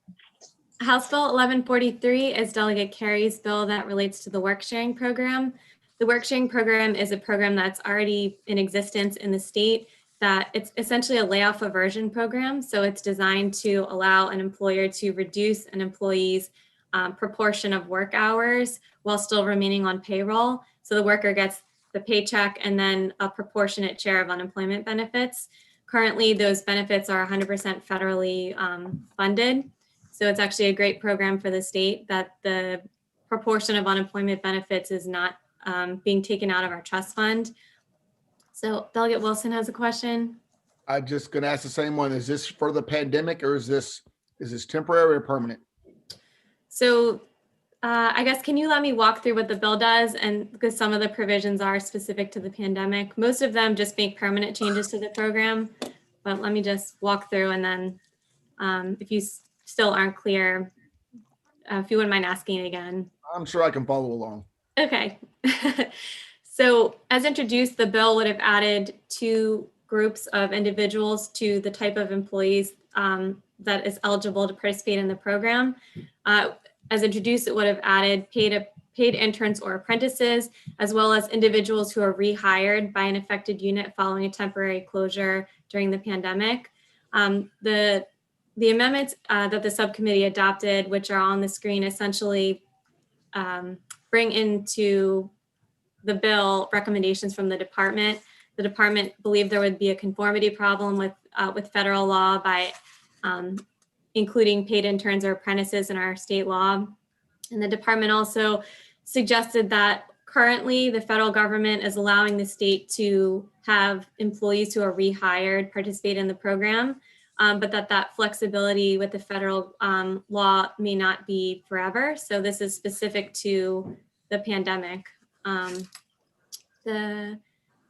Speaker 19: House Bill 1143 is Delegate Carey's bill that relates to the work sharing program. The work sharing program is a program that's already in existence in the state, that it's essentially a layoff aversion program. So it's designed to allow an employer to reduce an employee's proportion of work hours while still remaining on payroll. So the worker gets the paycheck and then a proportionate share of unemployment benefits. Currently, those benefits are 100% federally funded. So it's actually a great program for the state that the proportion of unemployment benefits is not being taken out of our trust fund. So Delegate Wilson has a question.
Speaker 5: I'm just going to ask the same one. Is this for the pandemic or is this temporary or permanent?
Speaker 19: So I guess, can you let me walk through what the bill does? And because some of the provisions are specific to the pandemic, most of them just make permanent changes to the program. But let me just walk through, and then if you still aren't clear, if you wouldn't mind asking it again.
Speaker 5: I'm sure I can follow along.
Speaker 19: Okay. So as introduced, the bill would have added 2 groups of individuals to the type of employees that is eligible to participate in the program. As introduced, it would have added paid interns or apprentices, as well as individuals who are rehired by an affected unit following a temporary closure during the pandemic. The amendments that the subcommittee adopted, which are on the screen, essentially bring into the bill recommendations from the department. The department believed there would be a conformity problem with federal law by including paid interns or apprentices in our state law. And the department also suggested that currently the federal government is allowing the state to have employees who are rehired participate in the program, but that flexibility with the federal law may not be forever. So this is specific to the pandemic. The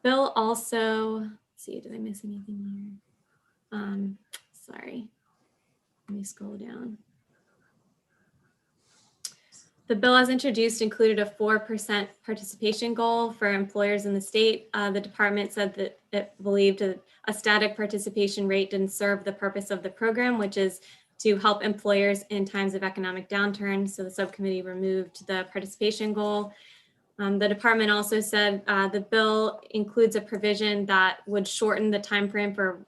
Speaker 19: bill also, let's see, did I miss anything here? Sorry, let me scroll down. The bill as introduced included a 4% participation goal for employers in the state. The department said that it believed a static participation rate didn't serve the purpose of the program, which is to help employers in times of economic downturn. So the subcommittee removed the participation goal. The department also said the bill includes a provision that would shorten the timeframe for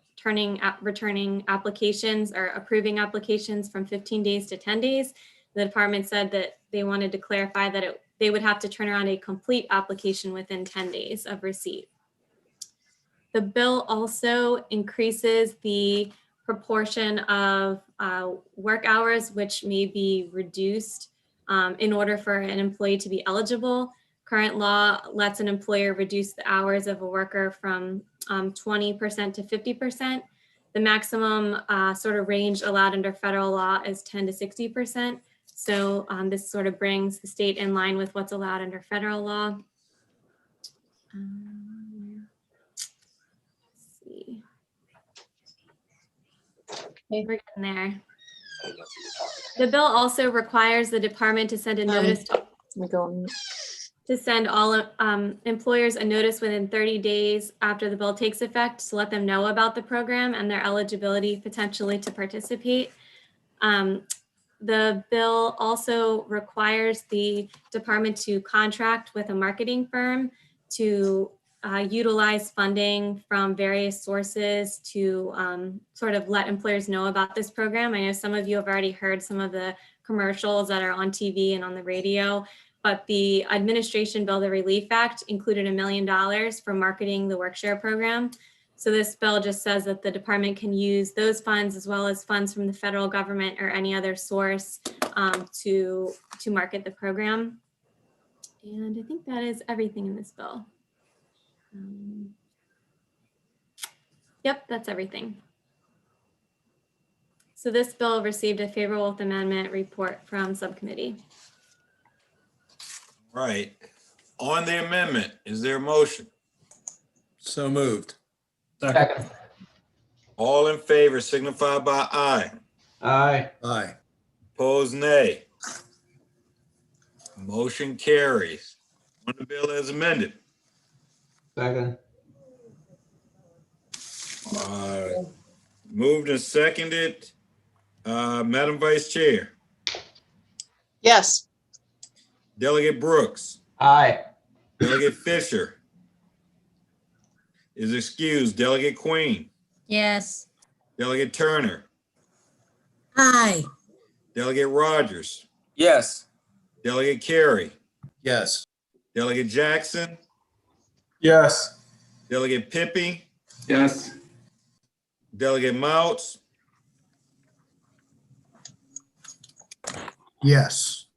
Speaker 19: returning applications or approving applications from 15 days to 10 days. The department said that they wanted to clarify that they would have to turn around a complete application within 10 days of receipt. The bill also increases the proportion of work hours which may be reduced in order for an employee to be eligible. Current law lets an employer reduce the hours of a worker from 20% to 50%. The maximum sort of range allowed under federal law is 10 to 60%. So this sort of brings the state in line with what's allowed under federal law. Let's see. We're getting there. The bill also requires the department to send a notice to send all employers a notice within 30 days after the bill takes effect to let them know about the program and their eligibility potentially to participate. The bill also requires the department to contract with a marketing firm to utilize funding from various sources to sort of let employers know about this program. I know some of you have already heard some of the commercials that are on TV and on the radio, but the administration bill, the Relief Act, included $1 million for marketing the Workshare program. So this bill just says that the department can use those funds as well as funds from the federal government or any other source to market the program. And I think that is everything in this bill. Yep, that's everything. So this bill received a favorable with amendment report from subcommittee.
Speaker 1: Right. On the amendment, is there a motion?
Speaker 2: So moved.
Speaker 7: Second.
Speaker 1: All in favor signify by aye.
Speaker 7: Aye.
Speaker 2: Aye.
Speaker 1: Opposed, nay. Motion carries. On the bill as amended.
Speaker 7: Second.
Speaker 1: Moved and seconded. Madam Vice Chair,
Speaker 6: Yes.
Speaker 1: Delegate Brooks,
Speaker 7: Aye.
Speaker 1: Delegate Fisher is excused. Delegate Queen,
Speaker 14: Yes.
Speaker 1: Delegate Turner,
Speaker 10: Aye.
Speaker 1: Delegate Rogers,
Speaker 2: Yes.
Speaker 1: Delegate Carey,
Speaker 3: Yes.
Speaker 1: Delegate Jackson,
Speaker 7: Yes.
Speaker 1: Delegate Pippy,
Speaker 7: Yes.
Speaker 1: Delegate Mouts,
Speaker 18: Yes.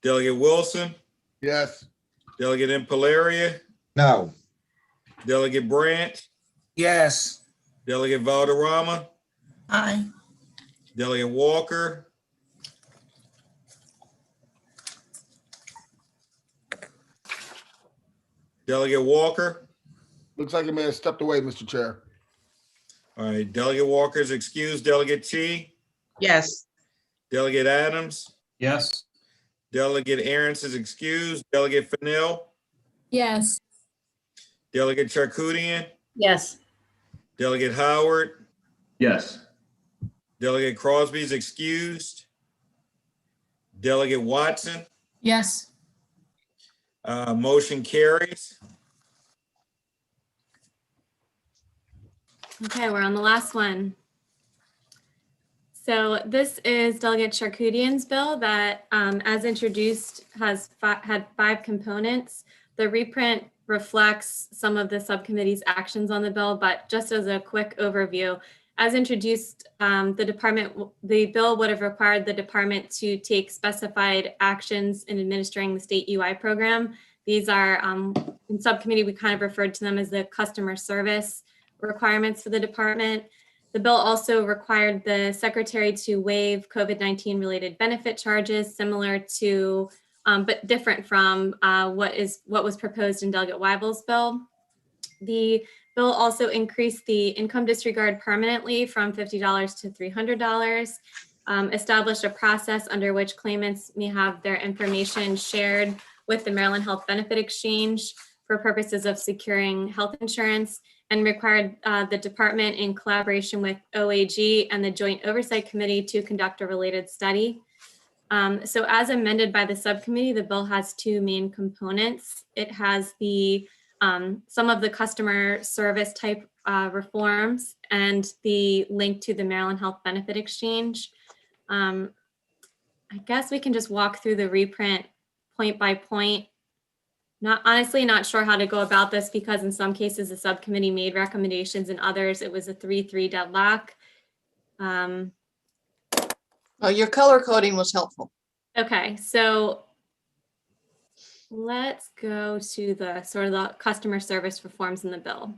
Speaker 1: Delegate Wilson,
Speaker 5: Yes.
Speaker 1: Delegate Impalaria,
Speaker 9: No.
Speaker 1: Delegate Branch,
Speaker 17: Yes.
Speaker 1: Delegate Valderrama,
Speaker 14: Aye.
Speaker 1: Delegate Walker, Delegate Walker.
Speaker 5: Looks like he may have stepped away, Mr. Chair.
Speaker 1: All right, Delegate Walker is excused. Delegate Chi,
Speaker 22: Yes.
Speaker 1: Delegate Adams,
Speaker 8: Yes.
Speaker 1: Delegate Aaron's is excused. Delegate Fennell,
Speaker 14: Yes.
Speaker 1: Delegate Charkoudian,
Speaker 14: Yes.
Speaker 1: Delegate Howard,
Speaker 21: Yes.
Speaker 1: Delegate Crosby is excused. Delegate Watson,
Speaker 15: Yes.
Speaker 1: motion carries.
Speaker 19: Okay, we're on the last one. So this is Delegate Charkoudian's bill that, as introduced, has had 5 components. The reprint reflects some of the subcommittee's actions on the bill, but just as a quick overview, as introduced, the bill would have required the department to take specified actions in administering the state UI program. These are, in subcommittee, we kind of referred to them as the customer service requirements for the department. The bill also required the secretary to waive COVID-19 related benefit charges, similar to, but different from what was proposed in Delegate Weibel's bill. The bill also increased the income disregard permanently from $50 to $300, established a process under which claimants may have their information shared with the Maryland Health Benefit Exchange for purposes of securing health insurance, and required the department, in collaboration with OAG and the Joint Oversight Committee, to conduct a related study. So as amended by the subcommittee, the bill has 2 main components. It has the some of the customer service type reforms and the link to the Maryland Health Benefit Exchange. I guess we can just walk through the reprint point by point. Honestly not sure how to go about this, because in some cases the subcommittee made recommendations, and others it was a 3-3 deadlock.
Speaker 6: Well, your color coding was helpful.
Speaker 19: Okay, so let's go to the sort of the customer service reforms in the bill.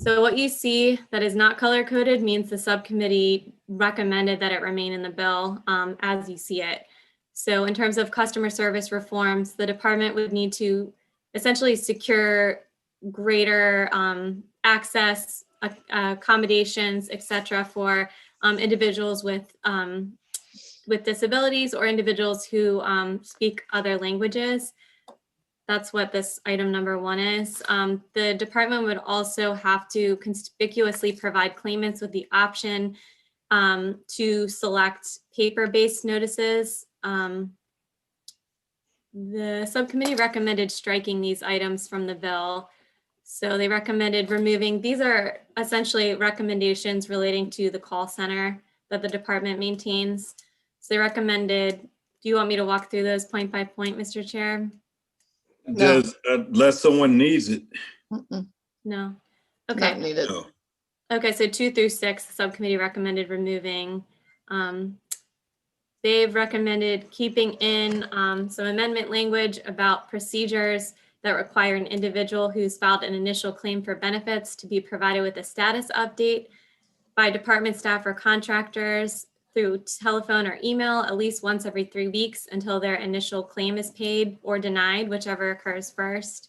Speaker 19: So what you see that is not color coded means the subcommittee recommended that it remain in the bill as you see it. So in terms of customer service reforms, the department would need to essentially secure greater access, accommodations, et cetera, for individuals with disabilities or individuals who speak other languages. That's what this item number 1 is. The department would also have to conspicuously provide claimants with the option to select paper-based notices. The subcommittee recommended striking these items from the bill. So they recommended removing, these are essentially recommendations relating to the call center that the department maintains. So they recommended, do you want me to walk through those point by point, Mr. Chair?
Speaker 1: Just unless someone needs it.
Speaker 19: No.
Speaker 6: Not
Speaker 19: Okay.
Speaker 6: needed.
Speaker 1: No.
Speaker 19: Okay, so 2 through 6, the subcommittee recommended removing. They've recommended keeping in some amendment language about procedures that require an individual who's filed an initial claim for benefits to be provided with a status update by department staff or contractors through telephone or email at least once every 3 weeks until their initial claim is paid or denied, whichever occurs first.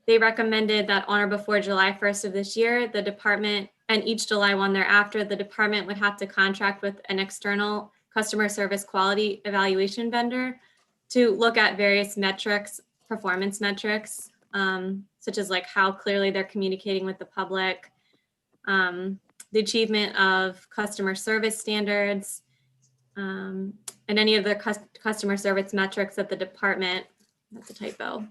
Speaker 19: They recommended that on or before July 1st of this year, the department, and each July 1 thereafter, the department would have to contract with an external customer service quality evaluation vendor to look at various metrics, performance metrics, such as like how clearly they're communicating with the public, the achievement of customer service standards, and any of the customer service metrics that the department, that's a typo,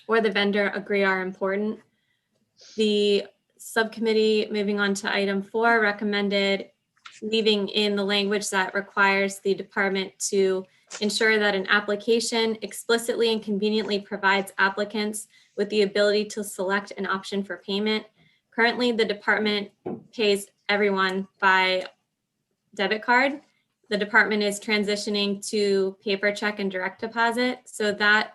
Speaker 19: or the vendor agree are important. The subcommittee, moving on to item 4, recommended leaving in the language that requires the department to ensure that an application explicitly and conveniently provides applicants with the ability to select an option for payment. Currently, the department pays everyone by debit card. The department is transitioning to paper check and direct deposit. So that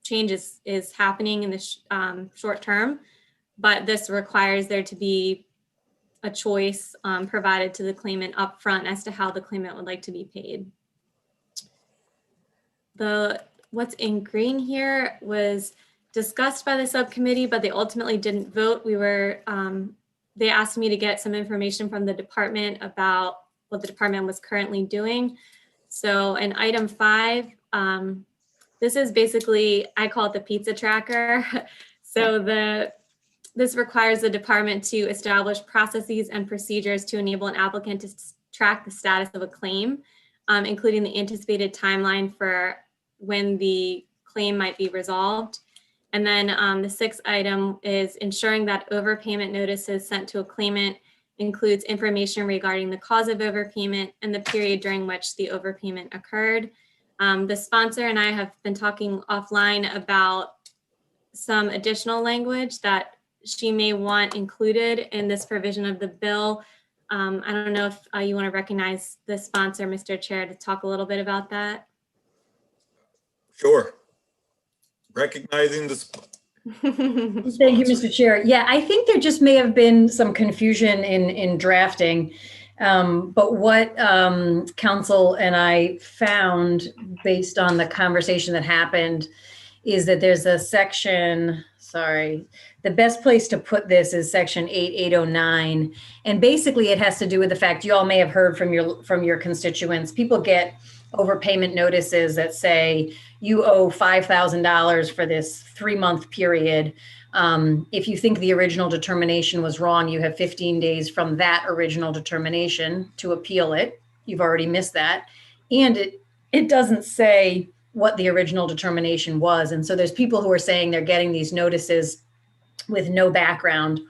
Speaker 19: change is happening in the short term, but this requires there to be a choice provided to the claimant upfront as to how the claimant would like to be paid. What's in green here was discussed by the subcommittee, but they ultimately didn't vote. They asked me to get some information from the department about what the department was currently doing. So in item 5, this is basically, I call it the pizza tracker. So this requires the department to establish processes and procedures to enable an applicant to track the status of a claim, including the anticipated timeline for when the claim might be resolved. And then the 6th item is ensuring that overpayment notices sent to a claimant includes information regarding the cause of overpayment and the period during which the overpayment occurred. The sponsor and I have been talking offline about some additional language that she may want included in this provision of the bill. I don't know if you want to recognize the sponsor, Mr. Chair, to talk a little bit about that.
Speaker 1: Sure. Recognizing this.
Speaker 12: Thank you, Mr. Chair. Yeah, I think there just may have been some confusion in drafting. But what council and I found based on the conversation that happened is that there's a section, sorry, the best place to put this is section 8809. And basically it has to do with the fact you all may have heard from your constituents. People get overpayment notices that say you owe $5,000 for this 3-month period. If you think the original determination was wrong, you have 15 days from that original determination to appeal it. You've already missed that. And it doesn't say what the original determination was. And so there's people who are saying they're getting these notices with no background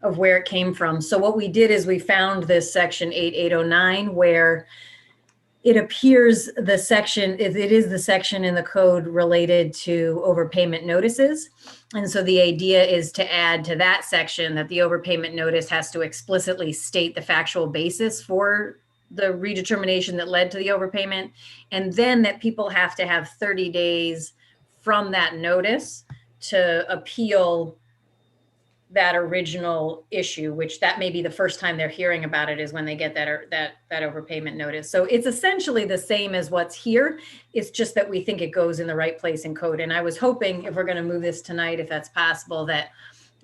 Speaker 12: of where it came from. So what we did is we found this section 8809 where it appears the section, it is the section in the code related to overpayment notices. And so the idea is to add to that section that the overpayment notice has to explicitly state the factual basis for the redetermination that led to the overpayment. And then that people have to have 30 days from that notice to appeal that original issue, which that may be the first time they're hearing about it is when they get that overpayment notice. So it's essentially the same as what's here. It's just that we think it goes in the right place in code. And I was hoping if we're going to move this tonight, if that's possible, that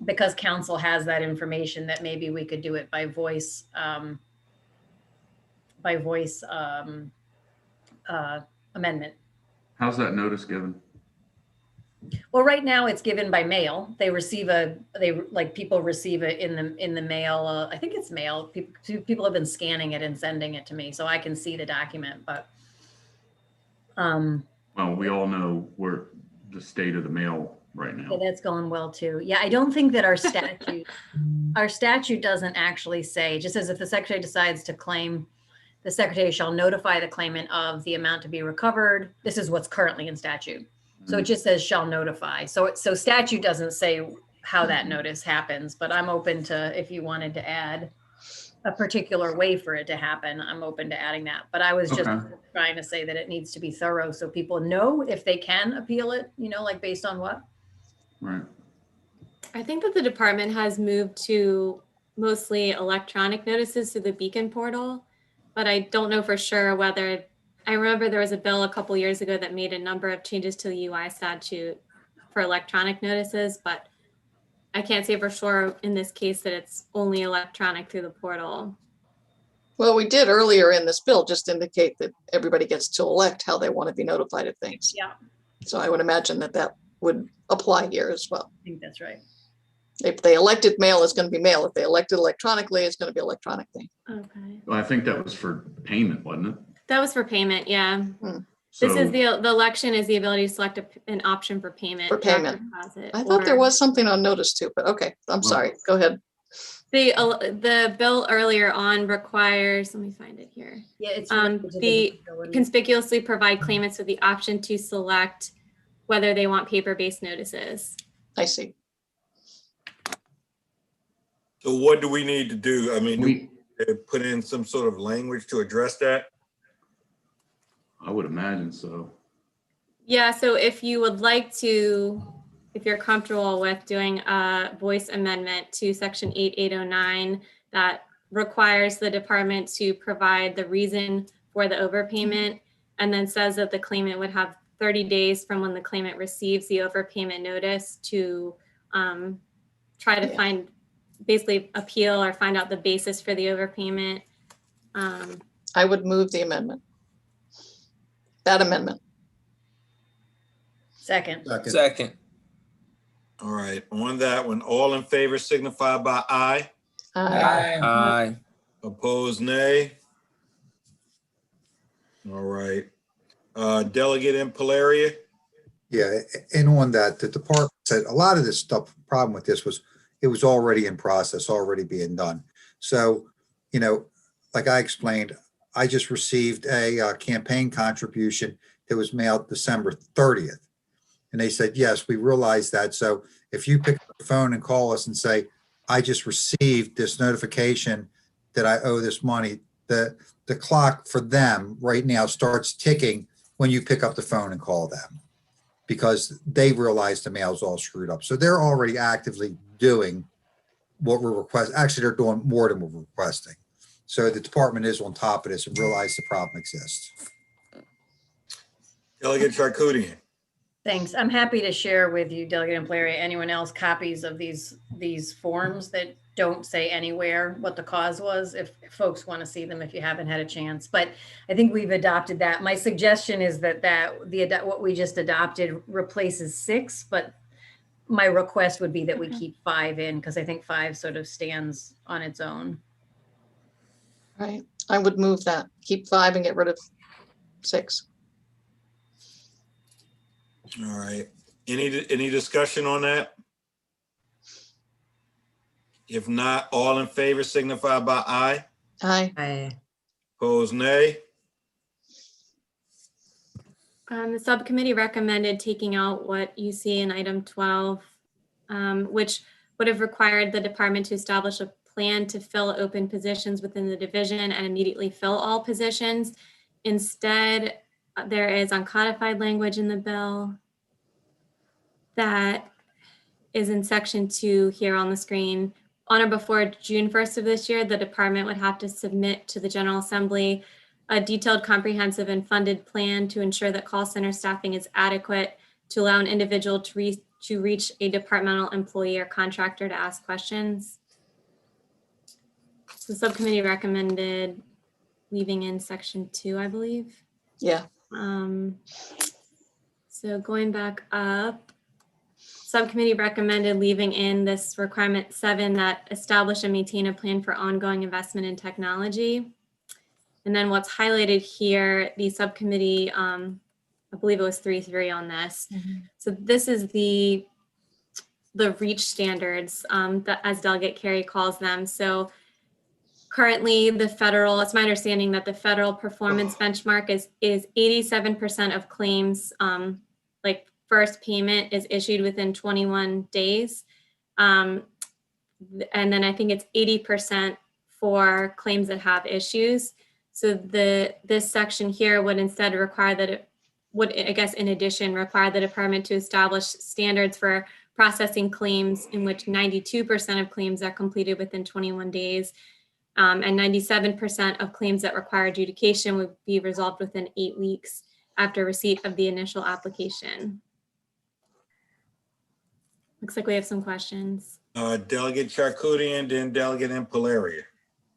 Speaker 12: because council has that information, that maybe we could do it by voice amendment.
Speaker 21: How's that notice given?
Speaker 12: Well, right now it's given by mail. People receive it in the mail. I think it's mail. People have been scanning it and sending it to me, so I can see the document. But
Speaker 21: well, we all know where the state of the mail right now.
Speaker 12: Yeah, that's going well too. Yeah, I don't think that our statute doesn't actually say, it just says if the secretary decides to claim, the secretary shall notify the claimant of the amount to be recovered. This is what's currently in statute. So it just says shall notify. So statute doesn't say how that notice happens, but I'm open to, if you wanted to add a particular way for it to happen, I'm open to adding that. But I was just trying to say that it needs to be thorough so people know if they can appeal it, like based on what.
Speaker 21: Right.
Speaker 19: I think that the department has moved to mostly electronic notices through the Beacon portal, but I don't know for sure whether, I remember there was a bill a couple years ago that made a number of changes to the UI statute for electronic notices, but I can't say for sure in this case that it's only electronic through the portal.
Speaker 6: Well, we did earlier in this bill just indicate that everybody gets to elect how they want to be notified of things.
Speaker 12: Yeah.
Speaker 6: So I would imagine that would apply here as well.
Speaker 12: I think that's right.
Speaker 6: If they elected mail, it's going to be mail. If they elected electronically, it's going to be electronic thing.
Speaker 19: Okay.
Speaker 21: Well, I think that was for payment, wasn't it?
Speaker 19: That was for payment, yeah.
Speaker 21: So,
Speaker 19: This is the election is the ability to select an option for payment.
Speaker 6: For payment.
Speaker 19: Deposit,
Speaker 6: I thought there was something on notice too, but okay, I'm sorry. Go ahead.
Speaker 19: The bill earlier on requires, let me find it here.
Speaker 12: Yeah, it's
Speaker 19: the conspicuously provide claimants with the option to select whether they want paper-based notices.
Speaker 6: I see.
Speaker 1: So what do we need to do? I mean, we put in some sort of language to address that?
Speaker 21: I would imagine so.
Speaker 19: Yeah, so if you would like to, if you're comfortable with doing a voice amendment to section 8809 that requires the department to provide the reason for the overpayment and then says that the claimant would have 30 days from when the claimant receives the overpayment notice to try to find, basically appeal or find out the basis for the overpayment.
Speaker 6: I would move the amendment. That amendment.
Speaker 12: Second.
Speaker 2: Second.
Speaker 1: All right, on that one, all in favor signify by aye.
Speaker 2: Aye.
Speaker 1: Opposed, nay. All right. Delegate in Polaria?
Speaker 9: Yeah, and on that, the department said a lot of this stuff, problem with this was it was already in process, already being done. So, like I explained, I just received a campaign contribution that was mailed December 30th. And they said, yes, we realize that. So if you pick up the phone and call us and say, I just received this notification that I owe this money, the clock for them right now starts ticking when you pick up the phone and call them because they realize the mail's all screwed up. So they're already actively doing what we're requesting. Actually, they're doing more than we're requesting. So the department is on top of this and realize the problem exists.
Speaker 1: Delegate Charkoudian.
Speaker 12: Thanks. I'm happy to share with you, Delegate Polaria, anyone else copies of these forms that don't say anywhere what the cause was, if folks want to see them, if you haven't had a chance. But I think we've adopted that. My suggestion is that what we just adopted replaces 6, but my request would be that we keep 5 in because I think 5 sort of stands on its own.
Speaker 6: Right. I would move that. Keep 5 and get rid of 6.
Speaker 1: All right. Any discussion on that? If not, all in favor signify by aye.
Speaker 6: Aye.
Speaker 1: Opposed, nay.
Speaker 19: The subcommittee recommended taking out what you see in item 12, which would have required the department to establish a plan to fill open positions within the division and immediately fill all positions. Instead, there is uncodified language in the bill that is in section 2 here on the screen. On or before June 1st of this year, the department would have to submit to the General Assembly a detailed, comprehensive, and funded plan to ensure that call center staffing is adequate to allow an individual to reach a departmental employee or contractor to ask questions. So the subcommittee recommended leaving in section 2, I believe.
Speaker 6: Yeah.
Speaker 19: So going back up, subcommittee recommended leaving in this requirement 7 that establish and maintain a plan for ongoing investment in technology. And then what's highlighted here, the subcommittee, I believe it was 3-3 on this. So this is the the REACH standards, as Delegate Carey calls them. So currently it's my understanding that the federal performance benchmark is 87% of claims, like first payment is issued within 21 days. And then I think it's 80% for claims that have issues. So this section here would instead require that it would, I guess, in addition, require the department to establish standards for processing claims in which 92% of claims are completed within 21 days. And 97% of claims that require adjudication would be resolved within 8 weeks after receipt of the initial application. Looks like we have some questions.
Speaker 1: Delegate Charcuti and then Delegate Impalaria.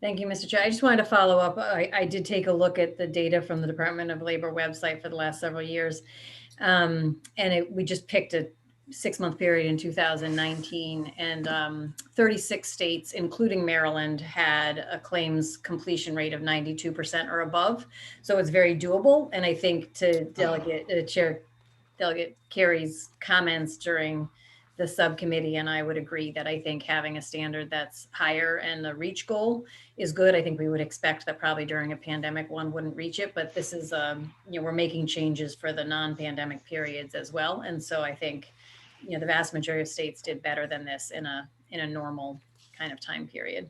Speaker 12: Thank you, Mr. Chair. I just wanted to follow up. I did take a look at the data from the Department of Labor website for the last several years. And we just picked a 6-month period in 2019, and 36 states, including Maryland, had a claims completion rate of 92% or above. So it's very doable. And I think to Delegate Carey's comments during the subcommittee, and I would agree that I think having a standard that's higher and the REACH goal is good. I think we would expect that probably during a pandemic one wouldn't reach it, but this is, we're making changes for the non-pandemic periods as well. And so I think, the vast majority of states did better than this in a normal kind of time period.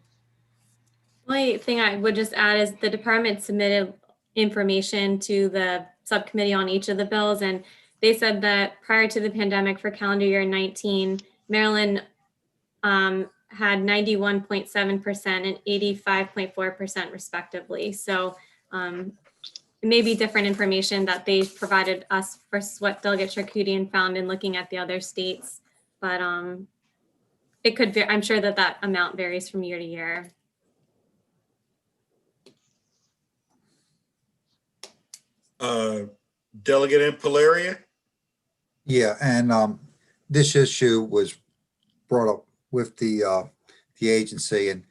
Speaker 19: The only thing I would just add is the department submitted information to the subcommittee on each of the bills, and they said that prior to the pandemic for calendar year 19, Maryland had 91.7% and 85.4% respectively. So it may be different information that they provided us versus what Delegate Charcuti found in looking at the other states, but it could be, I'm sure that amount varies from year to year.
Speaker 1: Delegate Impalaria.
Speaker 9: Yeah, and this issue was brought up with the agency, and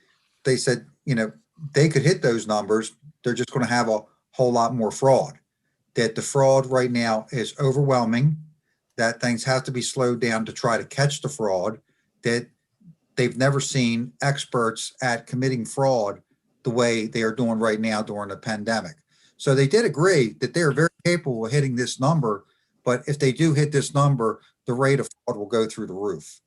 Speaker 9: they said, they could hit those numbers. They're just going to have a whole lot more fraud. That the fraud right now is overwhelming. That things have to be slowed down to try to catch the fraud. That they've never seen experts at committing fraud the way they are doing right now during the pandemic. So they did agree that they are very capable of hitting this number. But if they do hit this number, the rate of fraud will go through the roof.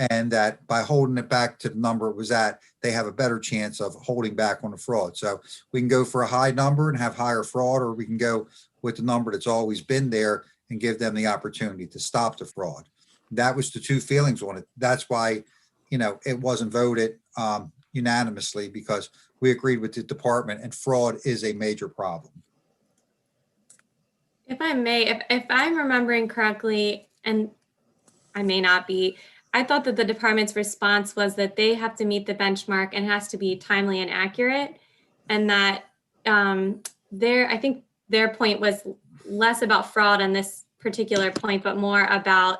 Speaker 9: And that by holding it back to the number it was at, they have a better chance of holding back on the fraud. So we can go for a high number and have higher fraud, or we can go with the number that's always been there and give them the opportunity to stop the fraud. That was the two feelings on it. That's why, it wasn't voted unanimously, because we agreed with the department, and fraud is a major problem.
Speaker 19: If I may, if I'm remembering correctly, and I may not be, I thought that the department's response was that they have to meet the benchmark and has to be timely and accurate. And that I think their point was less about fraud on this particular point, but more about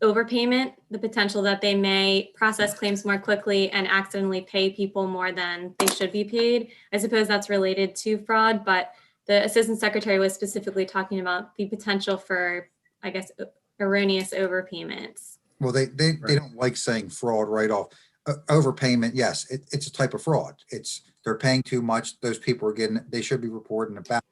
Speaker 19: overpayment, the potential that they may process claims more quickly and accidentally pay people more than they should be paid. I suppose that's related to fraud, but the assistant secretary was specifically talking about the potential for, I guess, erroneous overpayments.
Speaker 9: Well, they don't like saying fraud right off. Overpayment, yes, it's a type of fraud. They're paying too much. Those people they should be reporting it back.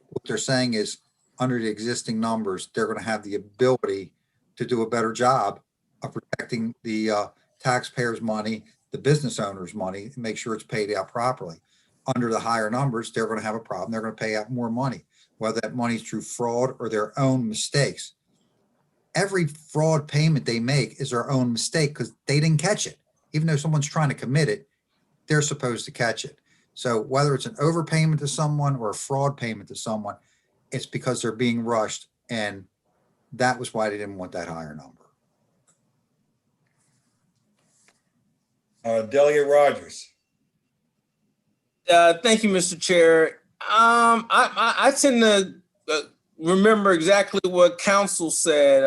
Speaker 9: What they're saying is, under the existing numbers, they're going to have the ability to do a better job of protecting the taxpayers' money, the business owners' money, and make sure it's paid out properly. Under the higher numbers, they're going to have a problem. They're going to pay out more money, whether that money is through fraud or their own mistakes. Every fraud payment they make is their own mistake because they didn't catch it. Even though someone's trying to commit it, they're supposed to catch it. So whether it's an overpayment to someone or a fraud payment to someone, it's because they're being rushed, and that was why they didn't want that higher number.
Speaker 1: Delegate Rogers.
Speaker 11: Thank you, Mr. Chair. I tend to remember exactly what council said.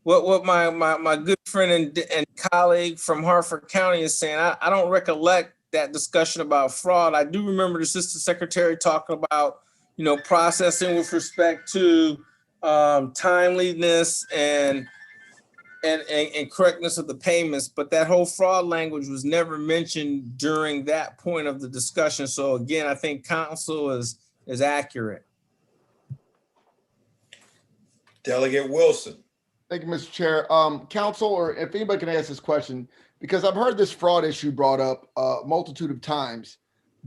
Speaker 11: What my good friend and colleague from Harford County is saying. I don't recollect that discussion about fraud. I do remember the assistant secretary talking about, processing with respect to timeliness and and correctness of the payments, but that whole fraud language was never mentioned during that point of the discussion. So again, I think council is accurate.
Speaker 1: Delegate Wilson.
Speaker 5: Thank you, Mr. Chair. Council, or if anybody can ask this question, because I've heard this fraud issue brought up a multitude of times.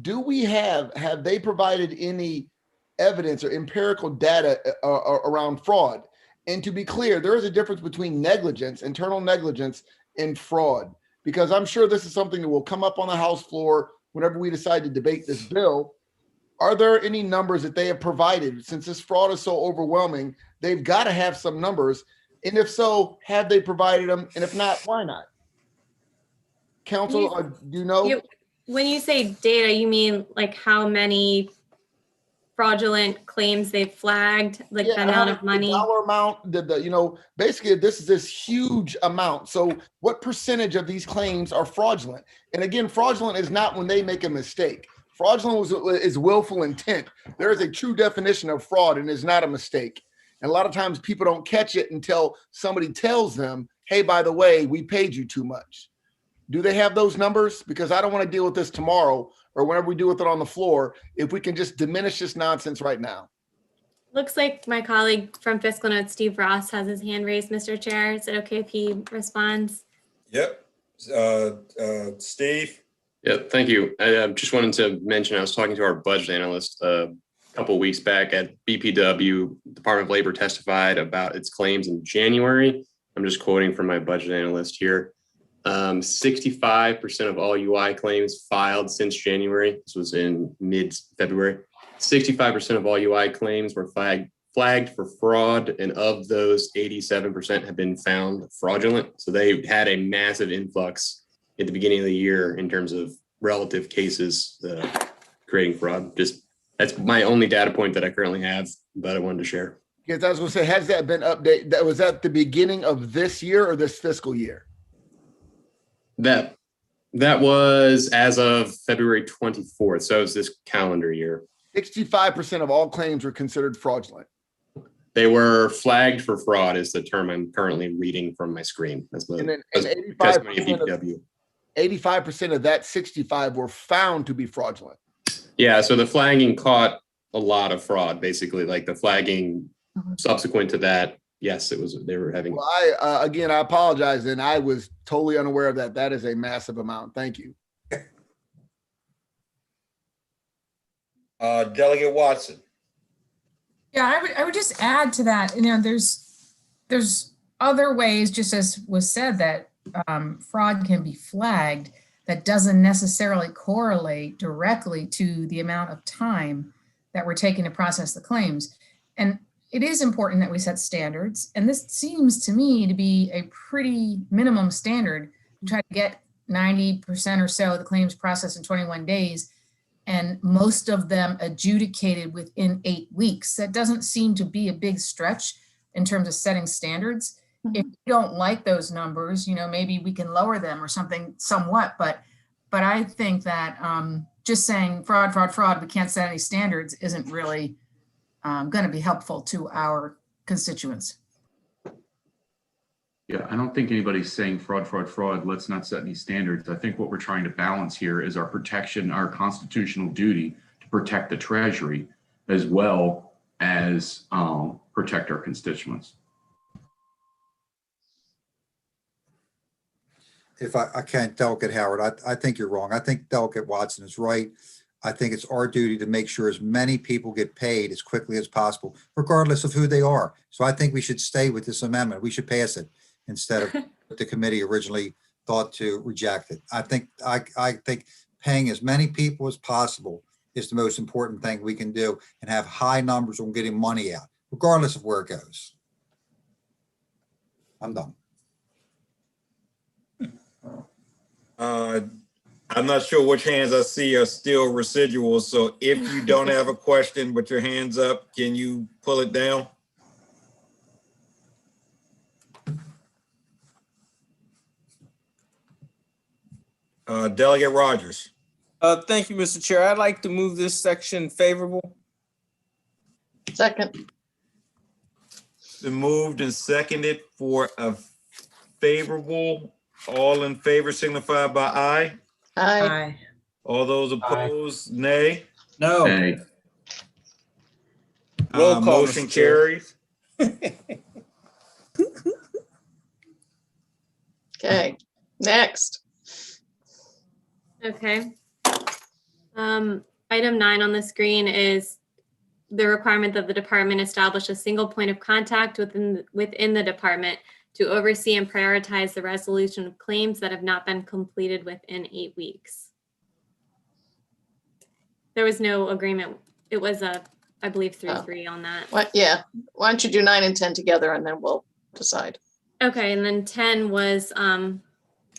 Speaker 5: Have they provided any evidence or empirical data around fraud? And to be clear, there is a difference between negligence, internal negligence, and fraud, because I'm sure this is something that will come up on the House floor whenever we decide to debate this bill. Are there any numbers that they have provided? Since this fraud is so overwhelming, they've got to have some numbers. And if so, have they provided them? And if not, why not? Council, do you know?
Speaker 19: When you say data, you mean like how many fraudulent claims they've flagged, like the amount of money?
Speaker 5: The dollar amount, basically this is this huge amount. So what percentage of these claims are fraudulent? And again, fraudulent is not when they make a mistake. Fraudulent is willful intent. There is a true definition of fraud, and it's not a mistake. And a lot of times people don't catch it until somebody tells them, hey, by the way, we paid you too much. Do they have those numbers? Because I don't want to deal with this tomorrow or whenever we deal with it on the floor, if we can just diminish this nonsense right now.
Speaker 19: Looks like my colleague from Fiscal Notes, Steve Ross, has his hand raised, Mr. Chair. Is it okay if he responds?
Speaker 1: Yep. Steve?
Speaker 16: Yep, thank you. I just wanted to mention, I was talking to our budget analyst a couple of weeks back at BPW. Department of Labor testified about its claims in January. I'm just quoting from my budget analyst here. 65% of all UI claims filed since January, this was in mid-February, 65% of all UI claims were flagged for fraud, and of those, 87% have been found fraudulent. So they had a massive influx at the beginning of the year in terms of relative cases creating fraud. That's my only data point that I currently have, but I wanted to share.
Speaker 5: Yes, I was going to say, has that been updated? That was at the beginning of this year or this fiscal year?
Speaker 16: That was as of February 24th. So it was this calendar year. 65%
Speaker 5: of all claims were considered fraudulent.
Speaker 16: They were flagged for fraud is the term I'm currently reading from my screen. That's my testimony of DPW.
Speaker 5: 85% of that 65 were found to be fraudulent.
Speaker 16: Yeah, so the flagging caught a lot of fraud, basically, like the flagging subsequent to that. Yes, it was, they were having.
Speaker 5: Well, I apologize. And I was totally unaware of that. That is a massive amount. Thank you.
Speaker 1: Delegate Watson.
Speaker 15: Yeah, I would just add to that, there's other ways, just as was said, that fraud can be flagged that doesn't necessarily correlate directly to the amount of time that we're taking to process the claims. And it is important that we set standards. And this seems to me to be a pretty minimum standard to try to get 90% or so of the claims processed in 21 days, and most of them adjudicated within 8 weeks. That doesn't seem to be a big stretch in terms of setting standards. If you don't like those numbers, maybe we can lower them or something somewhat, but I think that just saying fraud, we can't set any standards isn't really going to be helpful to our constituents.
Speaker 21: Yeah, I don't think anybody's saying fraud, let's not set any standards. I think what we're trying to balance here is our protection, our constitutional duty to protect the Treasury, as well as protect our constituents.
Speaker 9: If I can't, Delegate Howard, I think you're wrong. I think Delegate Watson is right. I think it's our duty to make sure as many people get paid as quickly as possible, regardless of who they are. So I think we should stay with this amendment. We should pass it instead of what the committee originally thought to reject it. I think paying as many people as possible is the most important thing we can do, and have high numbers on getting money out, regardless of where it goes. I'm done.
Speaker 1: I'm not sure which hands I see are still residual. So if you don't have a question, but your hand's up, can you pull it down? Delegate Rogers.
Speaker 11: Thank you, Mr. Chair. I'd like to move this section favorable.
Speaker 6: Second.
Speaker 1: Been moved and seconded for a favorable? All in favor signify by aye.
Speaker 6: Aye.
Speaker 1: All those opposed, nay.
Speaker 8: No.
Speaker 21: Nay.
Speaker 11: Roll call,
Speaker 1: Motion
Speaker 11: Mr. Chair.
Speaker 1: carries.
Speaker 6: Okay, next.
Speaker 19: Okay. Item 9 on the screen is the requirement that the department establish a single point of contact within the department to oversee and prioritize the resolution of claims that have not been completed within 8 weeks. There was no agreement. It was I believe 3-3 on that.
Speaker 6: What? Yeah. Why don't you do 9 and 10 together and then we'll decide.
Speaker 19: Okay, and then 10 was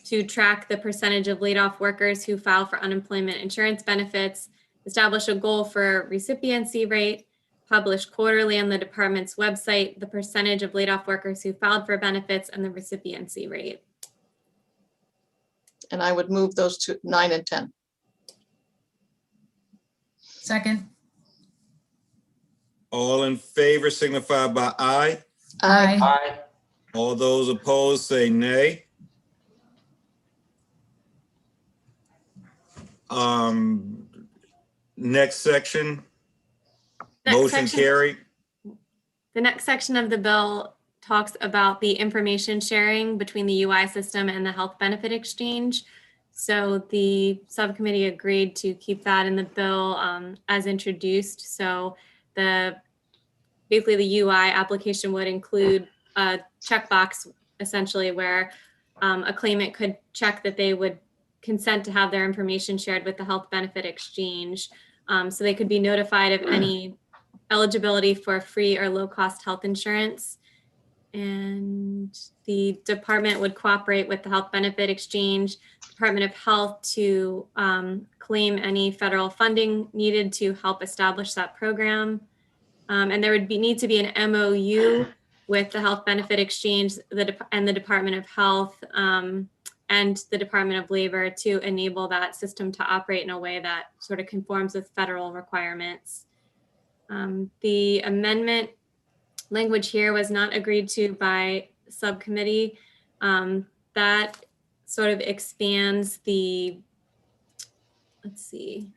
Speaker 19: to track the percentage of laid off workers who file for unemployment insurance benefits, establish a goal for recipiency rate, publish quarterly on the department's website the percentage of laid off workers who filed for benefits and the recipiency rate.
Speaker 6: And I would move those to 9 and 10.
Speaker 15: Second.
Speaker 1: All in favor signify by aye.
Speaker 6: Aye.
Speaker 7: Aye.
Speaker 1: All those opposed say nay. Next section. Motion carried.
Speaker 19: The next section of the bill talks about the information sharing between the UI system and the health benefit exchange. So the subcommittee agreed to keep that in the bill as introduced. So basically the UI application would include a checkbox essentially where a claimant could check that they would consent to have their information shared with the health benefit exchange. So they could be notified of any eligibility for free or low cost health insurance. And the department would cooperate with the health benefit exchange, Department of Health to claim any federal funding needed to help establish that program. And there would need to be an MOU with the health benefit exchange and the Department of Health and the Department of Labor to enable that system to operate in a way that sort of conforms with federal requirements. The amendment language here was not agreed to by subcommittee. That sort of expands the, let's see.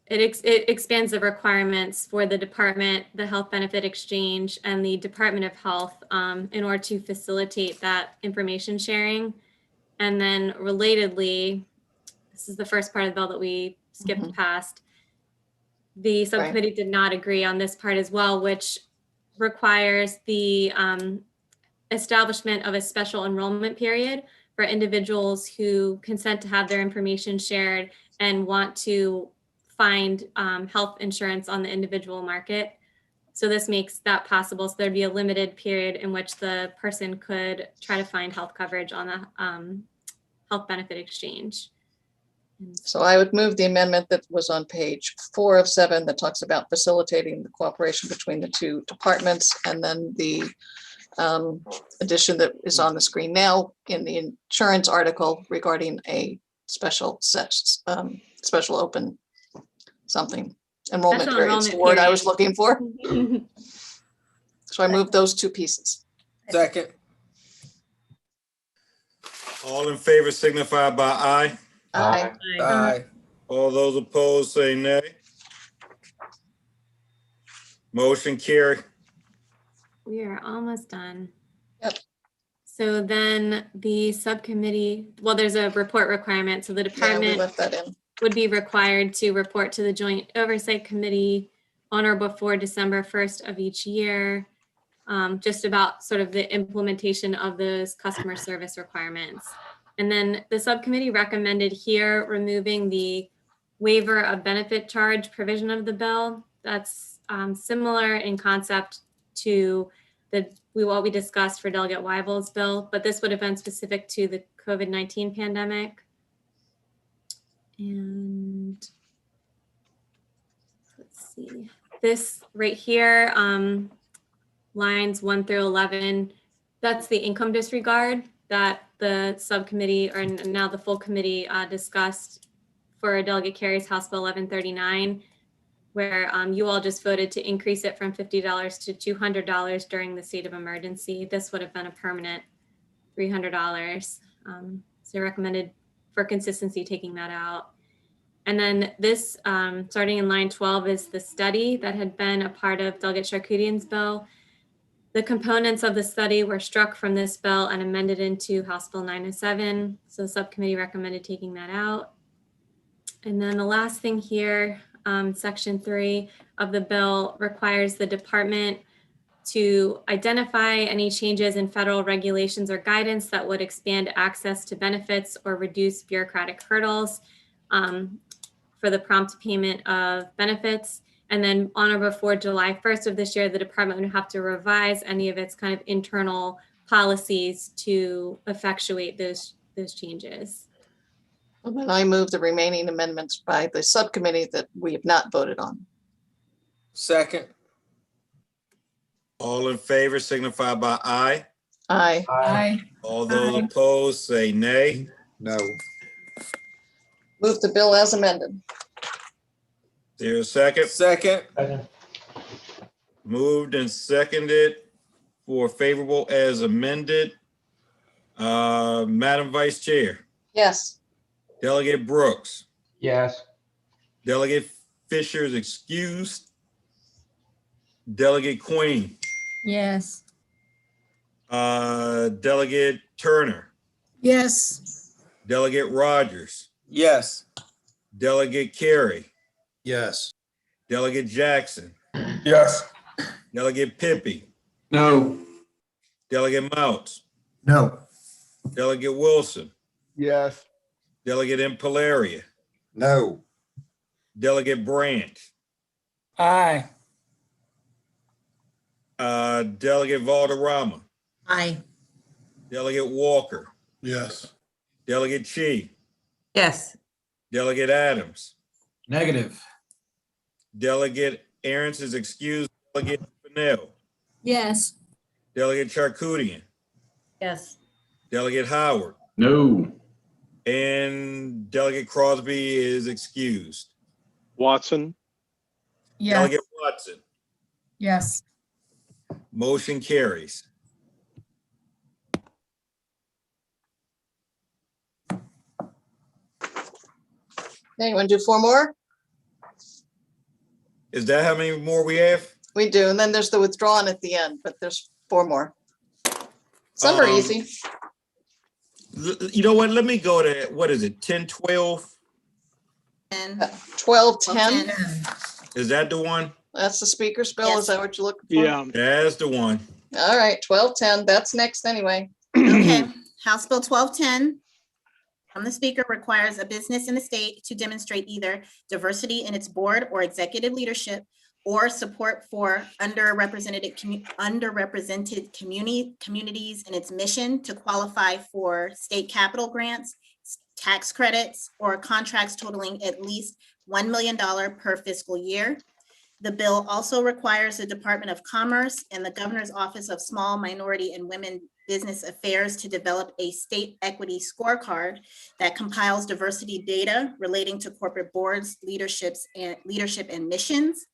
Speaker 19: It expands the requirements for the department, the health benefit exchange, and the Department of Health in order to facilitate that information sharing. And then relatedly, this is the first part of the bill that we skipped past. The subcommittee did not agree on this part as well, which requires the establishment of a special enrollment period for individuals who consent to have their information shared and want to find health insurance on the individual market. So this makes that possible. So there'd be a limited period in which the person could try to find health coverage on the health benefit exchange.
Speaker 6: So I would move the amendment that was on page 4 of 7 that talks about facilitating the cooperation between the two departments, and then the addition that is on the screen now in the insurance article regarding a special open something enrollment period. It's the word I was looking for. So I moved those two pieces.
Speaker 11: Second.
Speaker 1: All in favor signify by aye.
Speaker 6: Aye.
Speaker 11: Aye.
Speaker 1: All those opposed say nay. Motion carried.
Speaker 19: We are almost done.
Speaker 6: Yep.
Speaker 19: So then the subcommittee, well, there's a report requirement. So the
Speaker 6: Yeah, we
Speaker 19: department
Speaker 6: left that in.
Speaker 19: would be required to report to the Joint Oversight Committee on or before December 1st of each year, just about sort of the implementation of those customer service requirements. And then the subcommittee recommended here removing the waiver of benefit charge provision of the bill. That's similar in concept to what we discussed for Delegate Weibel's bill, but this would have been specific to the COVID-19 pandemic. And let's see, this right here, lines 1 through 11, that's the income disregard that the subcommittee, or now the full committee, discussed for Delegate Carey's House Bill 1139, where you all just voted to increase it from $50 to $200 during the state of emergency. This would have been a permanent $300. So I recommended for consistency taking that out. And then this, starting in line 12, is the study that had been a part of Delegate Charkoudian's bill. The components of the study were struck from this bill and amended into House Bill 907. So the subcommittee recommended taking that out. And then the last thing here, Section 3 of the bill requires the department to identify any changes in federal regulations or guidance that would expand access to benefits or reduce bureaucratic hurdles for the prompt payment of benefits. And then on or before July 1st of this year, the department would have to revise any of its kind of internal policies to effectuate those changes.
Speaker 6: And then I move the remaining amendments by the subcommittee that we have not voted on.
Speaker 11: Second.
Speaker 1: All in favor signify by aye.
Speaker 6: Aye.
Speaker 15: Aye.
Speaker 1: All those opposed say nay.
Speaker 9: No.
Speaker 6: Move the bill as amended.
Speaker 1: There a second?
Speaker 11: Second.
Speaker 1: Moved and seconded for favorable as amended. Madam Vice Chair,
Speaker 6: Yes.
Speaker 1: Delegate Brooks,
Speaker 7: Yes.
Speaker 1: Delegate Fisher is excused. Delegate Queen,
Speaker 14: Yes.
Speaker 1: Delegate Turner,
Speaker 10: Yes.
Speaker 1: Delegate Rogers,
Speaker 11: Yes.
Speaker 1: Delegate Carey,
Speaker 3: Yes.
Speaker 1: Delegate Jackson,
Speaker 7: Yes.
Speaker 1: Delegate Pippy,
Speaker 7: No.
Speaker 1: Delegate Mounts,
Speaker 18: No.
Speaker 1: Delegate Wilson,
Speaker 5: Yes.
Speaker 1: Delegate Impalaria,
Speaker 9: No.
Speaker 1: Delegate Branch,
Speaker 17: Aye.
Speaker 1: Delegate Valderrama,
Speaker 14: Aye.
Speaker 1: Delegate Walker,
Speaker 4: Yes.
Speaker 1: Delegate Chi,
Speaker 22: Yes.
Speaker 1: Delegate Adams,
Speaker 8: Negative.
Speaker 1: Delegate Aaron's is excused, Delegate Fennell,
Speaker 14: Yes.
Speaker 1: Delegate Charkoudian,
Speaker 12: Yes.
Speaker 1: Delegate Howard,
Speaker 21: No.
Speaker 1: and Delegate Crosby is excused.
Speaker 7: Watson?
Speaker 15: Yes.
Speaker 1: Delegate Watson,
Speaker 15: Yes.
Speaker 1: motion carries.
Speaker 6: Okay, you want to do 4 more?
Speaker 1: Is that how many more we have?
Speaker 6: We do. And then there's the withdrawn at the end, but there's 4 more. Some are easy.
Speaker 1: You know what? Let me go to, what is it, 10, 12?
Speaker 6: 12, 10.
Speaker 1: Is that the one?
Speaker 6: That's the speaker's bill. Is that what you're looking for?
Speaker 7: Yeah.
Speaker 1: That's the one.
Speaker 6: All right, 1210. That's next anyway.
Speaker 13: Okay, House Bill 1210 from the Speaker requires a business in the state to demonstrate either diversity in its board or executive leadership or support for underrepresented communities in its mission to qualify for state capital grants, tax credits, or contracts totaling at least $1 million per fiscal year. The bill also requires the Department of Commerce and the Governor's Office of Small, Minority, and Women Business Affairs to develop a state equity scorecard that compiles diversity data relating to corporate boards, leadership and missions.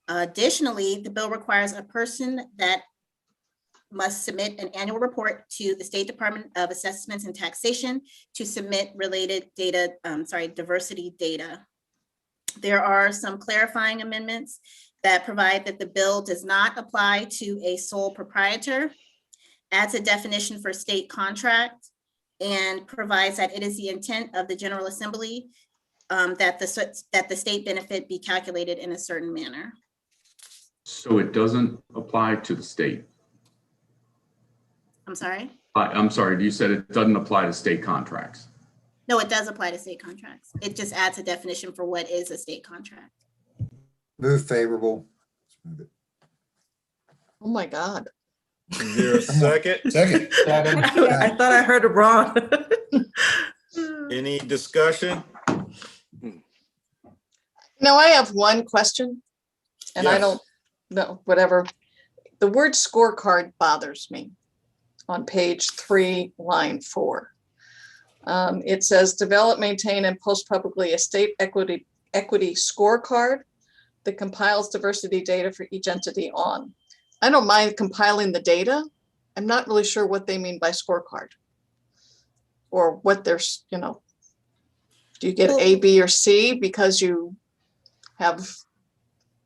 Speaker 13: Additionally, the bill requires a person that must submit an annual report to the State Department of Assessments and Taxation to submit related data, diversity data. There are some clarifying amendments that provide that the bill does not apply to a sole proprietor, adds a definition for state contract, and provides that it is the intent of the General Assembly that the state benefit be calculated in a certain manner.
Speaker 21: So it doesn't apply to the state?
Speaker 13: I'm sorry?
Speaker 21: I'm sorry, you said it doesn't apply to state contracts?
Speaker 13: No, it does apply to state contracts. It just adds a definition for what is a state contract.
Speaker 9: Move favorable.
Speaker 6: Oh my God.
Speaker 1: Is there a second?
Speaker 4: Second.
Speaker 22: I thought I heard it wrong.
Speaker 1: Any discussion?
Speaker 6: No, I have one question, and I
Speaker 1: Yes.
Speaker 6: don't know, whatever. The word scorecard bothers me on page 3, line 4. It says develop, maintain, and post publicly a state equity scorecard. that compiles diversity data for each entity on. I don't mind compiling the data. I'm not really sure what they mean by scorecard. Or what there's, you know, do you get A, B, or C because you have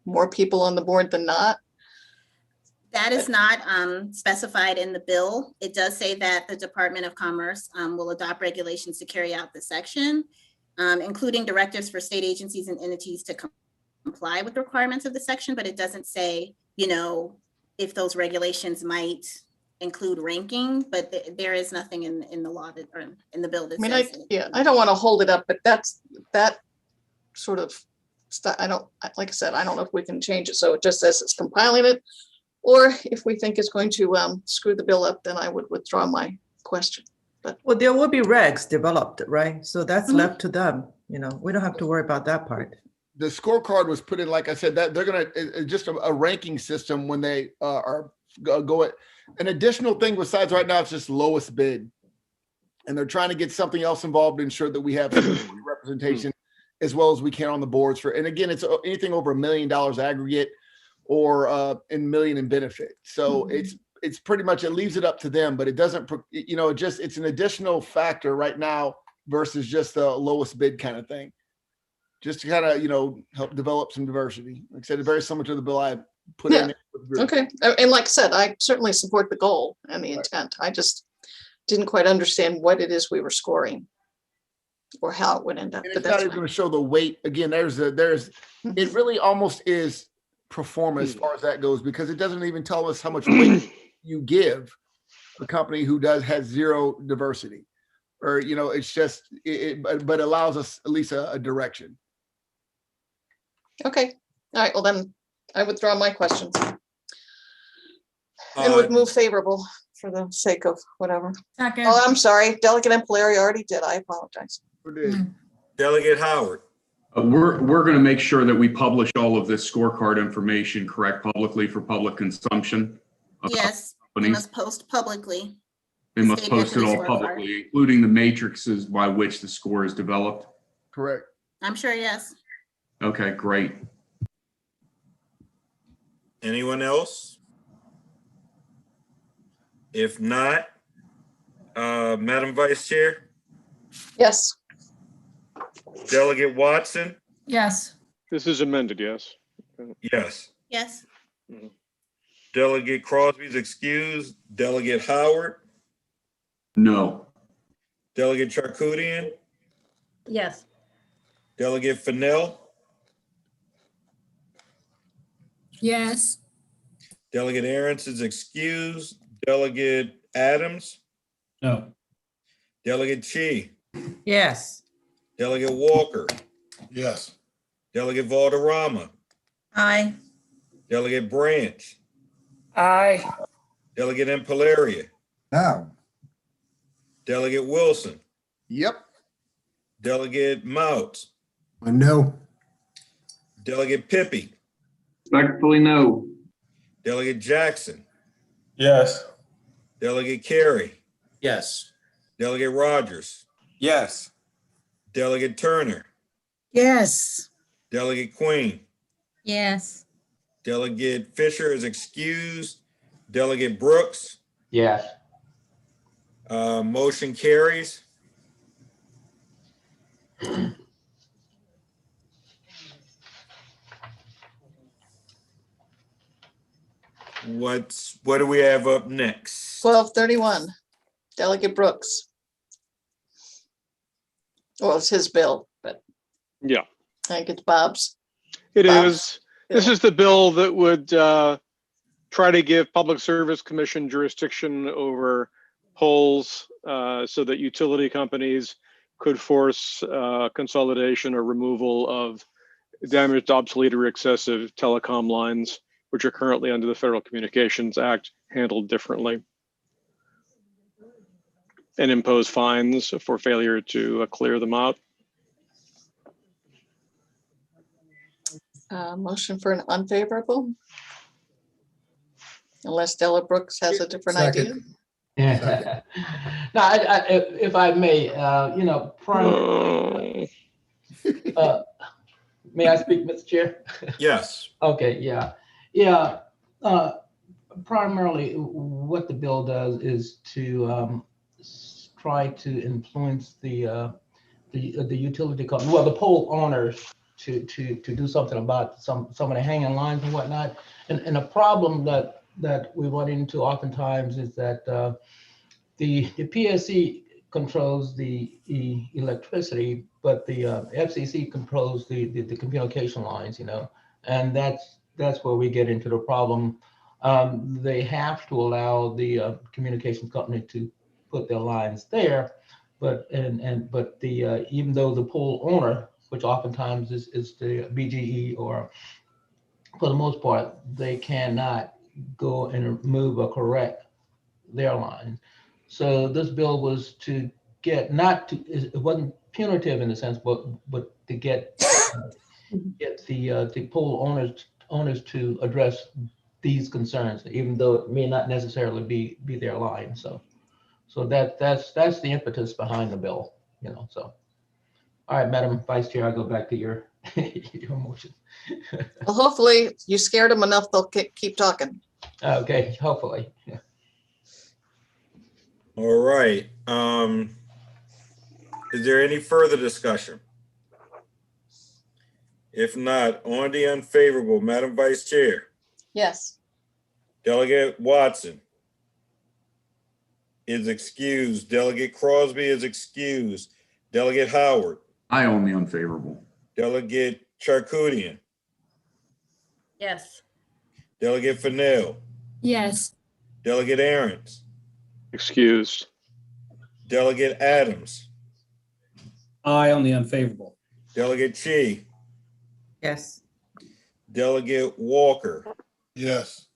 Speaker 6: more people on the board than not?
Speaker 13: That is not specified in the bill. It does say that the Department of Commerce will adopt regulations to carry out the section, including directives for state agencies and entities to comply with the requirements of the section, but it doesn't say, you know, if those regulations might include ranking, but there is nothing in the law that, or in the bill that says.
Speaker 6: I don't want to hold it up, but that sort of stuff. Like I said, I don't know if we can change it. So it just says it's compiling it. Or if we think it's going to screw the bill up, then I would withdraw my question. But
Speaker 22: Well, there will be regs developed, right? So that's left to them. You know, we don't have to worry about that part.
Speaker 5: The scorecard was put in, like I said, that they're going to just a ranking system when they are going. An additional thing besides right now, it's just lowest bid. And they're trying to get something else involved to ensure that we have representation as well as we can on the boards for, and again, it's anything over $1 million aggregate or in million in benefit. So it's pretty much, it leaves it up to them, but it doesn't, you know, it's an additional factor right now versus just the lowest bid kind of thing. Just to kind of, you know, help develop some diversity. Like I said, it's very similar to the bill I put in.
Speaker 6: Okay. And like I said, I certainly support the goal and the intent. I just didn't quite understand what it is we were scoring or how it would end up.
Speaker 5: And
Speaker 6: But
Speaker 5: it's not
Speaker 6: that's
Speaker 5: even going to show the weight. Again, it really almost is pro forma as far as that goes, because it doesn't even tell us how much weight you give a company who has zero diversity, or, you know, it's just, but allows us at least a direction.
Speaker 6: okay. All right. Well, then I withdraw my questions and would move favorable for the sake of whatever.
Speaker 15: Second.
Speaker 6: Oh, I'm sorry. Delegate Empleri already did. I apologize.
Speaker 1: Delegate Howard.
Speaker 21: We're going to make sure that we publish all of this scorecard information correct publicly for public consumption.
Speaker 13: Yes, they must post publicly.
Speaker 21: They must post it all publicly, including the matrices by which the score is developed.
Speaker 5: Correct.
Speaker 13: I'm sure, yes.
Speaker 21: Okay, great.
Speaker 1: Anyone else? If not, Madam Vice Chair,
Speaker 6: Yes.
Speaker 1: Delegate Watson,
Speaker 15: Yes.
Speaker 7: This is amended, yes.
Speaker 1: yes.
Speaker 13: Yes.
Speaker 1: Delegate Crosby's excused. Delegate Howard,
Speaker 21: No.
Speaker 1: Delegate Charkoudian,
Speaker 12: Yes.
Speaker 1: Delegate Fennell,
Speaker 14: Yes.
Speaker 1: Delegate Aarons is excused. Delegate Adams,
Speaker 8: No.
Speaker 1: Delegate Chi,
Speaker 22: Yes.
Speaker 1: Delegate Walker,
Speaker 4: Yes.
Speaker 1: Delegate Valderrama,
Speaker 22: Aye.
Speaker 1: Delegate Branch,
Speaker 17: Aye.
Speaker 1: Delegate Impalaria,
Speaker 9: No.
Speaker 1: Delegate Wilson,
Speaker 5: Yep.
Speaker 1: Delegate Mouts,
Speaker 18: No.
Speaker 1: Delegate Pippy,
Speaker 7: Respectfully, no.
Speaker 1: Delegate Jackson,
Speaker 7: Yes.
Speaker 1: Delegate Carey,
Speaker 3: Yes.
Speaker 1: Delegate Rogers,
Speaker 7: Yes.
Speaker 1: Delegate Turner,
Speaker 10: Yes.
Speaker 1: Delegate Queen,
Speaker 14: Yes.
Speaker 1: Delegate Fisher is excused. Delegate Brooks,
Speaker 7: Yes.
Speaker 1: motion carries. What do we have up next?
Speaker 6: 1231, Delegate Brooks. Well, it's his bill, but
Speaker 7: Yeah,
Speaker 6: I think it's Bob's.
Speaker 7: it
Speaker 6: Bob?
Speaker 7: is. This is the bill that would try to give Public Service Commission jurisdiction over polls so that utility companies could force consolidation or removal of damaged, obsolete, or excessive telecom lines, which are currently under the Federal Communications Act, handled differently, and impose fines for failure to clear them out.
Speaker 6: Motion for an unfavorable? Unless Della Brooks has a different idea.
Speaker 18: Second.
Speaker 2: Yeah. No, if I may, you know, May I speak, Mr. Chair?
Speaker 1: Yes.
Speaker 2: Okay, yeah. Yeah. Primarily, what the bill does is to try to influence the utility company, well, the pole owners to do something about some of the hanging lines and whatnot. And a problem that we run into oftentimes is that the PSC controls the electricity, but the FCC controls the communication lines, you know, and that's where we get into the problem. They have to allow the communication company to put their lines there, but even though the pole owner, which oftentimes is the BGE, or for the most part, they cannot go and remove or correct their line. So this bill was to get, it wasn't punitive in a sense, but to get the pole owners to address these concerns, even though it may not necessarily be their line. So that's the impetus behind the bill, you know. So, all right, Madam Vice Chair, I'll go back to your your motion.
Speaker 6: Well, hopefully you scared them enough, they'll keep talking.
Speaker 2: Okay, hopefully. Yeah.
Speaker 1: All right. Is there any further discussion? If not, on the unfavorable, Madam Vice Chair.
Speaker 6: Yes.
Speaker 1: Delegate Watson is excused. Delegate Crosby is excused. Delegate Howard.
Speaker 21: I own the unfavorable.
Speaker 1: Delegate Charkoudian.
Speaker 12: Yes.
Speaker 1: Delegate Fennell.
Speaker 14: Yes.
Speaker 1: Delegate Aarons.
Speaker 7: Excused.
Speaker 1: Delegate Adams.
Speaker 8: Aye on the unfavorable.
Speaker 1: Delegate Chi.
Speaker 22: Yes.
Speaker 1: Delegate Walker.
Speaker 4: Yes.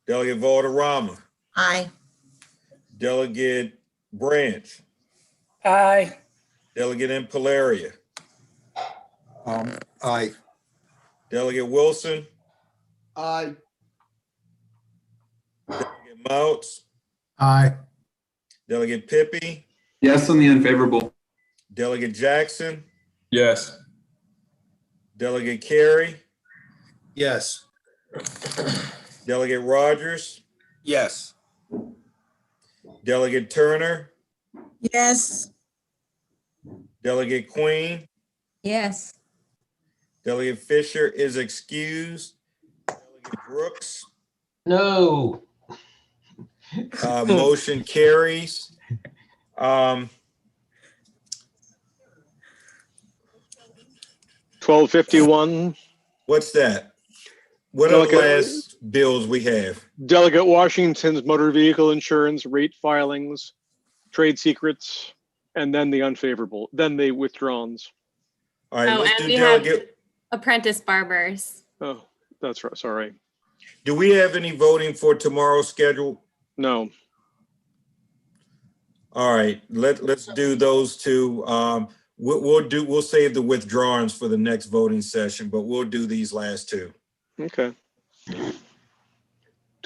Speaker 1: Delegate Valderrama.
Speaker 10: Aye.
Speaker 1: Delegate Branch.
Speaker 17: Aye.
Speaker 1: Delegate Impalaria.
Speaker 9: Aye.
Speaker 1: Delegate Wilson.
Speaker 5: Aye.
Speaker 1: Delegate Mouts.
Speaker 18: Aye.
Speaker 1: Delegate Pippy.
Speaker 21: Yes on the unfavorable.
Speaker 1: Delegate Jackson.
Speaker 21: Yes.
Speaker 1: Delegate Carey.
Speaker 3: Yes.
Speaker 1: Delegate Rogers.
Speaker 21: Yes.
Speaker 1: Delegate Turner.
Speaker 10: Yes.
Speaker 1: Delegate Queen.
Speaker 14: Yes.
Speaker 1: Delegate Fisher is excused. Delegate Brooks.
Speaker 2: No.
Speaker 1: Motion carries.
Speaker 7: 1251.
Speaker 1: What's that? What are the last bills we have?
Speaker 7: Delegate Washington's motor vehicle insurance rate filings, trade secrets, and then the unfavorable, then the withdrawns.
Speaker 1: All right,
Speaker 19: Oh,
Speaker 1: let's
Speaker 19: and
Speaker 1: do
Speaker 19: we have
Speaker 1: delegate.
Speaker 19: apprentice barbers.
Speaker 7: Oh, that's right. Sorry.
Speaker 1: Do we have any voting for tomorrow's schedule?
Speaker 7: No.
Speaker 1: All right, let's do those two. We'll save the withdrawals for the next voting session, but we'll do these last two.
Speaker 7: Okay.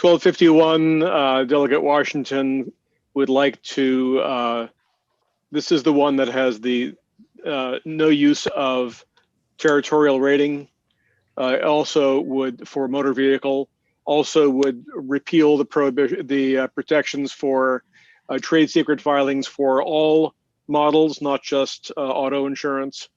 Speaker 7: 1251, Delegate Washington would like to, this is the one that has the no use of territorial rating. Also would, for motor vehicle, also would repeal the prohibition, the protections for trade secret filings for all models, not just auto insurance.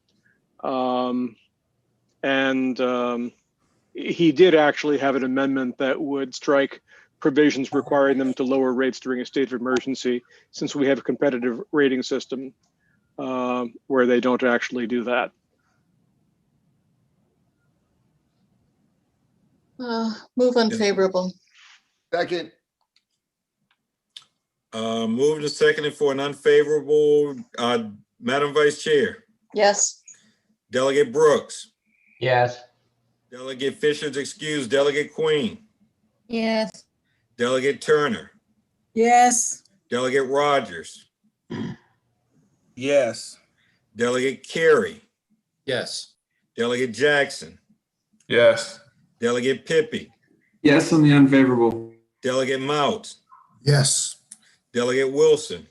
Speaker 7: He did actually have an amendment that would strike provisions requiring them to lower rates during a state of emergency, since we have a competitive rating system where they don't actually do that.
Speaker 6: Move unfavorable.
Speaker 5: Second.
Speaker 1: Moved and seconded for an unfavorable. Madam Vice Chair.
Speaker 6: Yes.
Speaker 1: Delegate Brooks.
Speaker 2: Yes.
Speaker 1: Delegate Fisher's excused. Delegate Queen.
Speaker 14: Yes.
Speaker 1: Delegate Turner.
Speaker 10: Yes.
Speaker 1: Delegate Rogers.
Speaker 21: Yes.
Speaker 1: Delegate Carey.
Speaker 3: Yes.
Speaker 1: Delegate Jackson.
Speaker 21: Yes.
Speaker 1: Delegate Pippy.
Speaker 21: Yes on the unfavorable.
Speaker 1: Delegate Mouts.
Speaker 18: Yes.
Speaker 1: Delegate Wilson.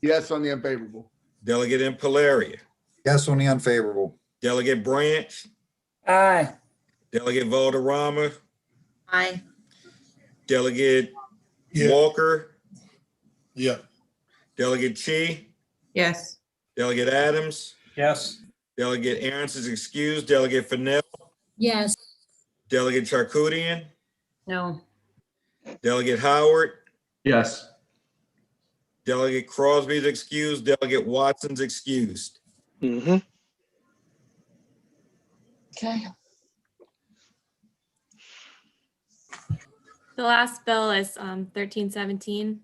Speaker 5: Yes on the unfavorable.
Speaker 1: Delegate Impalaria.
Speaker 9: Yes on the unfavorable.
Speaker 1: Delegate Branch.
Speaker 17: Aye.
Speaker 1: Delegate Valderrama,
Speaker 13: Aye.
Speaker 1: Delegate
Speaker 4: Yeah.
Speaker 1: Walker,
Speaker 4: Yeah.
Speaker 1: Delegate Chi,
Speaker 22: Yes.
Speaker 1: Delegate Adams,
Speaker 8: Yes.
Speaker 1: Delegate Aaron's is excused, Delegate Fennell,
Speaker 14: Yes.
Speaker 1: Delegate Charkoudian,
Speaker 12: No.
Speaker 1: Delegate Howard,
Speaker 21: Yes.
Speaker 1: Delegate Crosby's excused, Delegate Watson's excused.
Speaker 7: Mm-hmm.
Speaker 6: Okay.
Speaker 19: The last bill is 1317. You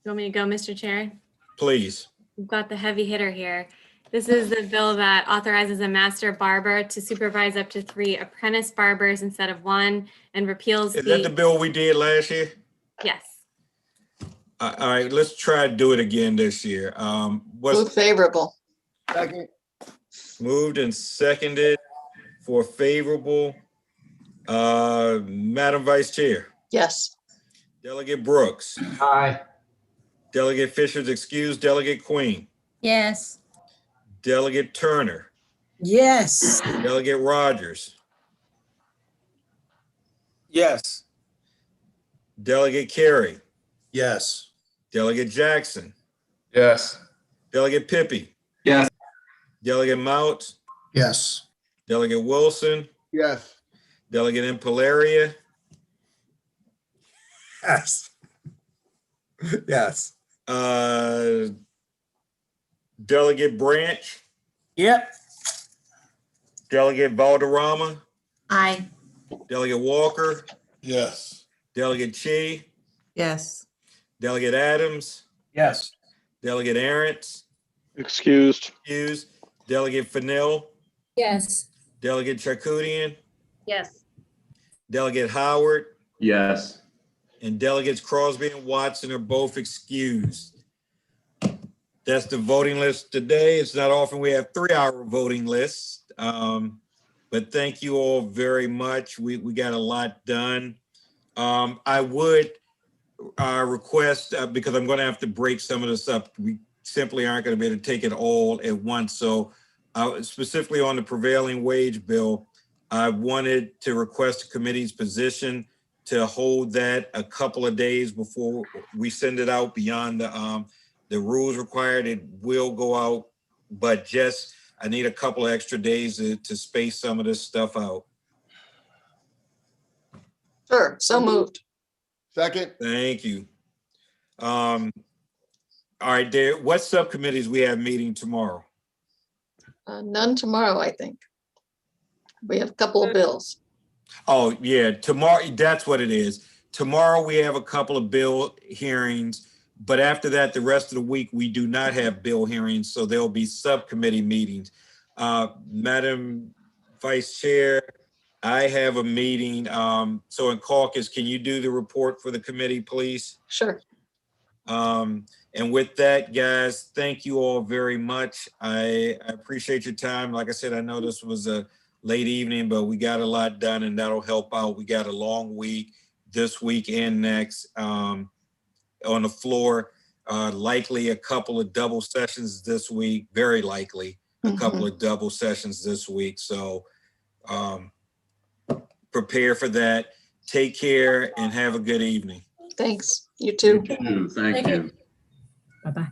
Speaker 19: want me to go, Mr. Chair?
Speaker 1: Please.
Speaker 19: We've got the heavy hitter here. This is the bill that authorizes a master barber to supervise up to 3 apprentice barbers instead of 1 and repeals
Speaker 1: Is that the bill we did last year?
Speaker 19: Yes.
Speaker 1: All right, let's try to do it again this year.
Speaker 6: Move favorable.
Speaker 5: Second.
Speaker 1: Moved and seconded for favorable? Madam Vice Chair,
Speaker 6: Yes.
Speaker 1: Delegate Brooks,
Speaker 2: Aye.
Speaker 1: Delegate Fisher's excused, Delegate Queen,
Speaker 14: Yes.
Speaker 1: Delegate Turner,
Speaker 10: Yes.
Speaker 1: Delegate Rogers,
Speaker 17: Yes.
Speaker 1: Delegate Carey,
Speaker 3: Yes.
Speaker 1: Delegate Jackson,
Speaker 17: Yes.
Speaker 1: Delegate Pippy,
Speaker 21: Yes.
Speaker 1: Delegate Mount,
Speaker 18: Yes.
Speaker 1: Delegate Wilson,
Speaker 5: Yes.
Speaker 1: Delegate Impalaria,
Speaker 3: Yes. Yes.
Speaker 1: Delegate Branch,
Speaker 17: Yep.
Speaker 1: Delegate Valderrama,
Speaker 13: Aye.
Speaker 1: Delegate Walker,
Speaker 4: Yes.
Speaker 1: Delegate Chi,
Speaker 22: Yes.
Speaker 1: Delegate Adams,
Speaker 8: Yes.
Speaker 1: Delegate Aaron's,
Speaker 7: Excused.
Speaker 1: excused, Delegate Fennell,
Speaker 14: Yes.
Speaker 1: Delegate Charkoudian,
Speaker 12: Yes.
Speaker 1: Delegate Howard,
Speaker 21: Yes.
Speaker 1: and Delegates Crosby and Watson are both excused. That's the voting list today. It's not often we have 3-hour voting lists. But thank you all very much. We got a lot done. I would request, because I'm going to have to break some of this up. We simply aren't going to be able to take it all at once. So specifically on the prevailing wage bill, I wanted to request a committee's position to hold that a couple of days before we send it out beyond the rules required. It will go out, but just I need a couple of extra days to space some of this stuff out.
Speaker 6: Sure. So moved.
Speaker 5: Second.
Speaker 1: Thank you. All right, there. What subcommittees we have meeting tomorrow?
Speaker 6: None tomorrow, I think. We have a couple of bills.
Speaker 1: Oh, yeah, tomorrow, that's what it is. Tomorrow we have a couple of bill hearings, but after that, the rest of the week, we do not have bill hearings, so there'll be subcommittee meetings. Madam Vice Chair, I have a meeting. So in caucus, can you do the report for the committee, please?
Speaker 6: Sure.
Speaker 1: And with that, guys, thank you all very much. I appreciate your time. Like I said, I know this was a late evening, but we got a lot done and that'll help out. We got a long week this week and next on the floor. Likely a couple of double sessions this week, very likely a couple of double sessions this week. So prepare for that. Take care and have a good evening.
Speaker 6: Thanks. You too.
Speaker 21: You too. Thank you.
Speaker 14: Bye-bye.